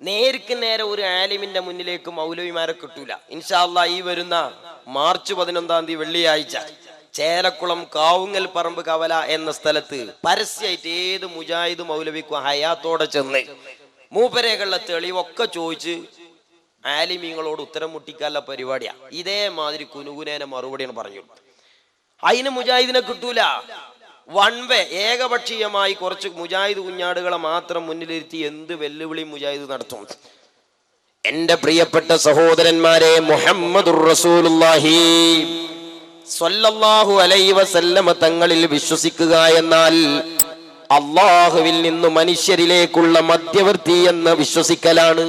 നേർക്ക് നേരെ ഒരു ആലിമിന്റെ മുന്നിലേക്ക് മൗലവിമാരെ കിട്ടൂല. ഇൻഷാ അല്ലാഹ് ഈ വരുന്ന മാർച്ച് 11 വെള്ളിയാഴ്ച ചേലക്കുളം കാവുങ്ങൽ പറമ്പ് കവല എന്ന സ്ഥലത്ത് പരസ്യമായിട്ട് ഏത് മുജാഹിദ് മൗലവിക്കും ഹയാത്തോടെ ചെന്ന് മൂപ്പരേകളുടെ തെളിവൊക്കെ ചോദിച്ച് ആലിമീങ്ങളോട് ഉത്തരം മുട്ടിക്കാനുള്ള പരിപാടിയാ. ഇതേമാതിരി കുനുകുനേനെ മറുപടിയാണ് പറഞ്ഞു. അതിന് മുജാഹിദിനെ കിട്ടൂല. വൺ വേ ഏകപക്ഷീയമായി കുറച്ച് മുജാഹിദ് കുഞ്ഞാടുകളെ മാത്രം മുന്നിലിരുത്തി എന്ത് വെല്ലുവിളി മുജാഹിദ് നടത്തും? എന്റെ പ്രിയപ്പെട്ട സഹോദരന്മാരെ, മുഹമ്മദുർ റസൂലുള്ളാഹി സ്വല്ലല്ലാഹു അലൈഹി വസല്ലമ തങ്ങളിൽ വിശ്വസിക്കുക എന്നാൽ അള്ളാഹുവിൽ നിന്ന് മനുഷ്യരിലേക്കുള്ള മധ്യവർത്തി എന്ന് വിശ്വസിക്കലാണ്.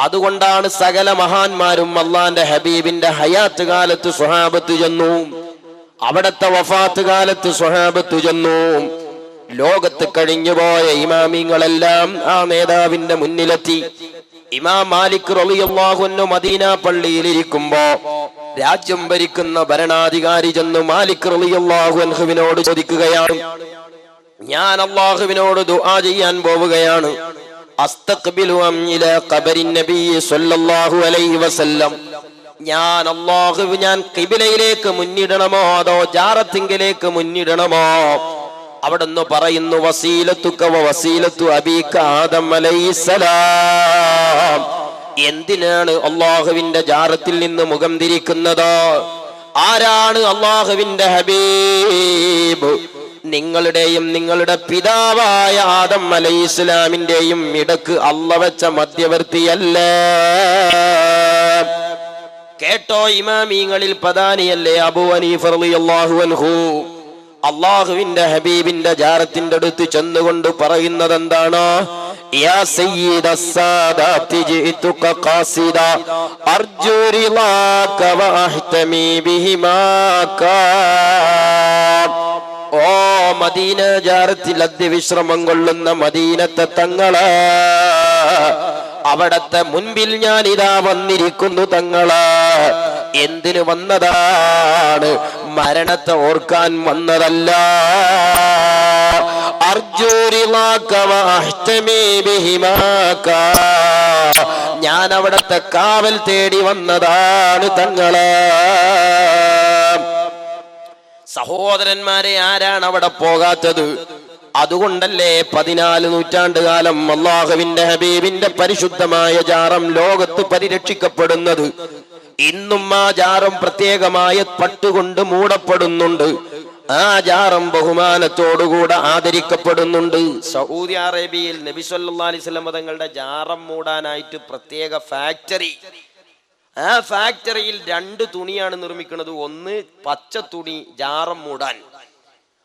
അതുകൊണ്ടാണ് സകല മഹാന്മാരും അള്ളാന്റെ ഹബീബിന്റെ ഹയാത്ത് കാലത്ത് സ്വഹാബത്ത് ചെന്നു, അവിടത്തെ വഫാത്ത് കാലത്ത് സ്വഹാബത്ത് ചെന്നു. ലോകത്ത് കഴിഞ്ഞുപോയ ഇമാമിങ്ങളെല്ലാം ആ നേതാവിന്റെ മുന്നിലെത്തി. ഇമാം മാലിക് റളിയല്ലാഹു അൻഹു മദീന പള്ളിയിൽ ഇരിക്കുമ്പോ രാജ്യം ഭരിക്കുന്ന ഭരണാധികാരി ചെന്നു മാലിക് റളിയല്ലാഹു അൻഹുവിനോട് ചോദിക്കുകയാണ്, ഞാൻ അള്ളാഹുവിനോട് ദുആ ചെയ്യാൻ പോവുകയാണ്, അസ്തഖ്ബിലു അം ഇലാ ഖബരിൻ നബി സ്വല്ലല്ലാഹു അലൈഹി വസല്ലം, ഞാൻ ഖിബിലയിലേക്ക് മുന്നിടണമോ അതോ ജാറത്തിങ്കിലേക്ക് മുന്നിടണമോ? അവിടുന്ന് പറയുന്നു, വസീലത്തുക വസീലത്തു അബീക ആദം അലൈഹിസ്സലാം. എന്തിനാണ് അള്ളാഹുവിന്റെ ജാറത്തിൽ നിന്ന് മുഖം തിരിക്കുന്നത്? ആരാണ് അള്ളാഹുവിന്റെ ഹബീബ്? നിങ്ങളുടെയും നിങ്ങളുടെ പിതാവായ ആദം അലൈഹിസ്സലാമിന്റെയും ഇടക്ക് അല്ലാഹു വെച്ച മധ്യവർത്തിയല്ല. കേട്ടോ, ഇമാമിങ്ങളിൽ പ്രധാനിയല്ലേ അബൂ ഹനീഫ റളിയല്ലാഹു അൻഹു. അള്ളാഹുവിന്റെ ഹബീബിന്റെ ജാറത്തിന്റെ അടുത്ത് ചെന്നുകൊണ്ട് പറയുന്നത് എന്താണ്? യാ സയ്യിദസ് സാദാത്തി ജിഇതുക ഖാസിദ അർജു റിളാക വഅഹ്തമി ബിഹിമാക. ഓ മദീന ജാറത്തിൽ അന്ത്യവിശ്രമം കൊള്ളുന്ന മദീനത്തെ തങ്ങളെ, അവിടത്തെ മുൻപിൽ ഞാൻ ഇതാ വന്നിരിക്കുന്നു തങ്ങളെ. എന്തിനു വന്നതാണ്? മരണത്തെ ഓർക്കാൻ വന്നതല്ല. ഞാൻ അവിടത്തെ കാവൽ തേടി വന്നതാണ് തങ്ങളെ. സഹോദരന്മാരെ, ആരാണ് അവിടെ പോകാത്തത്? അതുകൊണ്ടല്ലേ 14 നൂറ്റാണ്ട് കാലം അള്ളാഹുവിന്റെ ഹബീബിന്റെ പരിശുദ്ധമായ ജാറം ലോകത്ത് പരിരക്ഷിക്കപ്പെടുന്നത്. ഇന്നും ആ ജാറം പ്രത്യേകമായ പട്ടുകൊണ്ട് മൂടപ്പെടുന്നുണ്ട്. ആ ജാറം ബഹുമാനത്തോടുകൂടെ ആദരിക്കപ്പെടുന്നുണ്ട്. സൗദി അറേബ്യയിൽ നബി സല്ലല്ലാഹു അലൈഹി വസല്ലം തങ്ങളുടെ ജാറം മൂടാനായിട്ട് പ്രത്യേക ഫാക്ടറി. ആ ഫാക്ടറിയിൽ 2 തുണിയാണ് നിർമ്മിക്കുന്നത്. ഒന്ന് പച്ച തുണി ജാറം മൂടാൻ,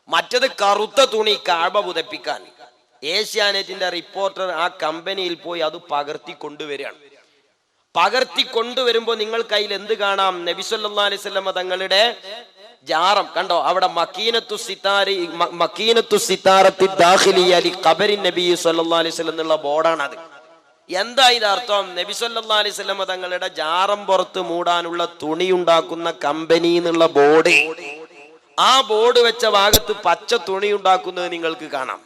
മറ്റത് കറുത്ത തുണി കഅബ പുതപ്പിക്കാൻ. ഏഷ്യാനെറ്റിന്റെ റിപ്പോർട്ടർ ആ കമ്പനിയിൽ പോയി അത് പകർത്തി കൊണ്ടുവരികയാണ്. പകർത്തി കൊണ്ടുവരുമ്പോ നിങ്ങൾ കയ്യിൽ എന്ത് കാണാം? നബി സല്ലല്ലാഹു അലൈഹി വസല്ലം തങ്ങളുടെ ജാറം കണ്ടോ? അവിടെ മക്കീനത്തു സിത്താറത്തി ദാഖിലിയ ലി ഖബരി നബി സല്ലല്ലാഹു അലൈഹി വസല്ലം എന്നുള്ള ബോർഡാണ് അത്. എന്താ ഇതർത്ഥം? നബി സല്ലല്ലാഹു അലൈഹി വസല്ലം തങ്ങളുടെ ജാറം പുറത്ത് മൂടാനുള്ള തുണി ഉണ്ടാക്കുന്ന കമ്പനി എന്നുള്ള ബോർഡ്, ആ ബോർഡ് വെച്ച ഭാഗത്ത് പച്ച തുണി ഉണ്ടാക്കുന്നത് നിങ്ങൾക്ക് കാണാം.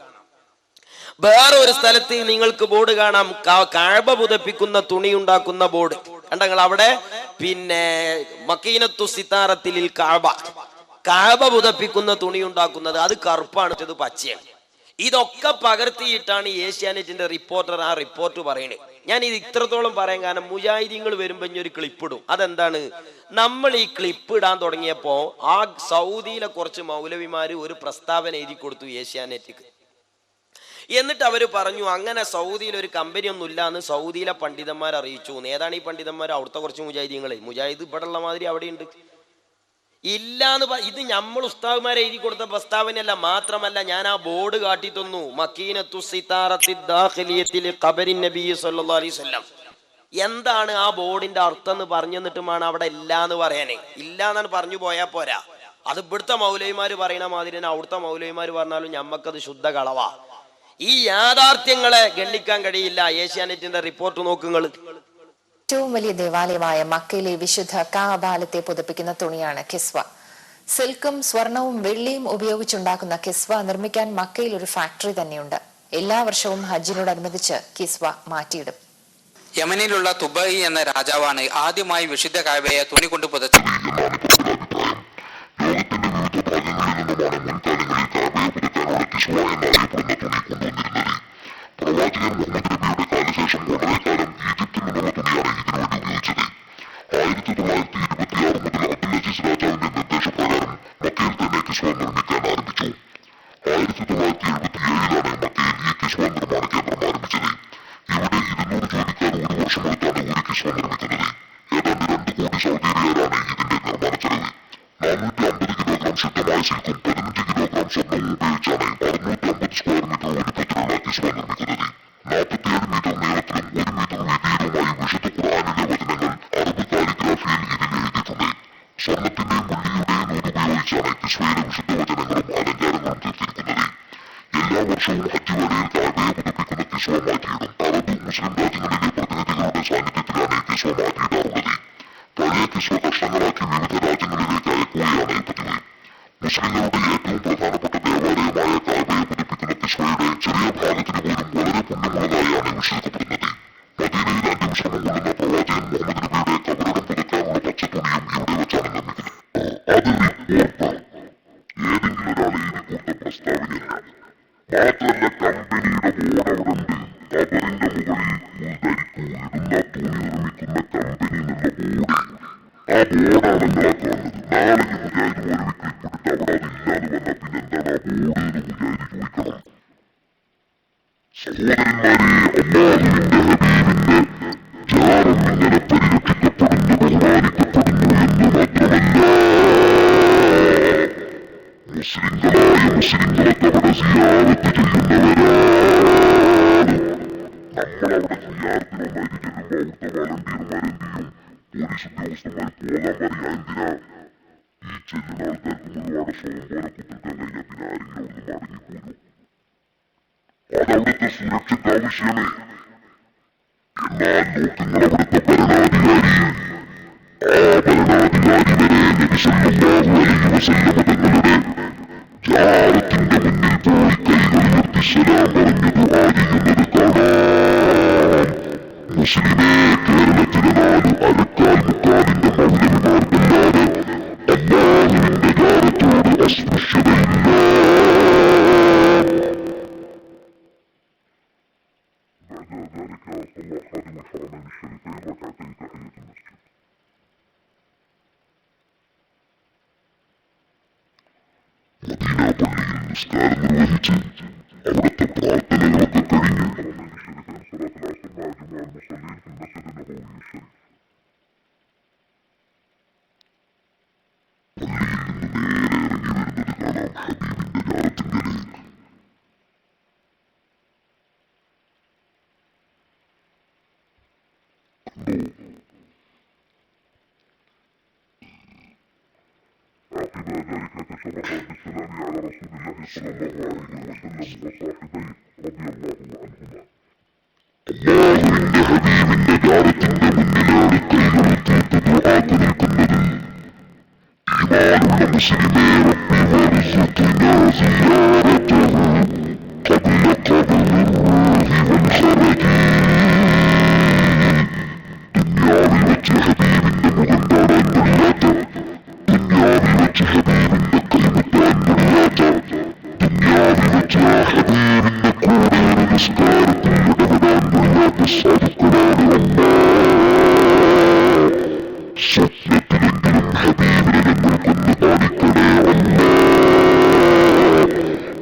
വേറെ ഒരു സ്ഥലത്ത് നിങ്ങൾക്ക് ബോർഡ് കാണാം, കഅബ പുതപ്പിക്കുന്ന തുണി ഉണ്ടാക്കുന്ന ബോർഡ് കണ്ടങ്ങൾ. അവിടെ പിന്നെ മക്കീനത്തു സിത്താറത്തിൽ കഅബ പുതപ്പിക്കുന്ന തുണി ഉണ്ടാക്കുന്നത് അത് കറുപ്പാണ്, ഇത് പച്ചയാണ്. ഇതൊക്കെ പകർത്തിയിട്ടാണ് ഏഷ്യാനെറ്റിന്റെ റിപ്പോർട്ടർ ആ റിപ്പോർട്ട് പറയുന്നത്. ഞാൻ ഇത് ഇത്രത്തോളം പറയാൻ കാരണം, മുജാഹിദീങ്ങൾ വരുമ്പോ ഒരു ക്ലിപ്പിടും. അതെന്താണ്? നമ്മൾ ഈ ക്ലിപ്പ് ഇടാൻ തുടങ്ങിയപ്പോ ആ സൗദിയിലെ കുറച്ച് മൗലവിമാര് ഒരു പ്രസ്താവന എഴുതി കൊടുത്തു ഏഷ്യാനെറ്റിക്ക്. എന്നിട്ട് അവർ പറഞ്ഞു അങ്ങനെ സൗദിയിൽ ഒരു കമ്പനി ഒന്നും ഇല്ല എന്ന് സൗദിയിലെ പണ്ഡിതന്മാർ അറിയിച്ചു. ഏതാണ് ഈ പണ്ഡിതന്മാർ? അവിടുത്തെ കുറച്ച് മുജാഹിദീങ്ങളെ. മുജാഹിദ് ഇവിടെ ഉള്ള മാതിരി അവിടെയുണ്ട്. ഇല്ലാന്ന് ഇത് നമ്മൾ ഉസ്താദ്മാരെ എഴുതി കൊടുത്ത പ്രസ്താവനയല്ല. മാത്രമല്ല ഞാൻ ആ ബോർഡ് കാട്ടി തന്നു. മക്കീനത്തു സിതാറത്തി ദാഖിലിയത്തിൽ ഖബറിൻ നബി സല്ലല്ലാഹു അലൈഹി വസല്ലം. എന്താണ് ആ ബോർഡിന്റെ അർത്ഥം എന്ന് പറഞ്ഞു തന്നിട്ടുമാണ് അവിടെ ഇല്ലാന്ന് പറയാനേ. ഇല്ലാന്നാണ് പറഞ്ഞു പോയാൽ പോരാ. അത് ഇവിടുത്തെ മൗലവിമാര് പറയണ മാതിരി തന്നെ അവിടുത്തെ മൗലവിമാര് പറഞ്ഞാലും ഞമ്മക്കത് ശുദ്ധ കളവാ. ഈ യാഥാർത്ഥ്യങ്ങളെ ഗണ്ണിക്കാൻ കഴിയില്ല. ഏഷ്യാനെറ്റിന്റെ റിപ്പോർട്ട് നോക്കുങ്ങൾ. ഏറ്റവും വലിയ ദേവാലയമായ മക്കയിലെ വിശുദ്ധ കാബാലത്തെ പുതപ്പിക്കുന്ന തുണിയാണ് കിസ്വ. സിൽക്കും സ്വർണവും വെള്ളിയും ഉപയോഗിച്ചുണ്ടാക്കുന്ന കിസ്വ നിർമ്മിക്കാൻ മക്കയിൽ ഒരു ഫാക്ടറി തന്നെയുണ്ട്. എല്ലാ വർഷവും ഹജ്ജിനോടനുബന്ധിച്ച് കിസ്വ മാറ്റിയിടും. യമനിലുള്ള തുബൈ എന്ന രാജാവാണ് ആദ്യമായി വിശുദ്ധ കാബയെ തുണി കൊണ്ട് പുതച്ചത്.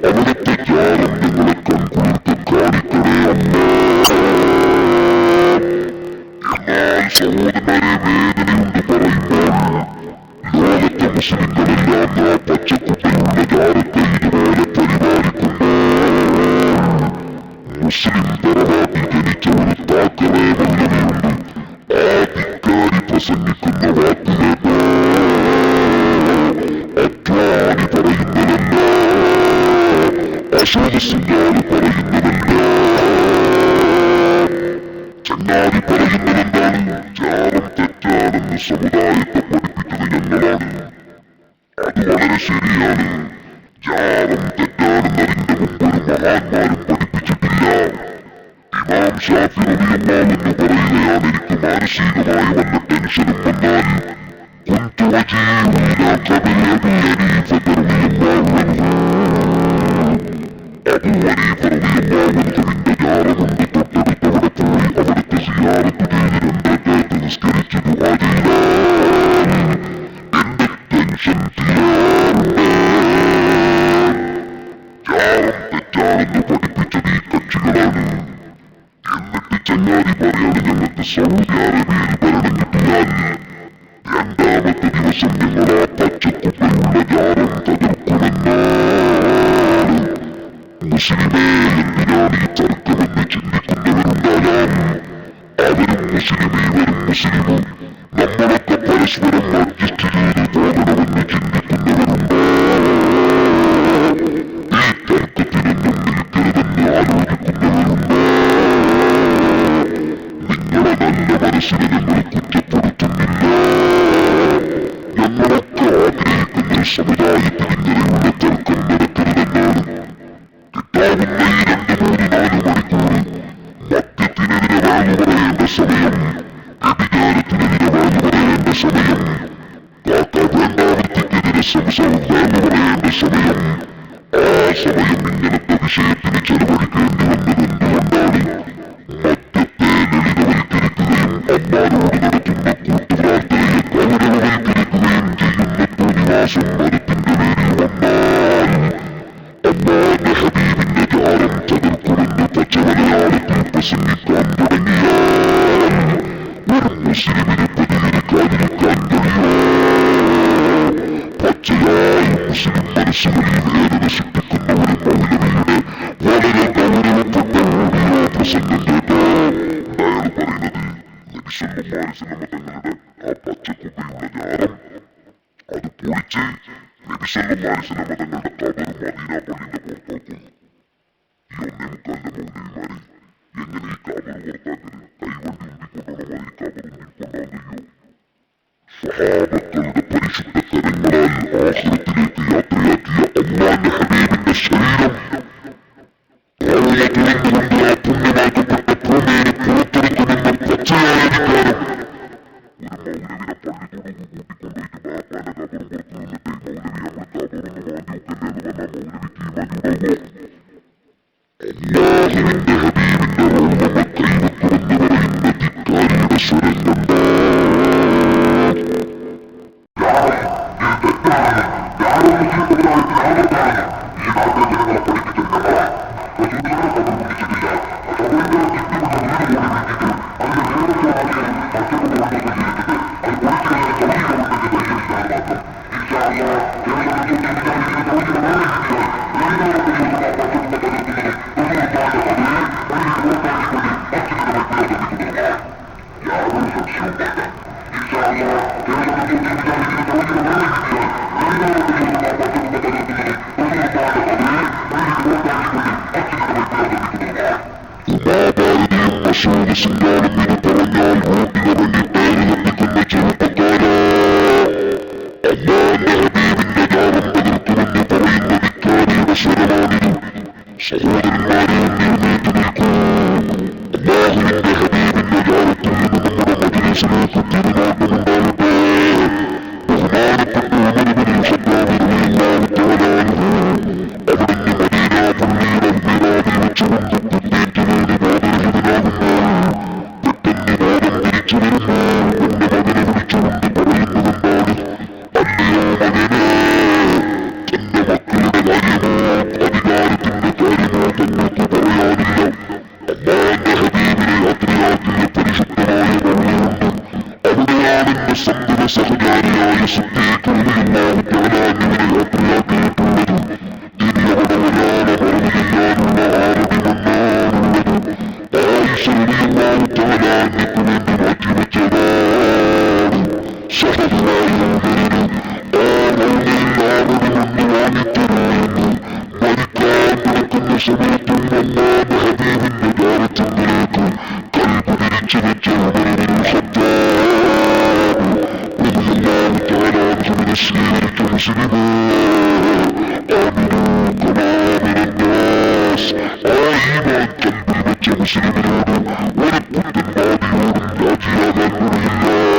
അവിടുത്തെ ജ്ഞാനം നിങ്ങളെ കൺകുളിർത്ത സന്തുല സഹചാരിയായ സിദ്ദീഖ് റളിയല്ലാഹു തആല യാത്രയാക്കിയിട്ടുള്ളത്. ഇനി അവിടെ ഒരാളെ മറവിലില്ലാനുള്ള ആരതി വന്നാറുള്ളത് ആയിഷ റളിയല്ലാഹു തആല അൻഹയ്ക്ക് വേണ്ടി മാറ്റിവെച്ചതാണ്. സഹദായ ഉമറിന് ആ റൗളയിൽ ആരതി വന്ന് വാങ്ങിത്തരൂ എന്ന് മരിക്കാൻ കിടക്കുന്ന സമയത്തും അല്ലാഹുവിന്റെ ഹബീബിന്റെ ദാരത്തിലേക്ക് കൽബ് തിരിച്ചു വെച്ച ഉമറുൽ ഖത്താബ് റളിയല്ലാഹു തആല അൻഹുവിനെ സ്വീകരിച്ച മുസ്ലിമേ, ആമിനൂ കമാ ആമിനന്നാസ്. ആ ഈമാൻ കൽബിൽ വെച്ച മുസ്ലിമിനോട് ഒരു പുത്തൻ വാദിയോടും രാജിയാകാൻ കഴിയില്ല.